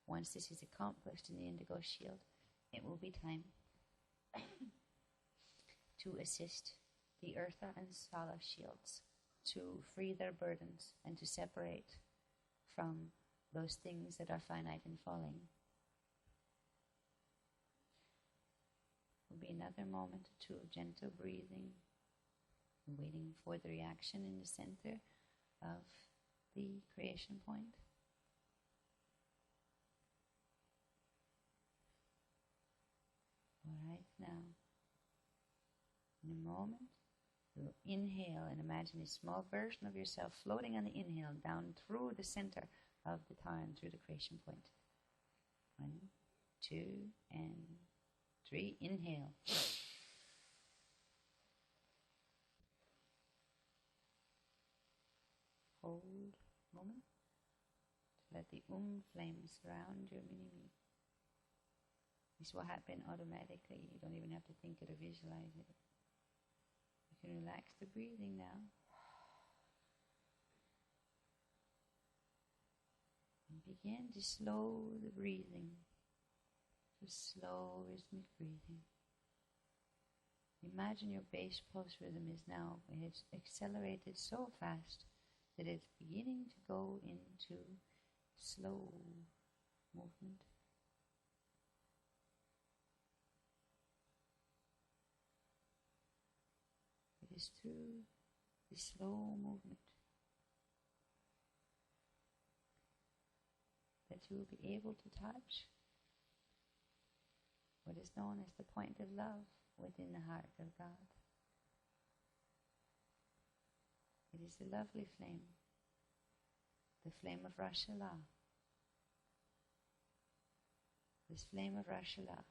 Once this is accomplished in the indigo shield, it will be time to assist the Eartha and Sala shields to free their burdens and to separate from those things that are finite and falling. Will be another moment or two of gentle breathing, waiting for the reaction in the center of the creation point. now. In a moment, you'll inhale and imagine a small version of yourself floating on the inhale down through the center of the time, through the creation point. 1, 2, and 3. Inhale. Hold a moment. Let the flame surround your mini-me. This will happen automatically. You don't even have to think it or visualize it. You can relax the breathing now. And begin to slow the breathing. Just slow rhythmic breathing. Imagine your bass pulse rhythm is now, it's accelerated so fast that it's beginning to go into slow movement. It is through the slow movement that you will be able to touch what is known as the point of love within the heart of God. It is the lovely flame, the flame of Rashala. This flame of Rashala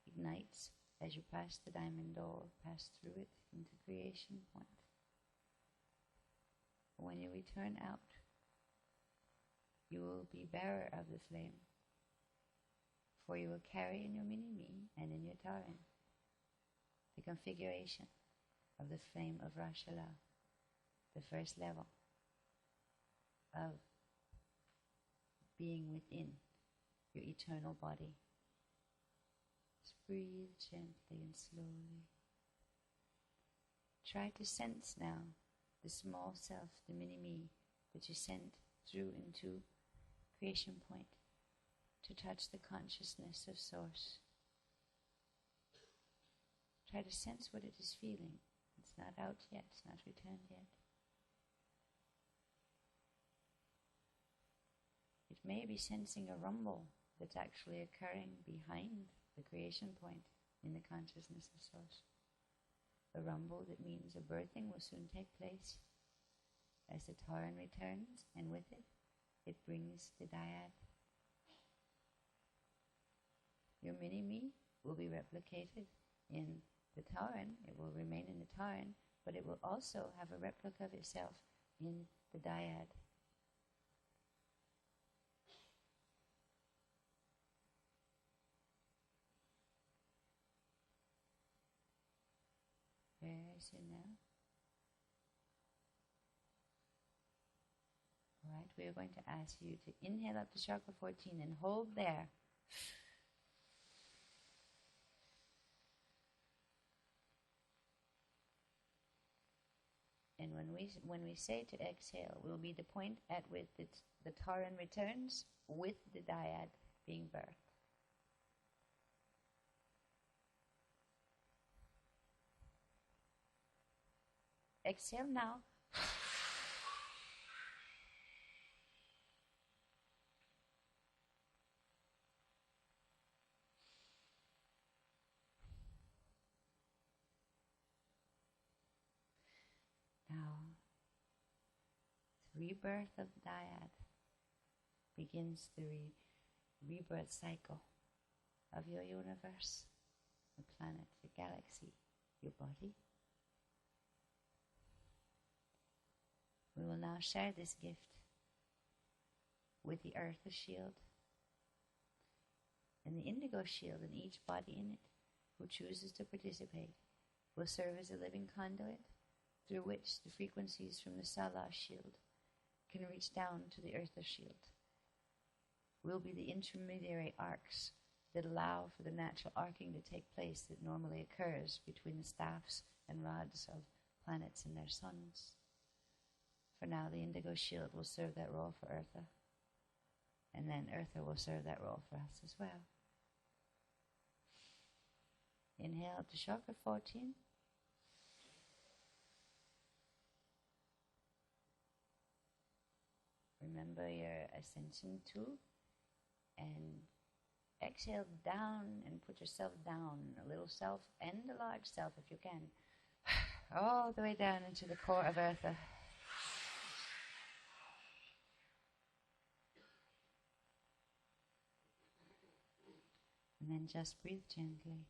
ignites as you pass the diamond door, pass through it into creation point. When you return out, you will be bearer of the flame, for you will carry in your mini-me and in your Taran the configuration of the flame of Rashala, the first level of being within your eternal body. Just breathe gently and slowly. Try to sense now the small self, the mini-me that you sent through into creation point to touch the consciousness of Source. Try to sense what it is feeling. It's not out yet, it's not returned yet. It may be sensing a rumble that's actually occurring behind the creation point in the consciousness of Source. A rumble that means a birthing will soon take place as the Taran returns, and with it, it brings the dyad. Your mini-me will be replicated in the Taran. It will remain in the Taran, but it will also have a replica of itself in the dyad. Very soon now. Alright, we are going to ask you to inhale up to chakra 14 and hold there. And when we say to exhale, will be the point at which the Taran returns with the dyad being birthed. Exhale now. Now, the rebirth of the dyad begins the rebirth cycle of your universe, the planet, the galaxy, your body. We will now share this gift with the earth shield and the indigo shield, and each body in it who chooses to participate will serve as a living conduit through which the frequencies from the Salah shield can reach down to the earth shield. Will be the intermediary arcs that allow for the natural arcing to take place that normally occurs between the staffs and rods of planets and their suns. For now, the indigo shield will serve that role for Eartha, and then Eartha will serve that role for us as well. Inhale to chakra 14. Remember your ascension too, and exhale down and put yourself down, a little self and a large self if you can, all the way down into the core of Eartha. And then just breathe gently.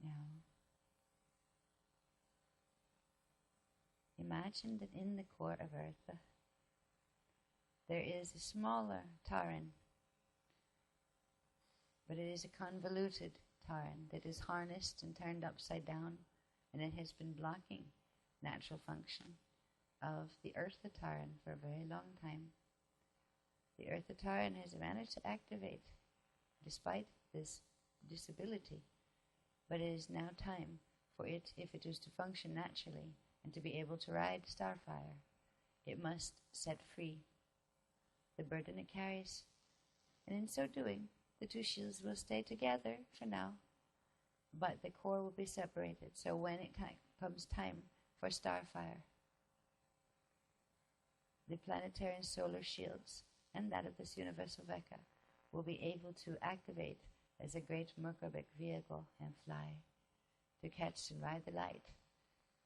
Now, imagine that in the core of Eartha there is a smaller Taran, but it is a convoluted Taran that is harnessed and turned upside down, and it has been blocking natural function of the Eartha Taran for a very long time. The Eartha Taran has managed to activate despite this disability, but it is now time for it, if it is to function naturally and to be able to ride Starfire, it must set free the burden it carries. And in so doing, the two shields will stay together for now, but the core will be separated. So when it comes time for Starfire, the planetary and solar shields and that of this universal Veka will be able to activate as a great Merkabah vehicle and fly to catch and ride the light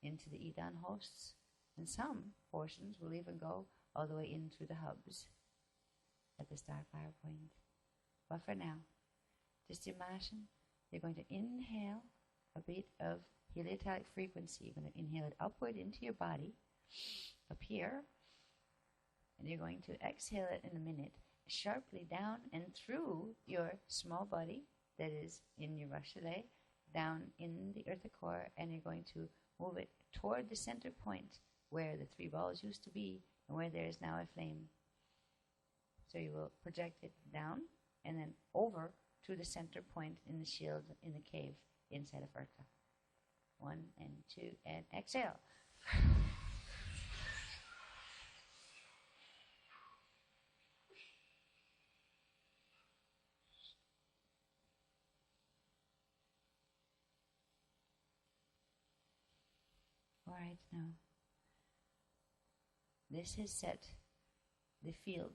into the Edan hosts, and some portions will even go all the way into the hubs at the Starfire point. But for now, just imagine you're going to inhale a bit of heliotalic frequency. You're going to inhale it upward into your body, up here, and you're going to exhale it in a minute, sharply down and through your small body that is in your Rashale, down in the Eartha core, and you're going to move it toward the center point where the three balls used to be and where there is now a flame. So you will project it down and then over to the center point in the shield in the cave inside of Eartha. 1 and 2 and exhale. Alright, now, this has set the field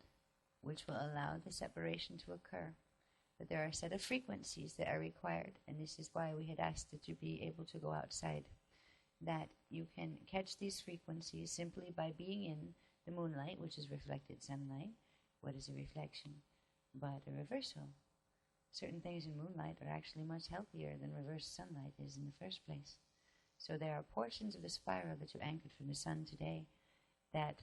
which will allow the separation to occur. But there are a set of frequencies that are required, and this is why we had asked that you be able to go outside. That you can catch these frequencies simply by being in the moonlight, which is reflected sunlight. What is a reflection? But a reversal. Certain things in moonlight are actually much healthier than reverse sunlight is in the first place. So there are portions of the spiral that you anchored from the sun today that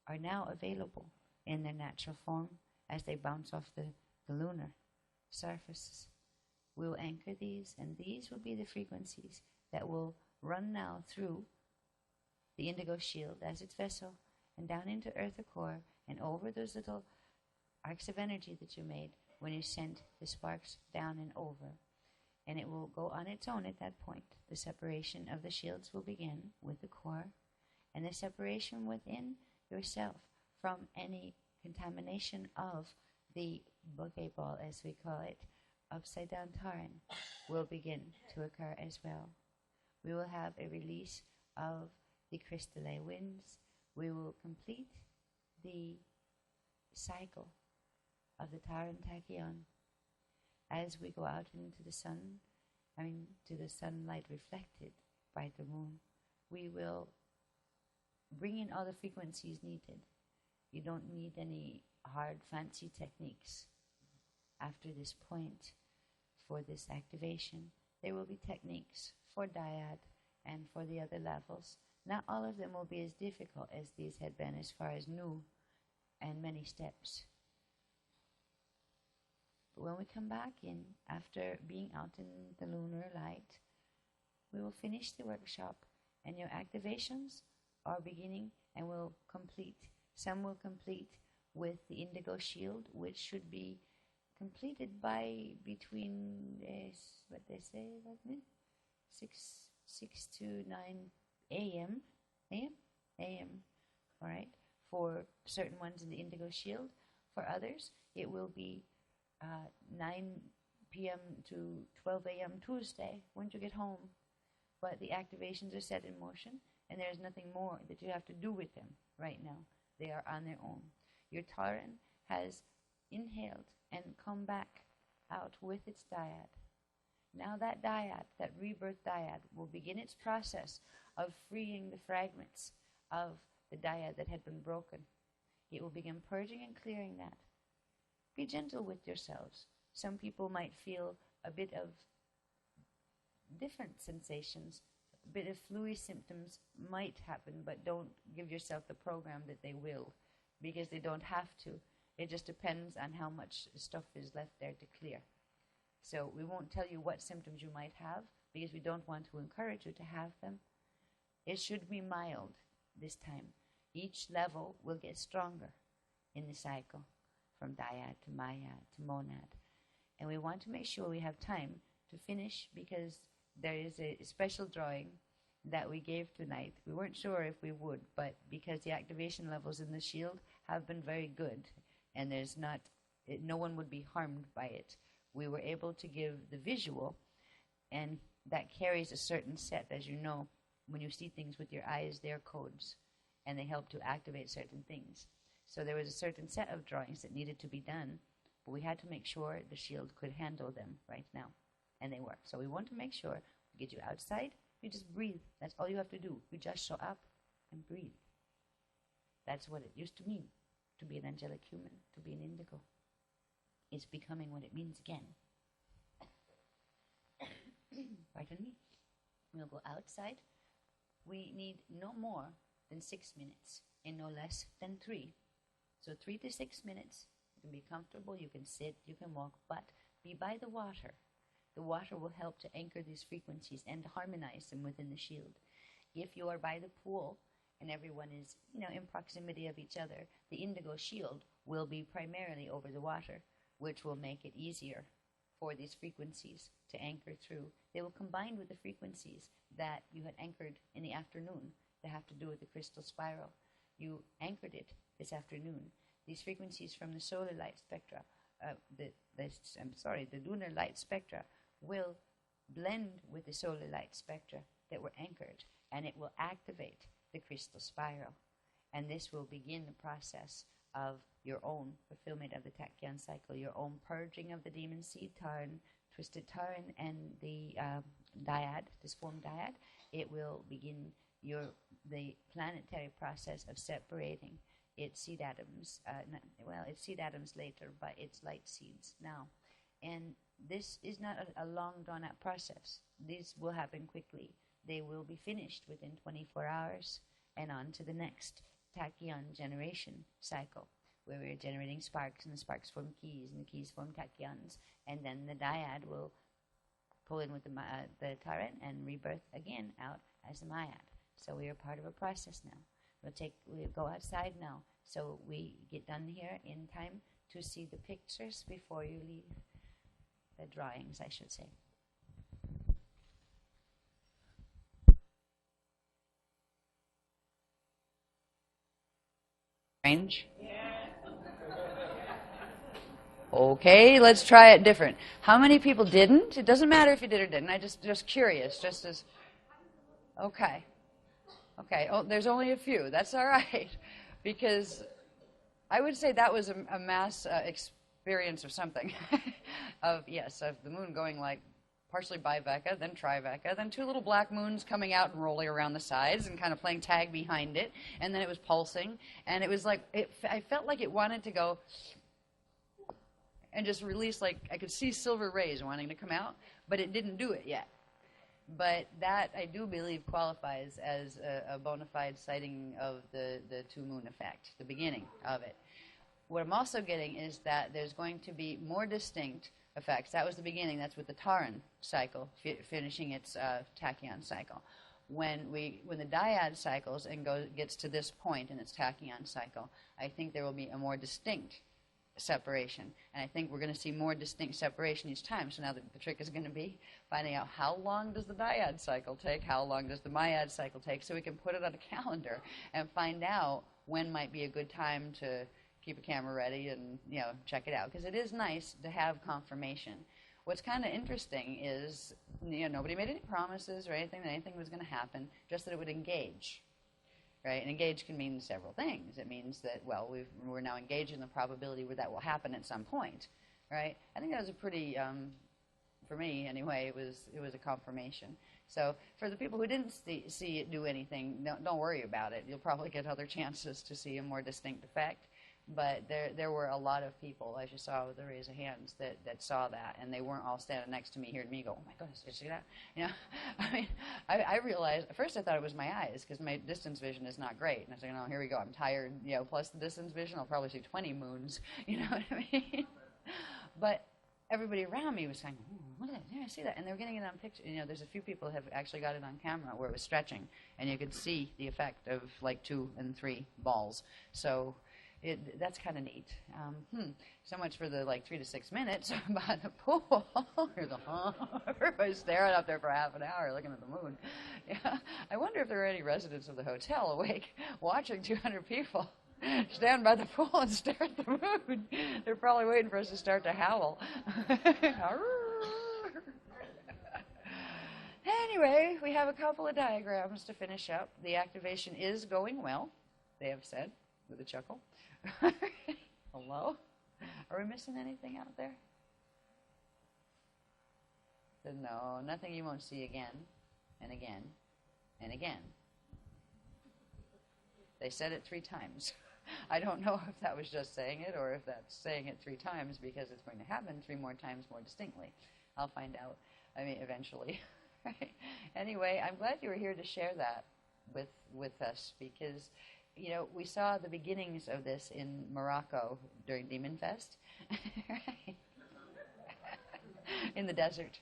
are now available in their natural form as they bounce off the lunar surfaces. We will anchor these, and these will be the frequencies that will run now through the indigo shield as its vessel and down into Eartha core and over those little arcs of energy that you made when you sent the sparks down and over. And it will go on its own at that point. The separation of the shields will begin with the core, and the separation within yourself from any contamination of the bouquet ball, as we call it, upside down Taran, will begin to occur as well. We will have a release of the crystalline winds. We will complete the cycle of the Taran tachyon as we go out into the sun, to the sunlight reflected by the moon. We will bring in all the frequencies needed. You don't need any hard, fancy techniques after this point for this activation. There will be techniques for dyad and for the other levels. Not all of them will be as difficult as these had been as far as new and many steps. But when we come back in, after being out in the lunar light, we will finish the workshop, and your activations are beginning and will complete. Some will complete with the indigo shield, which should be completed by between, what they say, 6 to 9 a.m. All right, for certain ones in the indigo shield. For others, it will be 9 p.m. to 12 a.m. Tuesday when you get home. But the activations are set in motion, and there's nothing more that you have to do with them right now. They are on their own. Your Taran has inhaled and come back out with its dyad. Now that dyad, that rebirth dyad, will begin its process of freeing the fragments of the dyad that had been broken. It will begin purging and clearing that. Be gentle with yourselves. Some people might feel a bit of different sensations, a bit of flu symptoms might happen, but don't give yourself the program that they will, because they don't have to. It just depends on how much stuff is left there to clear. So we won't tell you what symptoms you might have, because we don't want to encourage you to have them. It should be mild this time. Each level will get stronger in the cycle, from dyad to myad to monad. And we want to make sure we have time to finish, because there is a special drawing that we gave tonight. We weren't sure if we would, but because the activation levels in the shield have been very good, and no one would be harmed by it, we were able to give the visual, and that carries a certain set. As you know, when you see things with your eyes, they're codes, and they help to activate certain things. So there was a certain set of drawings that needed to be done, but we had to make sure the shield could handle them right now, and they were. So we want to make sure we get you outside. You just breathe. That's all you have to do. You just show up and breathe. That's what it used to mean, to be an angelic human, to be an indigo. It's becoming what it means again. Pardon me. We'll go outside. We need no more than 6 minutes and no less than 3. So 3 to 6 minutes. You can be comfortable, you can sit, you can walk, but be by the water. The water will help to anchor these frequencies and harmonize them within the shield. If you are by the pool and everyone is, in proximity of each other, the indigo shield will be primarily over the water, which will make it easier for these frequencies to anchor through. They will combine with the frequencies that you had anchored in the afternoon that have to do with the crystal spiral. You anchored it this afternoon. These frequencies from the solar light spectra, the lunar light spectra, will blend with the solar light spectra that were anchored, and it will activate the crystal spiral. And this will begin the process of your own fulfillment of the Tachyon cycle, your own purging of the demon seed, Taran, twisted Taran, and the dyad, disformed dyad. It will begin the planetary process of separating its seed atoms. It's seed atoms later, but it's light seeds now. And this is not a long, drawn-out process. These will happen quickly. They will be finished within 24 hours and on to the next tachyon generation cycle, where we're generating sparks, and the sparks form keys, and the keys form tachyons, and then the dyad will pull in with the Taran and rebirth again out as a myad. So we are part of a process now. We'll go outside now, so we get done here in time to see the pictures before you leave. The drawings, I should say. Range. Okay, let's try it different. How many people didn't? It doesn't matter if you did or didn't. I just curious, just as. Okay. Oh, there's only a few. That's all right, because I would say that was a mass experience of something. of the moon going like partially biveka, then triveka, then 2 little black moons coming out and rolling around the sides and kind of playing tag behind it, and then it was pulsing, and it was like I felt like it wanted to go and just release, like I could see silver rays wanting to come out, but it didn't do it yet. But that, I do believe, qualifies as a bona fide sighting of the 2 moon effect, the beginning of it. What I'm also getting is that there's going to be more distinct effects. That was the beginning. That's with the Taran cycle, finishing its tachyon cycle. When the dyad cycles and gets to this point in its tachyon cycle, I think there will be a more distinct separation, and I think we're going to see more distinct separation each time. So now the trick is going to be finding out how long does the dyad cycle take, how long does the myad cycle take, so we can put it on a calendar and find out when might be a good time to keep a camera ready and check it out, because it is nice to have confirmation. what's kind of interesting is, nobody made any promises or anything that anything was going to happen, just that it would engage. Right? And engage can mean several things. It means that, well, we're now engaged in the probability where that will happen at some point. Right? I think that was a pretty, for me anyway, it was a confirmation. So for the people who didn't see it do anything, don't worry about it. You'll probably get other chances to see a more distinct effect. But there were a lot of people, as you saw with the raise of hands, that saw that, and they weren't all standing next to me, hearing me go, "Oh my goodness, did you see that?" I mean, I realized at first I thought it was my eyes because my distance vision is not great, and I said, "No, here we go. I'm tired. Plus the distance vision, I'll probably see 20 moons." You know what I mean? But everybody around me was saying, "Look at that! Yeah, I see that," and they were getting it on picture. There's a few people who have actually got it on camera where it was stretching, and you could see the effect of like 2 and 3 balls. So. That's kind of neat. So much for the 3 to 6 minutes by the pool. Everybody's staring up there for half an hour looking at the moon. Yeah. I wonder if there are any residents of the hotel awake watching 200 people stand by the pool and stare at the moon. They're probably waiting for us to start to howl. Anyway, we have a couple of diagrams to finish up. The activation is going well, they have said, with a chuckle. Hello? Are we missing anything out there? No, nothing you won't see again and again and again. They said it 3 times. I don't know if that was just saying it or if that's saying it 3 times because it's going to happen 3 more times more distinctly. I'll find out, eventually. Anyway, I'm glad you were here to share that with us because we saw the beginnings of this in Morocco during Demon Fest, in the desert.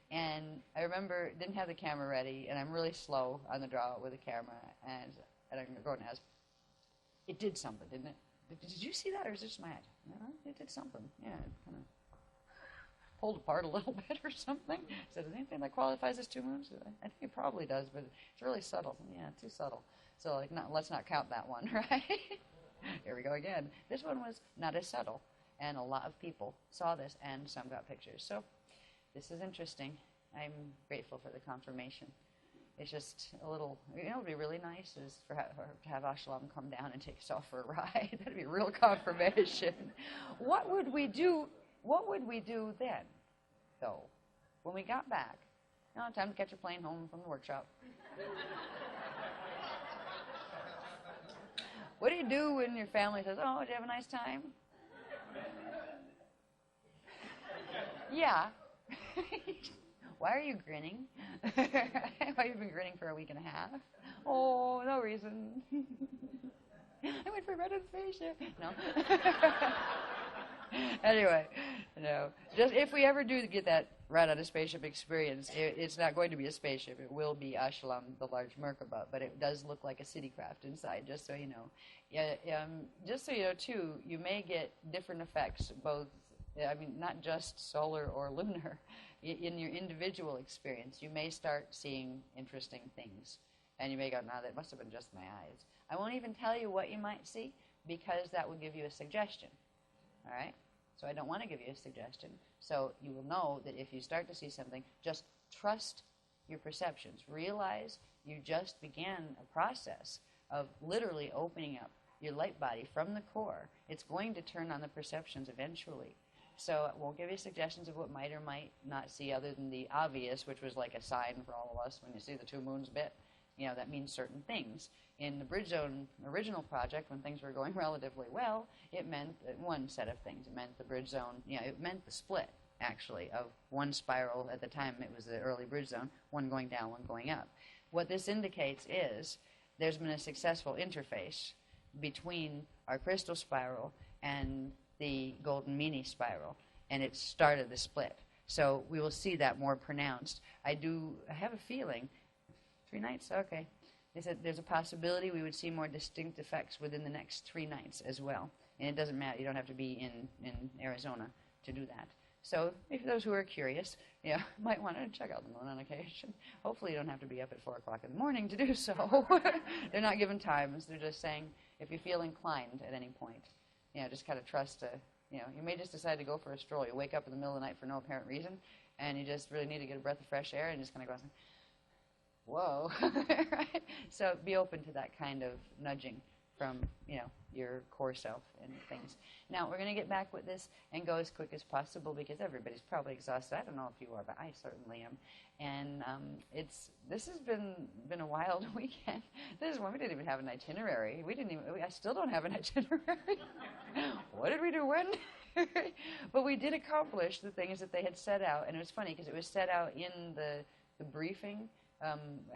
And I remember, didn't have the camera ready, and I'm really slow on the draw with the camera, and I'm going to ask, it did something, didn't it? Did you see that, or is it just my eyes? No, it did something. Yeah, it kind of pulled apart a little bit or something. I said, is anything that qualifies as 2 moons? I think it probably does, but it's really subtle. Yeah, too subtle. So let's not count that one, right? Here we go again. This one was not as subtle, and a lot of people saw this, and some got pictures. So this is interesting. I'm grateful for the confirmation. It's just a little, what would be really nice is to have A.Channel come down and take us off for a ride. That'd be a real confirmation. What would we do then, though, when we got back? Time to catch a plane home from the workshop. What do you do when your family says, "Oh, did you have a nice time?" Yeah. Why are you grinning? Why have you been grinning for a week and a half? Oh, no reason. I went for a ride on the spaceship. No. Anyway, just if we ever do get that ride on a spaceship experience, it's not going to be a spaceship. It will be A.Channel, the large Merkaba, but it does look like a city craft inside, just so you know. Just so you know, too, you may get different effects, both, not just solar or lunar. In your individual experience, you may start seeing interesting things. And you may go, no, that must have been just my eyes. I won't even tell you what you might see, because that will give you a suggestion. All right? So I don't want to give you a suggestion. So you will know that if you start to see something, just trust your perceptions. Realize you just began a process of literally opening up your light body from the core. It's going to turn on the perceptions eventually. So I won't give you suggestions of what might or might not see other than the obvious, which was like a sign for all of us when you see the 2 moons bit. That means certain things. In the Bridge Zone original project, when things were going relatively well, it meant one set of things. It meant the Bridge Zone, it meant the split, actually, of one spiral. At the time, it was the early Bridge Zone, one going down, one going up. What this indicates is there's been a successful interface between our crystal spiral and the golden meanie spiral, and it started the split. So we will see that more pronounced. I have a feeling 3 nights? Okay. They said there's a possibility we would see more distinct effects within the next 3 nights as well. And it doesn't matter. You don't have to be in Arizona to do that. So if those who are curious, might want to check out the moon on occasion. Hopefully you don't have to be up at 4 o'clock in the morning to do so. They're not giving times. They're just saying if you feel inclined at any point, just kind of trust You know, you may just decide to go for a stroll. You wake up in the middle of the night for no apparent reason, and you just really need to get a breath of fresh air and just kind of go outside. Whoa, right? So be open to that kind of nudging from, you know, your core self and things. Now, we're going to get back with this and go as quick as possible because everybody's probably exhausted. I don't know if you are, but I certainly am. And this has been a wild weekend. This is one we didn't even have an itinerary. I still don't have an itinerary. What did we do when? But we did accomplish the things that they had set out, and it was funny because it was set out in the briefing.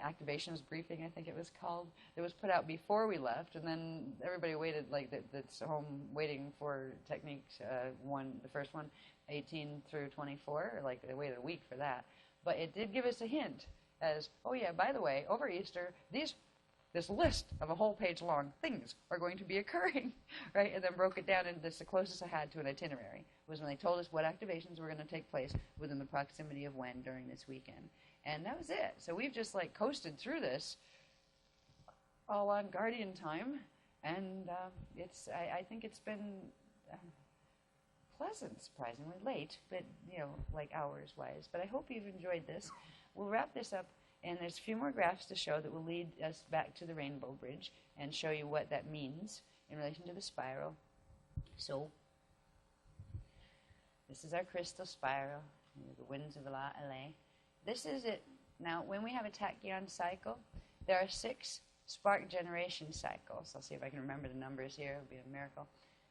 Activations briefing, I think it was called. It was put out before we left, and then everybody waited, like that's home waiting for techniques the first one, 18 through 24. Like they waited a week for that, but it did give us a hint as, oh yeah, by the way, over Easter this list of a whole page long things are going to be occurring, right? And then broke it down into this. The closest I had to an itinerary was when they told us what activations were going to take place within the proximity of when during this weekend. And that was it. So we've just like coasted through this all on Guardian time. And I think it's been pleasant, surprisingly late, but, you know, like hours-wise. But I hope you've enjoyed this. We'll wrap this up. And there's a few more graphs to show that will lead us back to the Rainbow Bridge and show you what that means in relation to the spiral. So, this is our crystal spiral, the winds of La. This is it. Now, when we have a tachyon cycle, there are 6 spark generation cycles. I'll see if I can remember the numbers here. It'll be a miracle.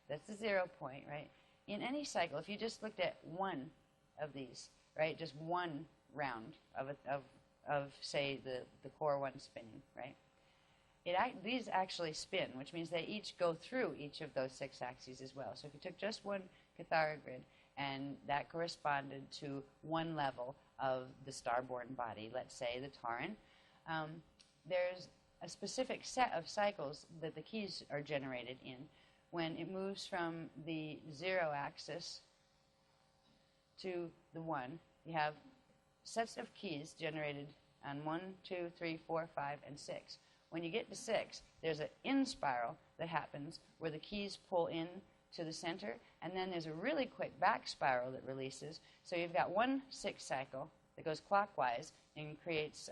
That's the 0 point, right? In any cycle, if you just looked at one of these, right, just one round of say, the core one spinning, right? These actually spin, which means they each go through each of those 6 axes as well. So if you took just one Cathara grid, and that corresponded to one level of the star-born body, let's say the Tauran, there's a specific set of cycles that the keys are generated in when it moves from the 0 axis to the 1. You have sets of keys generated on 1, 2, 3, 4, 5, and 6. When you get to 6, there's an in spiral that happens where the keys pull in to the center, and then there's a really quick back spiral that releases. So you've got one 6 cycle that goes clockwise and creates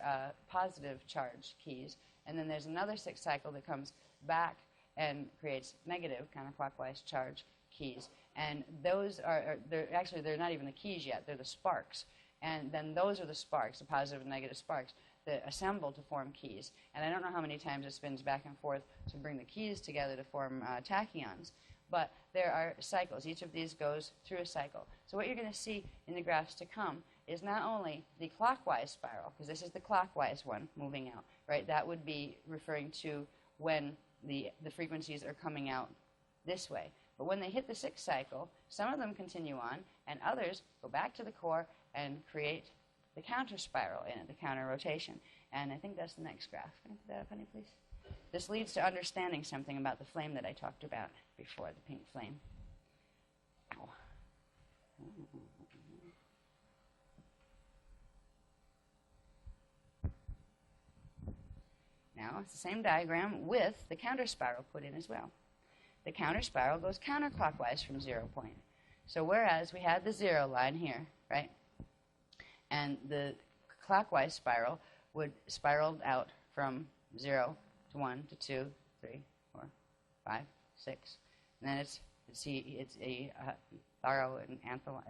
positive charge keys, and then there's another 6 cycle that comes back and creates negative counterclockwise charge keys. And those they're not even the keys yet, they're the sparks. And then those are the sparks, the positive and negative sparks, that assemble to form keys. And I don't know how many times it spins back and forth to bring the keys together to form tachyons. But there are cycles. Each of these goes through a cycle. So what you're going to see in the graphs to come is not only the clockwise spiral, because this is the clockwise one moving out, right? That would be referring to when the frequencies are coming out this way. But when they hit the 6th cycle, some of them continue on, and others go back to the core and create the counter spiral in it, the counter rotation. And I think that's the next graph. Can I put that up, honey, please? This leads to understanding something about the flame that I talked about before, the pink flame. Ow. Now, it's the same diagram with the counter spiral put in as well. The counter spiral goes counterclockwise from 0 point. So whereas we had the 0 line here, right, and the clockwise spiral would spiral out from 0 to 1 to 2, 3, 4, 5, 6. And then it's a Tharo and Anthalon.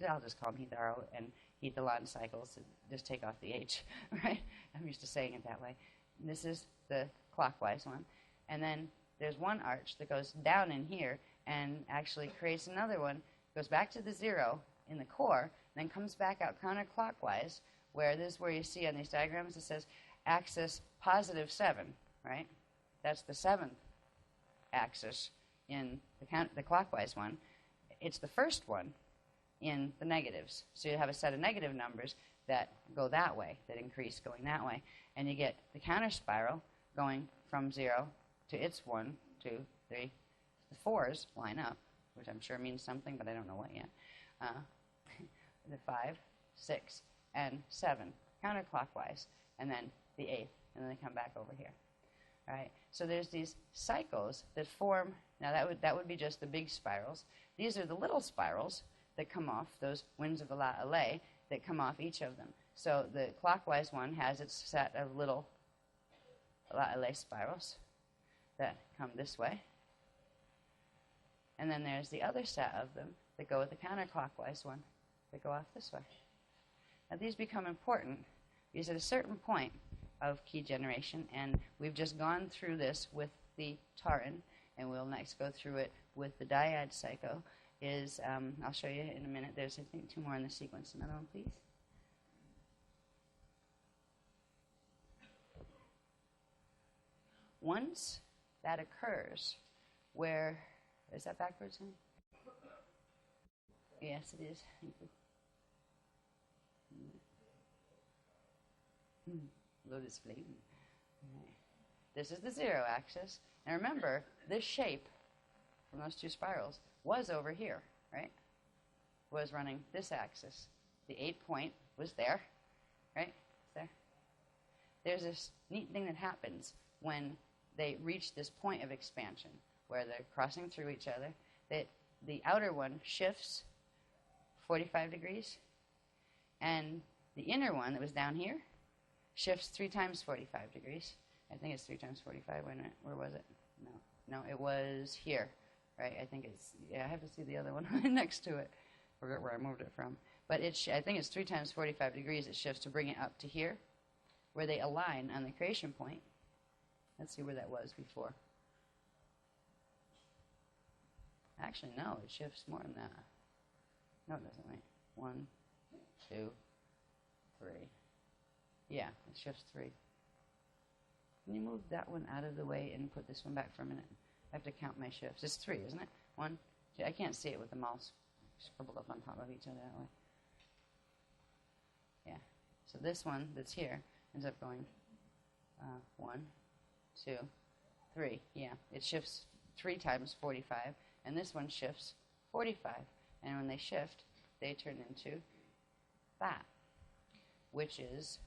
I'll just call them Hetharo and Hethalon cycles. Just take off the H, right? I'm used to saying it that way. And this is the clockwise one. And then there's one arch that goes down in here and actually creates another one, goes back to the 0 in the core, then comes back out counterclockwise, where this is where you see on these diagrams it says axis positive 7, right? That's the 7th axis in the clockwise one. It's the first one in the negatives. So you have a set of negative numbers that go that way, that increase going that way. And you get the counter spiral going from 0 to its 1, 2, 3. The 4s line up, which I'm sure means something, but I don't know what yet. The 5, 6, and 7 counterclockwise, and then the 8th, and then they come back over here. All right. So there's these cycles that form. Now that would be just the big spirals. These are the little spirals that come off, those winds of LA that come off each of them. So the clockwise one has its set of little LA spirals that come this way. And then there's the other set of them that go with the counterclockwise one that go off this way. Now these become important because at a certain point of key generation, and we've just gone through this with the taran, and we'll next go through it with the dyad cycle, is, I'll show you in a minute. There's, I think, 2 more in the sequence. Another one, please. Once that occurs, where, is that backwards, honey? Yes, it is. Thank you. Lotus flame. Right. This is the 0 axis. And remember, this shape from those 2 spirals was over here, right? Was running this axis. The 8 point was there, right? It's there. There's this neat thing that happens when they reach this point of expansion where they're crossing through each other, that the outer one shifts 45 degrees, and the inner one that was down here shifts 3 times 45 degrees. I think it's 3 times 45. Wait a minute. Where was it? No, it was here, right? I think it's, yeah, I have to see the other one next to it. Forget where I moved it from. But I think it's 3 times 45 degrees it shifts to bring it up to here, where they align on the creation point. Let's see where that was before. Actually, no, it shifts more than that. No, it doesn't, wait. 1, 2, 3. Yeah, it shifts 3. Can you move that one out of the way and put this one back for a minute? I have to count my shifts. It's 3, isn't it? 1, 2. I can't see it with the mouse scribbled up on top of each other that way. Yeah. So this one that's here ends up going 1, 2, 3. Yeah, it shifts 3 times 45, and this one shifts 45. And when they shift, they turn into that, which is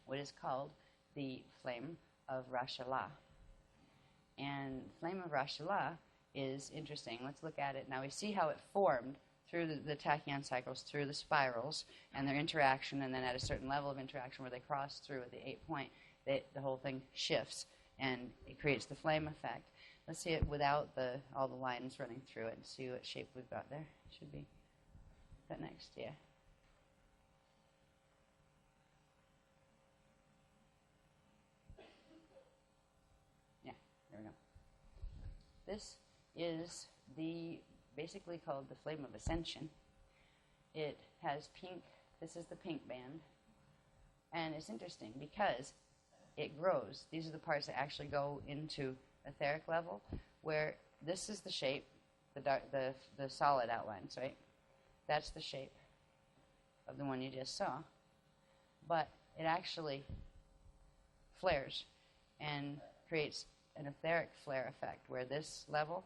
what is called the flame of Rosh Hashanah. And flame of Rosh Hashanah is interesting. Let's look at it. Now we see how it formed through the tachyon cycles, through the spirals, and their interaction, and then at a certain level of interaction where they cross through at the 8 point, the whole thing shifts, and it creates the flame effect. Let's see it without all the lines running through it and see what shape we've got there. Should be that next, yeah. Yeah, there we go. This is basically called the flame of ascension. It has pink, this is the pink band, and it's interesting because it grows. These are the parts that actually go into etheric level, where this is the shape, the solid outlines, right? That's the shape of the one you just saw. But it actually flares and creates an etheric flare effect, where this level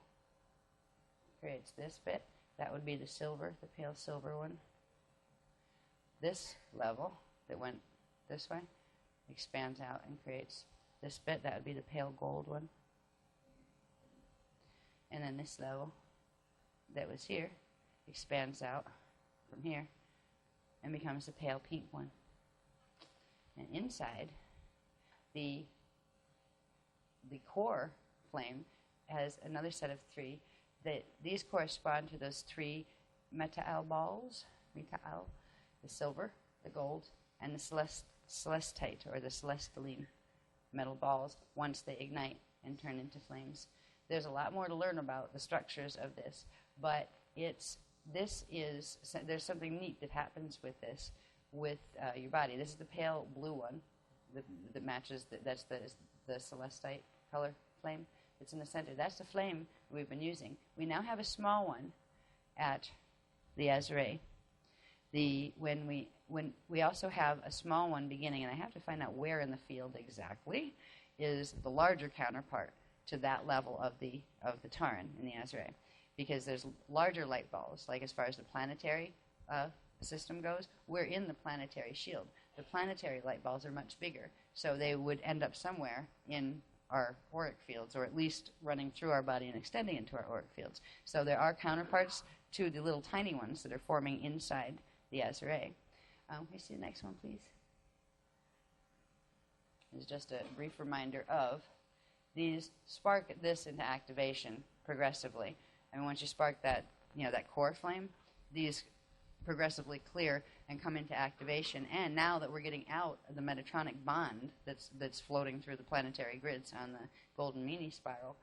creates this bit. That would be the silver, the pale silver one. This level that went this way expands out and creates this bit. That would be the pale gold one. And then this level that was here expands out from here and becomes the pale pink one. And inside, the core flame has another set of 3. These correspond to those 3 metal balls, the silver, the gold, and the celestite, or the celestaline metal balls, once they ignite and turn into flames. There's a lot more to learn about the structures of this, but there's something neat that happens with this, with your body. This is the pale blue one that matches, that's the celestite color flame. It's in the center. That's the flame we've been using. We now have a small one at the Azray. When we also have a small one beginning, and I have to find out where in the field exactly is the larger counterpart to that level of the taran in the Azray, because there's larger light balls. Like as far as the planetary system goes, we're in the planetary shield. The planetary light balls are much bigger, so they would end up somewhere in our auric fields, or at least running through our body and extending into our auric fields. So there are counterparts to the little tiny ones that are forming inside the Azure. Can you see the next one, please? It's just a brief reminder of these spark this into activation progressively. And once you spark that, that core flame, these progressively clear and come into activation. And now that we're getting out of the Metatronic bond that's floating through the planetary grids on the golden meanie spiral,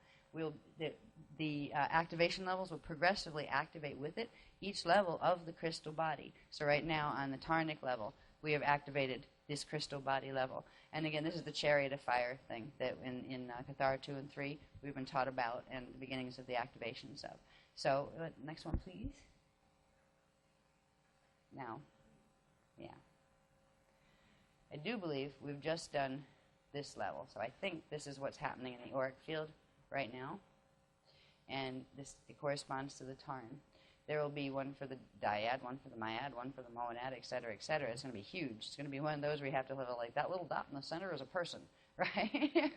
the activation levels will progressively activate with it each level of the crystal body. So right now on the Tarnic level, we have activated this crystal body level. And again, this is the chariot of fire thing that in Cathara 2 and 3 we've been taught about, and the beginnings of the activations of. So next one, please. Now, yeah. I do believe we've just done this level. So I think this is what's happening in the auric field right now. And it corresponds to the Tarn. There will be one for the dyad, one for the myad, one for the monad, et cetera, et cetera. It's going to be huge. It's going to be one of those where you have to live like that little dot in the center is a person, right?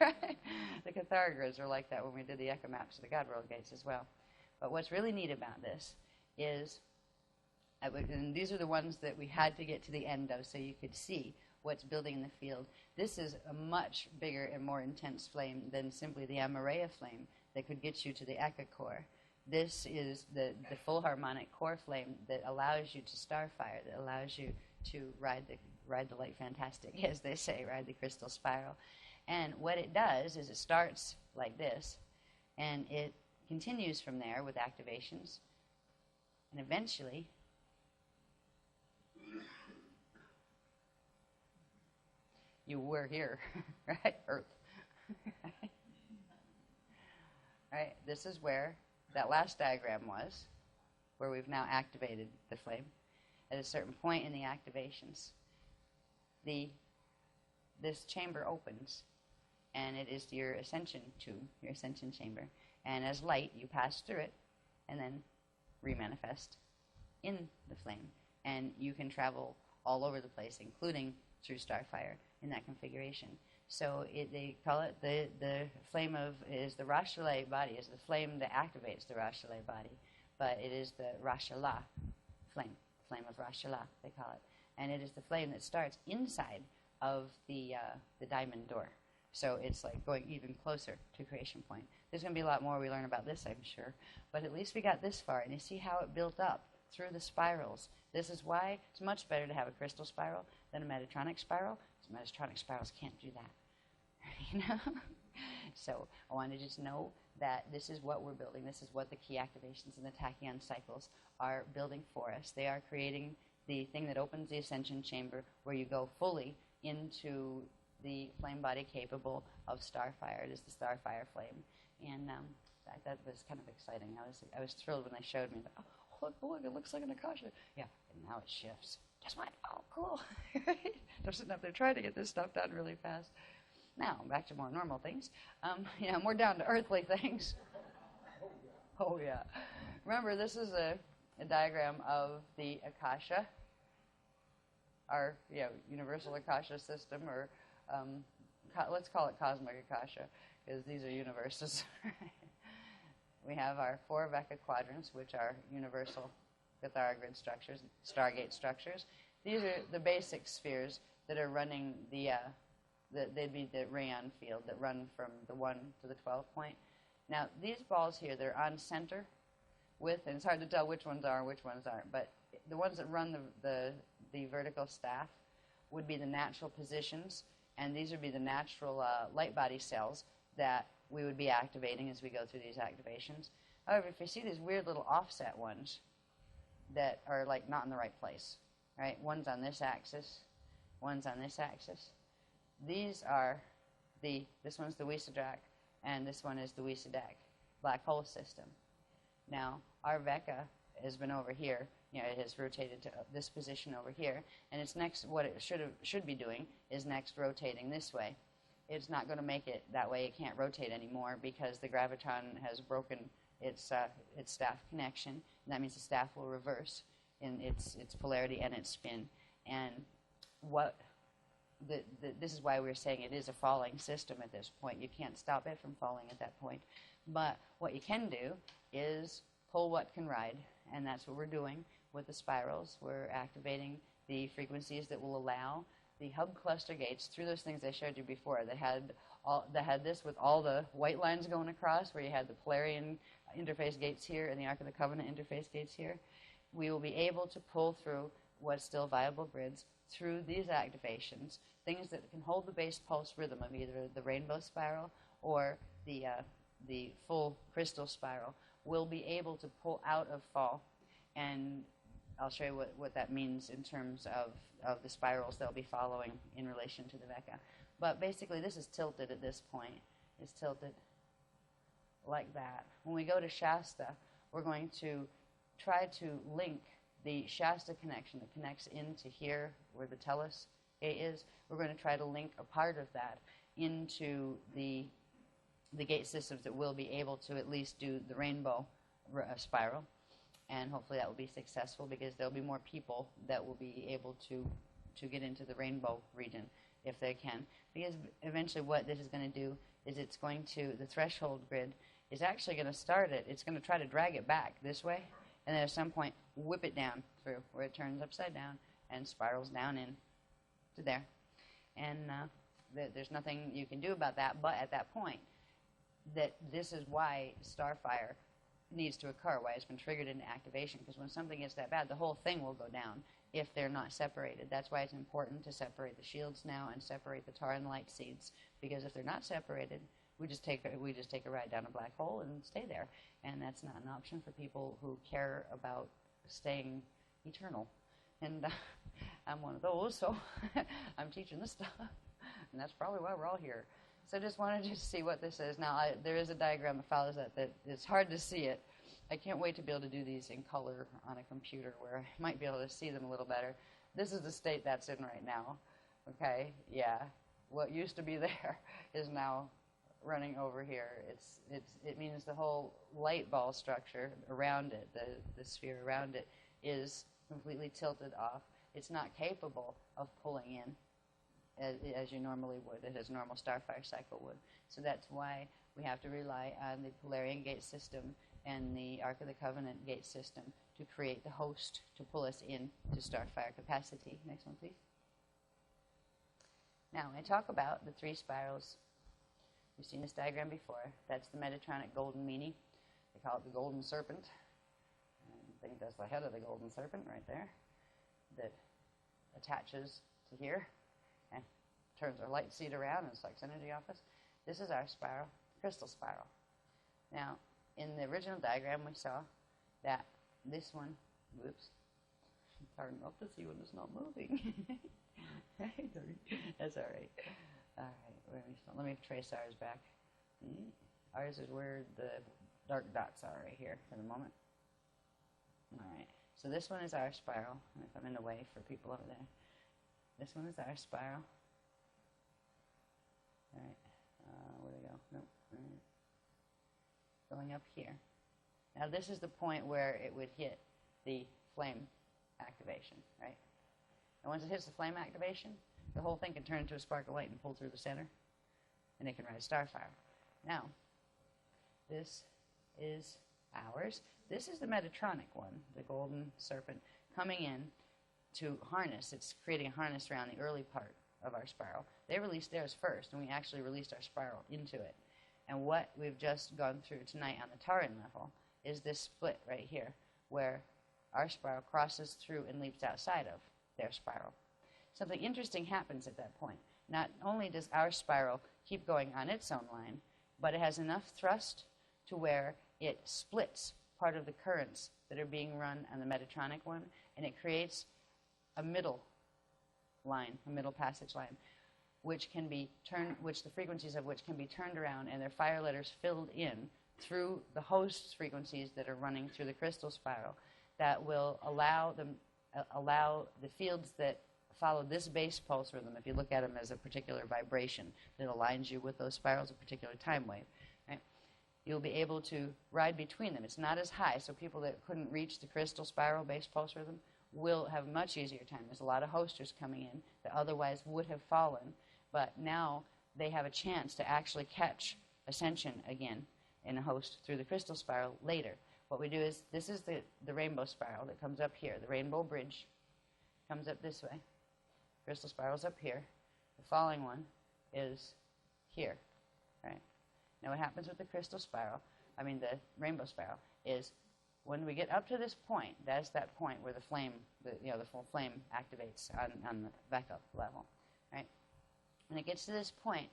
The Cathara grids are like that when we did the echo maps of the God World gates as well. But what's really neat about this is, and these are the ones that we had to get to the end of so you could see what's building in the field. This is a much bigger and more intense flame than simply the Amareya flame that could get you to the Eka core. This is the full harmonic core flame that allows you to starfire, that allows you to ride the light fantastic, as they say, ride the crystal spiral. And what it does is it starts like this, and it continues from there with activations, and eventually you were here, right? Earth. Right? This is where that last diagram was, where we've now activated the flame. At a certain point in the activations, this chamber opens, and it is your ascension tube, your ascension chamber. And as light, you pass through it, and then remanifest in the flame. And you can travel all over the place, including through starfire in that configuration. So they call it the flame is the Rashalay body, is the flame that activates the Rashalay body. But it is the Rashala flame of Rashala, they call it. And it is the flame that starts inside of the diamond door. So it's like going even closer to creation point. There's going to be a lot more we learn about this, I'm sure. But at least we got this far, and you see how it built up through the spirals. This is why it's much better to have a crystal spiral than a Metatronic spiral, because Metatronic spirals can't do that. So I wanted you to know that this is what we're building. This is what the key activations and the tachyon cycles are building for us. They are creating the thing that opens the ascension chamber, where you go fully into the flame body capable of starfire. It is the starfire flame, and that was kind of exciting. I was thrilled when they showed me that. Oh, look, it looks like an Akasha. Yeah, and now it shifts. Just went, oh, cool. They're sitting up there trying to get this stuff done really fast. Now, back to more normal things. More down to earthly things. Oh, yeah. Remember, this is a diagram of the Akasha, our universal Akasha system, or let's call it cosmic Akasha, because these are universes. We have our 4 Vecca quadrants, which are universal Cathara grid structures, Stargate structures. These are the basic spheres that are running they'd be the rayon field that run from the 1 to the 12 point. Now, these balls here, they're on center with, and it's hard to tell which ones are and which ones aren't, but the ones that run the vertical staff would be the natural positions, and these would be the natural light body cells that we would be activating as we go through these activations. However, if you see these weird little offset ones that are like not in the right place, right? One's on this axis, one's on this axis. These are this one's the Wisadrak, and this one is the Wisadak black hole system. Now, our Vecca has been over here. It has rotated to this position over here, and it's next. What it should be doing is next rotating this way. It's not going to make it that way. It can't rotate anymore because the graviton has broken its staff connection, and that means the staff will reverse in its polarity and its spin. And what this is why we're saying it is a falling system at this point. You can't stop it from falling at that point. But what you can do is pull what can ride, and that's what we're doing with the spirals. We're activating the frequencies that will allow the hub cluster gates through those things I showed you before that had this with all the white lines going across, where you had the Polarian interface gates here and the Ark of the Covenant interface gates here. We will be able to pull through what's still viable grids through these activations, things that can hold the base pulse rhythm of either the rainbow spiral or the full crystal spiral. Will be able to pull out of fall, and I'll show you what that means in terms of the spirals they'll be following in relation to the Vecca. But basically this is tilted at this point. It's tilted like that. When we go to Shasta, we're going to try to link the Shasta connection that connects into here where the Tellus gate is. We're going to try to link a part of that into the gate systems that will be able to at least do the rainbow spiral, and hopefully that will be successful because there'll be more people that will be able to get into the rainbow region if they can, because eventually what this is going to do is it's going to, the threshold grid is actually going to start it, it's going to try to drag it back this way, and then at some point whip it down through where it turns upside down and spirals down in to there, and there's nothing you can do about that. But at that point, that this is why Starfire needs to occur, why it's been triggered into activation, because when something gets that bad, the whole thing will go down if they're not separated. That's why it's important to separate the shields now and separate the tar and light seeds, because if they're not separated, we just take a ride down a black hole and stay there, and that's not an option for people who care about staying eternal. And I'm one of those, so I'm teaching this stuff, and that's probably why we're all here. So I just wanted you to see what this is. Now, there is a diagram that follows that it's hard to see it. I can't wait to be able to do these in color on a computer where I might be able to see them a little better. This is the state that's in right now. Okay? Yeah. What used to be there is now running over here. It means the whole light ball structure around it, the sphere around it, is completely tilted off. It's not capable of pulling in as you normally would, as a normal Starfire cycle would. So that's why we have to rely on the Polarian gate system and the Ark of the Covenant gate system to create the host to pull us in to Starfire capacity. Next one, please. Now, when I talk about the three spirals, you've seen this diagram before. That's the Metatronic Golden Meanie. They call it the Golden Serpent. I think that's the head of the Golden Serpent right there that attaches to here and turns our light seed around and sucks energy off us. This is our spiral, crystal spiral. Now, in the original diagram, we saw that this one, whoops, it's hard enough to see when it's not moving. That's all right. All right, let me trace ours back. Ours is where the dark dots are right here for the moment. All right, so this one is our spiral. If I'm in the way for people over there. This one is our spiral. All right, where'd it go? Nope. All right. Going up here. Now this is the point where it would hit the flame activation, right? And once it hits the flame activation, the whole thing can turn into a spark of light and pull through the center, and it can ride Starfire. Now, this is ours. This is the Metatronic one, the Golden Serpent, coming in to harness. It's creating a harness around the early part of our spiral. They released theirs first, and we actually released our spiral into it. And what we've just gone through tonight on the Taran level is this split right here, where our spiral crosses through and leaps outside of their spiral. Something interesting happens at that point. Not only does our spiral keep going on its own line, but it has enough thrust to where it splits part of the currents that are being run on the Metatronic one, and it creates a middle line, a middle passage line, which can be turned, which the frequencies of which can be turned around and their fire letters filled in through the host frequencies that are running through the crystal spiral, that will allow the fields that follow this base pulse rhythm, if you look at them as a particular vibration that aligns you with those spirals, a particular time wave, right? You'll be able to ride between them. It's not as high, so people that couldn't reach the crystal spiral base pulse rhythm will have a much easier time. There's a lot of hosters coming in that otherwise would have fallen, but now they have a chance to actually catch ascension again in a host through the crystal spiral later. What we do is, this is the rainbow spiral that comes up here. The rainbow bridge comes up this way. Crystal spiral's up here. The falling one is here, right? Now what happens with the crystal spiral, the rainbow spiral, is when we get up to this point, that's that point where the flame, the full flame activates on the backup level, right? When it gets to this point,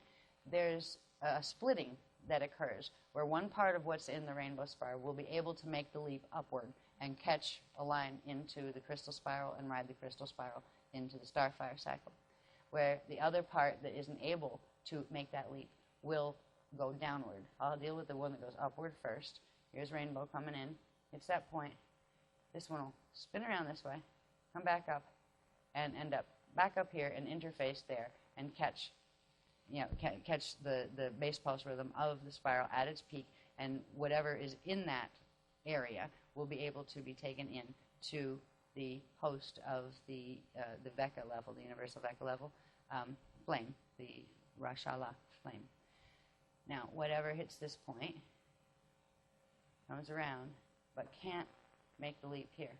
there's a splitting that occurs where one part of what's in the rainbow spiral will be able to make the leap upward and catch a line into the crystal spiral and ride the crystal spiral into the starfire cycle, where the other part that isn't able to make that leap will go downward. I'll deal with the one that goes upward first. Here's rainbow coming in. It's that point. This one will spin around this way, come back up, and end up back up here and interface there and catch the base pulse rhythm of the spiral at its peak, and whatever is in that area will be able to be taken in to the host of the Vecca level, the universal Vecca level flame, the Rashala flame. Now, whatever hits this point comes around, but can't make the leap here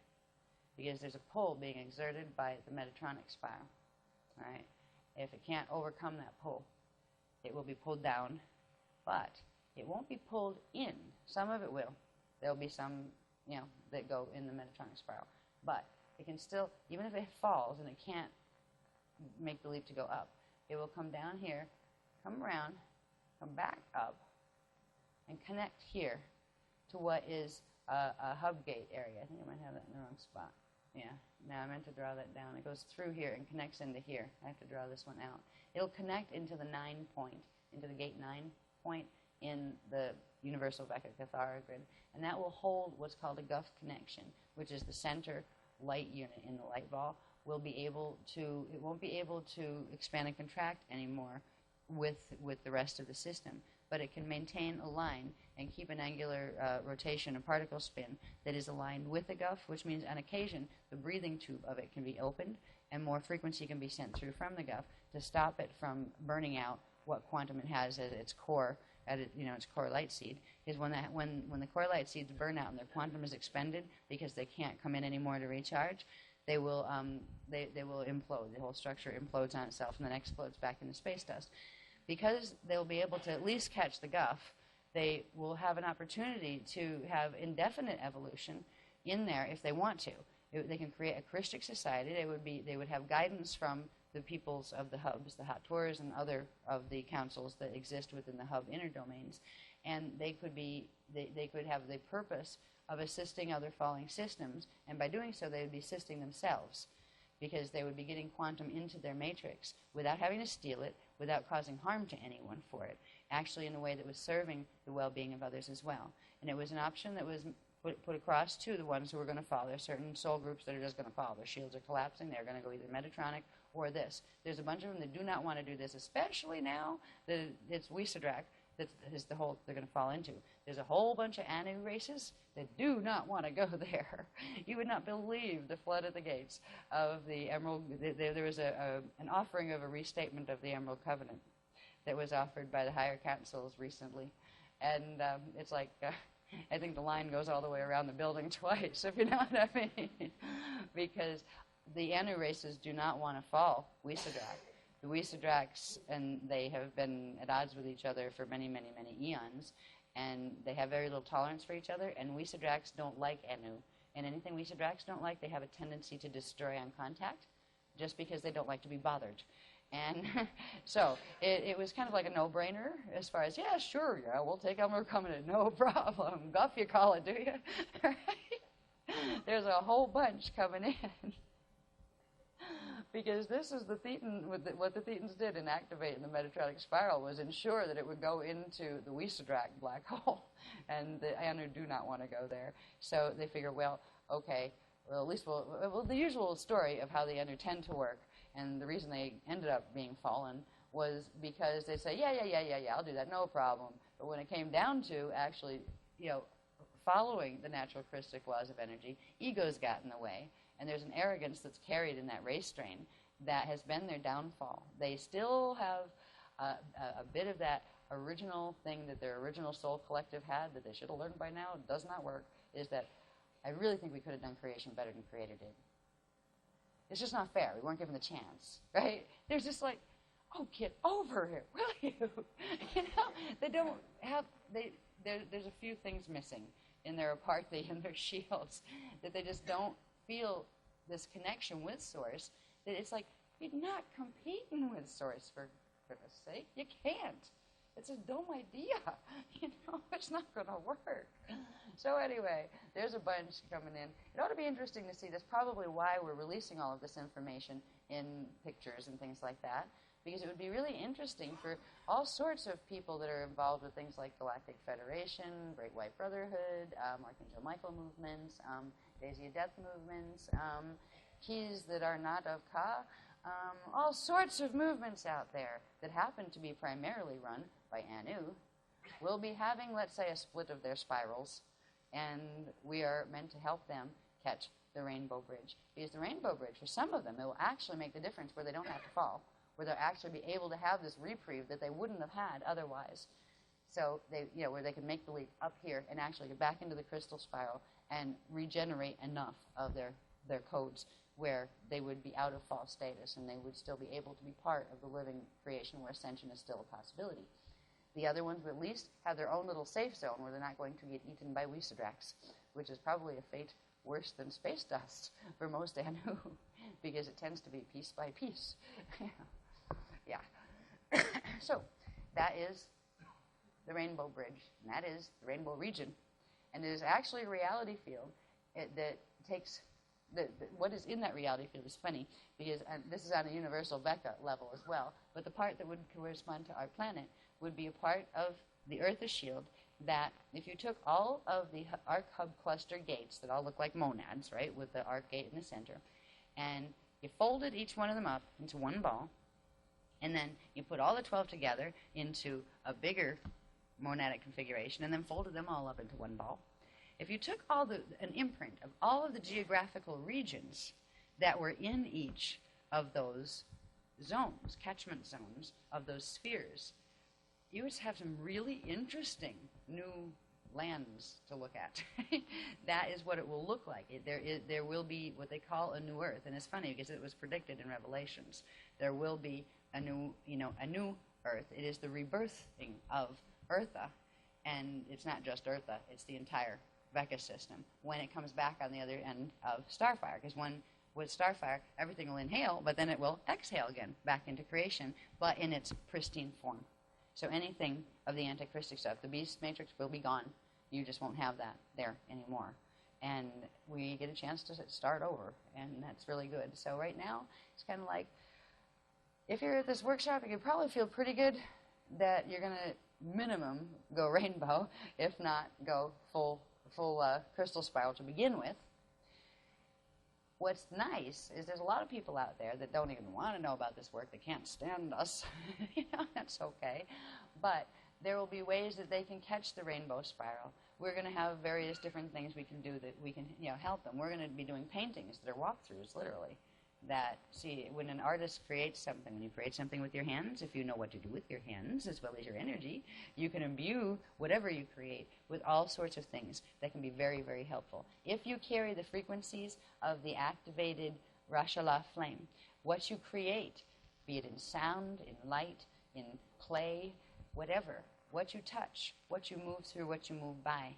because there's a pull being exerted by the Metatronic spiral. All right? If it can't overcome that pull, it will be pulled down, but it won't be pulled in. Some of it will. There will be some, that go in the Metatronic spiral. But it can still, even if it falls and it can't make the leap to go up, it will come down here, come around, come back up, and connect here to what is a hub gate area. I think I might have that in the wrong spot. Yeah, now I meant to draw that down. It goes through here and connects into here. I have to draw this one out. It'll connect into the 9 point, into the gate 9 point in the universal Vecca Cathara grid, and that will hold what's called a Guff connection, which is the center light unit in the light ball. It won't be able to expand and contract anymore with the rest of the system, but it can maintain a line and keep an angular rotation, a particle spin that is aligned with the Guff, which means on occasion the breathing tube of it can be opened and more frequency can be sent through from the Guff to stop it from burning out what quantum it has as its core, its core light seed. Is when the core light seeds burn out and their quantum is expended because they can't come in anymore to recharge, they will implode. The whole structure implodes on itself and then explodes back into space dust. Because they'll be able to at least catch the Guff, they will have an opportunity to have indefinite evolution in there if they want to. They can create a Christic society. They would have guidance from the peoples of the hubs, the Hot Tours, and other of the councils that exist within the hub inner domains, and they could have the purpose of assisting other falling systems, and by doing so, they would be assisting themselves, because they would be getting quantum into their matrix without having to steal it, without causing harm to anyone for it, actually in a way that was serving the well-being of others as well. And it was an option that was put across to the ones who were going to fall. There are certain soul groups that are just going to fall. Their shields are collapsing. They're going to go either Metatronic or this. There's a bunch of them that do not want to do this, especially now that it's Wisadrak that is the hole they're going to fall into. There's a whole bunch of Anu races that do not want to go there. You would not believe the flood at the gates of the Emerald. There was an offering of a restatement of the Emerald Covenant that was offered by the higher councils recently. And it's like, I think the line goes all the way around the building twice, if you know what I mean. Because the Anu races do not want to fall Wisadrak. The Wisadraks, and they have been at odds with each other for many, many, many eons, and they have very little tolerance for each other, and Wisadraks don't like Anu. And anything Wisadraks don't like, they have a tendency to destroy on contact, just because they don't like to be bothered. And so it was kind of like a no-brainer as far as, yeah, sure, yeah, we'll take Emerald Covenant, no problem. Guff, you call it, do you? Right? There's a whole bunch coming in. Because this is the Thetan, what the Thetans did in activating the Metatronic spiral was ensure that it would go into the Wisadrak black hole, and the Anu do not want to go there. So they figure, well, okay, well, at least the usual story of how the Anu tend to work, and the reason they ended up being fallen was because they say, yeah, I'll do that, no problem. But when it came down to actually, following the natural Christic laws of energy, egos got in the way. And there's an arrogance that's carried in that race strain that has been their downfall. They still have a bit of that original thing that their original soul collective had that they should have learned by now. It does not work. Is that I really think we could have done creation better than Creator did. It's just not fair. We weren't given the chance, right? They're just like, oh, get over it, will you? You know, they don't have, there's a few things missing in their apartheid and their shields, that they just don't feel this connection with Source, that it's like, you're not competing with Source, for goodness sake. You can't. It's a dumb idea. You know, it's not going to work. So anyway, there's a bunch coming in. It ought to be interesting to see. That's probably why we're releasing all of this information in pictures and things like that, because it would be really interesting for all sorts of people that are involved with things like Galactic Federation, Great White Brotherhood, Archangel Michael movements, Daisy of Death movements, keys that are not of Ka, all sorts of movements out there that happen to be primarily run by Anu, will be having, let's say, a split of their spirals, and we are meant to help them catch the Rainbow Bridge. Because the Rainbow Bridge, for some of them, it will actually make the difference where they don't have to fall, where they'll actually be able to have this reprieve that they wouldn't have had otherwise. So they, you know, where they can make the leap up here and actually get back into the crystal spiral and regenerate enough of their codes where they would be out of false status and they would still be able to be part of the living creation where ascension is still a possibility. The other ones would at least have their own little safe zone where they're not going to get eaten by Weesadrax, which is probably a fate worse than space dust for most Anu, because it tends to be piece by piece. Yeah. So that is the Rainbow Bridge, and that is the Rainbow Region. And it is actually a reality field that takes... what is in that reality field is funny, because this is on a universal Vecca level as well, but the part that would correspond to our planet would be a part of the Earth's shield that if you took all of the arc hub cluster gates that all look like monads, right, with the arc gate in the center, and you folded each one of them up into one ball, and then you put all the 12 together into a bigger monadic configuration, and then folded them all up into one ball. If you took an imprint of all of the geographical regions that were in each of those zones, catchment zones of those spheres, you would have some really interesting new lands to look at. That is what it will look like. There will be what they call a new Earth, and it's funny because it was predicted in Revelations. There will be a new Earth. It is the rebirthing of Eartha, and it's not just Eartha; it's the entire Vecca system when it comes back on the other end of Starfire, because with Starfire everything will inhale, but then it will exhale again back into creation, but in its pristine form. So anything of the antichristic stuff, the beast matrix will be gone. You just won't have that there anymore, and we get a chance to start over, and that's really good. So right now it's kind of like, if you're at this workshop, you could probably feel pretty good that you're going to minimum go rainbow, if not go full crystal spiral to begin with. What's nice is there's a lot of people out there that don't even want to know about this work. They can't stand us. You know, that's okay. But there will be ways that they can catch the rainbow spiral. We're going to have various different things we can do that we can, you know, help them. We're going to be doing paintings that are walkthroughs, literally. That, see, when an artist creates something, when you create something with your hands, if you know what to do with your hands as well as your energy, you can imbue whatever you create with all sorts of things that can be very, very helpful. If you carry the frequencies of the activated Rashala flame, what you create, be it in sound, in light, in play, whatever, what you touch, what you move through, what you move by,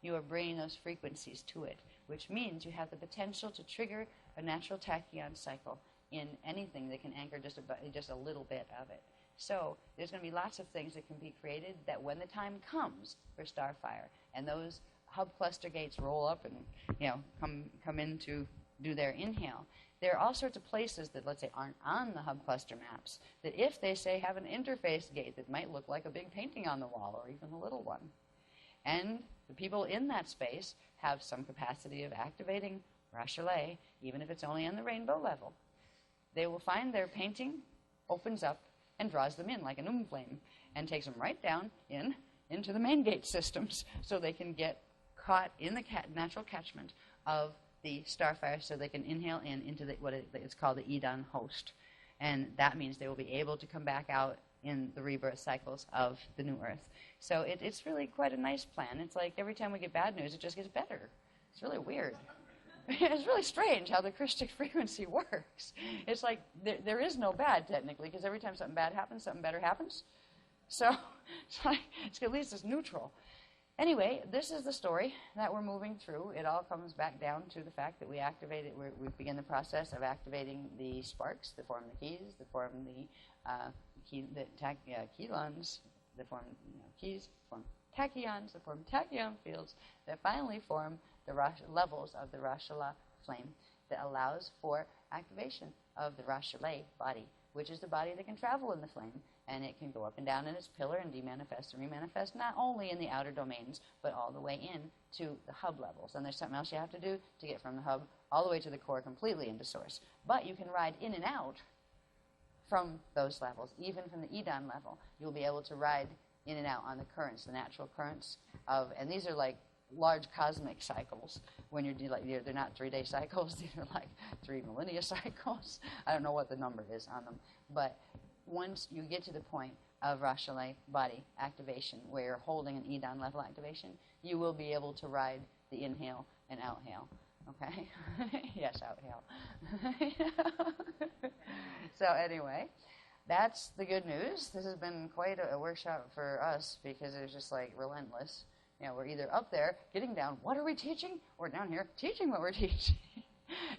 you are bringing those frequencies to it, which means you have the potential to trigger a natural tachyon cycle in anything that can anchor just a little bit of it. So there's going to be lots of things that can be created that when the time comes for Starfire and those hub cluster gates roll up and, you know, come in to do their inhale, there are all sorts of places that, let's say, aren't on the hub cluster maps that if they, say, have an interface gate that might look like a big painting on the wall or even a little one, and the people in that space have some capacity of activating Rashala, even if it's only on the rainbow level, they will find their painting opens up and draws them in like an flame and takes them right down into the main gate systems so they can get caught in the natural catchment of the starfire so they can inhale into it's called the Eden host. And that means they will be able to come back out in the rebirth cycles of the new Earth. So it's really quite a nice plan. It's like every time we get bad news, it just gets better. It's really weird. It's really strange how the Christic frequency works. It's like there is no bad, technically, because every time something bad happens, something better happens. So it's at least it's neutral. Anyway, this is the story that we're moving through. It all comes back down to the fact that we begin the process of activating the sparks that form the keys, that form the chelons, that form keys, form tachyons, that form tachyon fields, that finally form the levels of the Rashala flame that allows for activation of the Rashala body, which is the body that can travel in the flame. And it can go up and down in its pillar and demanifest and remanifest, not only in the outer domains, but all the way in to the hub levels. And there's something else you have to do to get from the hub all the way to the core completely into source. But you can ride in and out from those levels, even from the Eden level. You'll be able to ride in and out on the currents, the natural currents and these are like large cosmic cycles. When they're not 3-day cycles, these are like 3 millennia cycles. I don't know what the number is on them, but once you get to the point of Rashala body activation, where you're holding an Eden level activation, you will be able to ride the inhale and outhale. Okay? Yes, outhale. So anyway, that's the good news. This has been quite a workshop for us because it was just like relentless. We're either up there getting down, what are we teaching? Or down here teaching what we're teaching.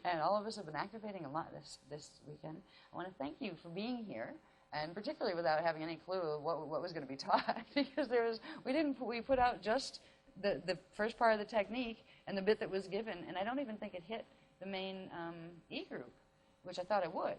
And all of us have been activating a lot this weekend. I want to thank you for being here. And particularly without having any clue of what was going to be taught, because we put out just the first part of the technique and the bit that was given, and I don't even think it hit the main E group, which I thought it would.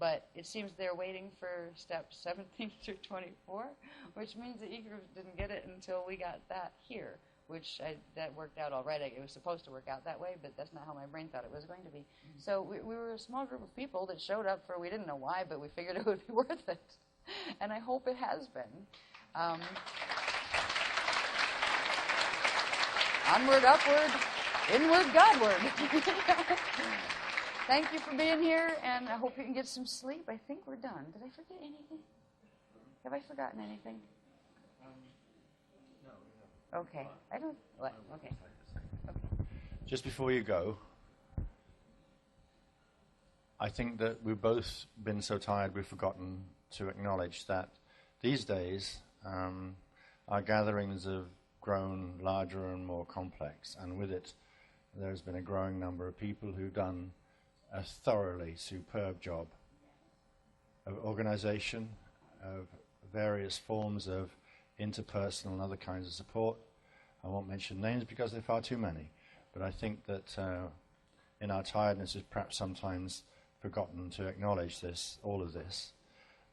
But it seems they're waiting for steps 17 through 24, which means the E group didn't get it until we got that here, which that worked out all right. It was supposed to work out that way, but that's not how my brain thought it was going to be. So we were a small group of people that showed up for, we didn't know why, but we figured it would be worth it. And I hope it has been. Onward, upward, inward, Godward. Thank you for being here, and I hope you can get some sleep. I think we're done. Did I forget anything? Have I forgotten anything? Okay. I don't. What? Okay. Just before you go, I think that we've both been so tired we've forgotten to acknowledge that these days our gatherings have grown larger and more complex, and with it there's been a growing number of people who've done a thoroughly superb job of organization, of various forms of interpersonal and other kinds of support. I won't mention names because there are far too many, but I think that in our tiredness we've perhaps sometimes forgotten to acknowledge all of this.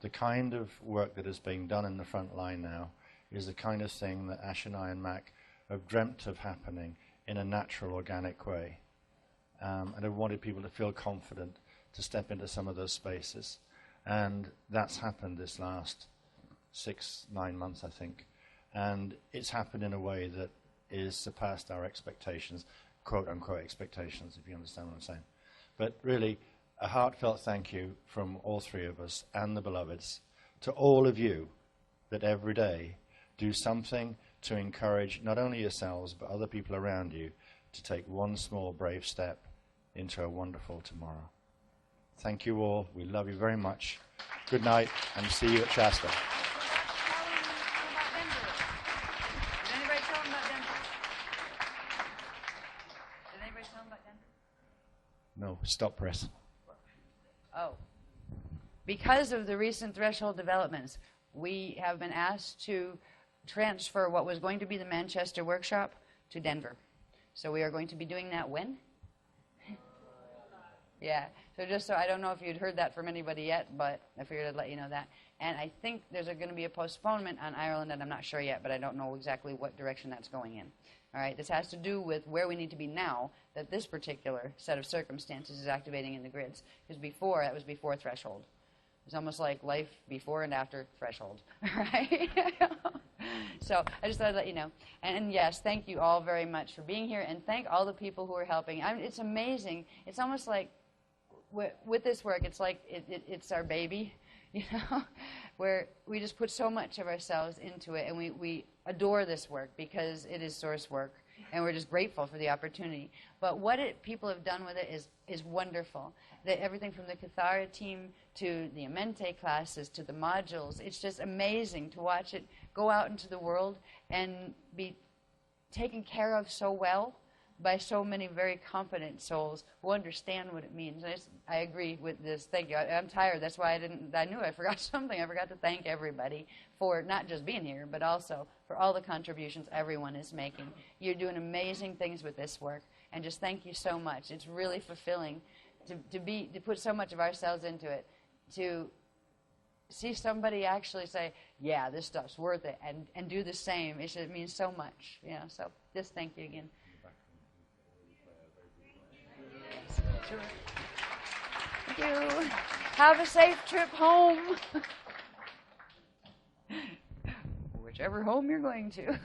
The kind of work that is being done in the front line now is the kind of thing that Ash and I and Mac have dreamt of happening in a natural, organic way. And I wanted people to feel confident to step into some of those spaces. And that's happened this last 6-9 months, I think. And it's happened in a way that is surpassed our expectations, quote-unquote expectations, if you understand what I'm saying. But really, a heartfelt thank you from all three of us and the beloveds to all of you that every day do something to encourage not only yourselves but other people around you to take one small brave step into a wonderful tomorrow. Thank you all. We love you very much. Good night, and see you at Shasta. Did anybody tell them about Denver? Did anybody tell them about Denver? No, stop press. Oh. Because of the recent threshold developments, we have been asked to transfer what was going to be the Manchester workshop to Denver. So we are going to be doing that when? Yeah, so I don't know if you'd heard that from anybody yet, but I figured I'd let you know that. And I think there's going to be a postponement on Ireland, and I'm not sure yet, but I don't know exactly what direction that's going in. All right, this has to do with where we need to be now that this particular set of circumstances is activating in the grids. Because before, that was before threshold. It's almost like life before and after threshold, right? So I just thought I'd let you know. And yes, thank you all very much for being here, and thank all the people who are helping. It's amazing. It's almost like with this work, it's like it's our baby, you know, where we just put so much of ourselves into it, and we adore this work because it is source work, and we're just grateful for the opportunity. But what people have done with it is wonderful. Everything from the Cathara team to the Amente classes to the modules, it's just amazing to watch it go out into the world and be taken care of so well by so many very competent souls who understand what it means. And I agree with this. Thank you. I'm tired. That's why I knew I forgot something. I forgot to thank everybody for not just being here, but also for all the contributions everyone is making. You're doing amazing things with this work, and just thank you so much. It's really fulfilling to put so much of ourselves into it, to see somebody actually say, yeah, this stuff's worth it, and do the same. It means so much. So just thank you again. Sure. Thank you. Have a safe trip home. Whichever home you're going to.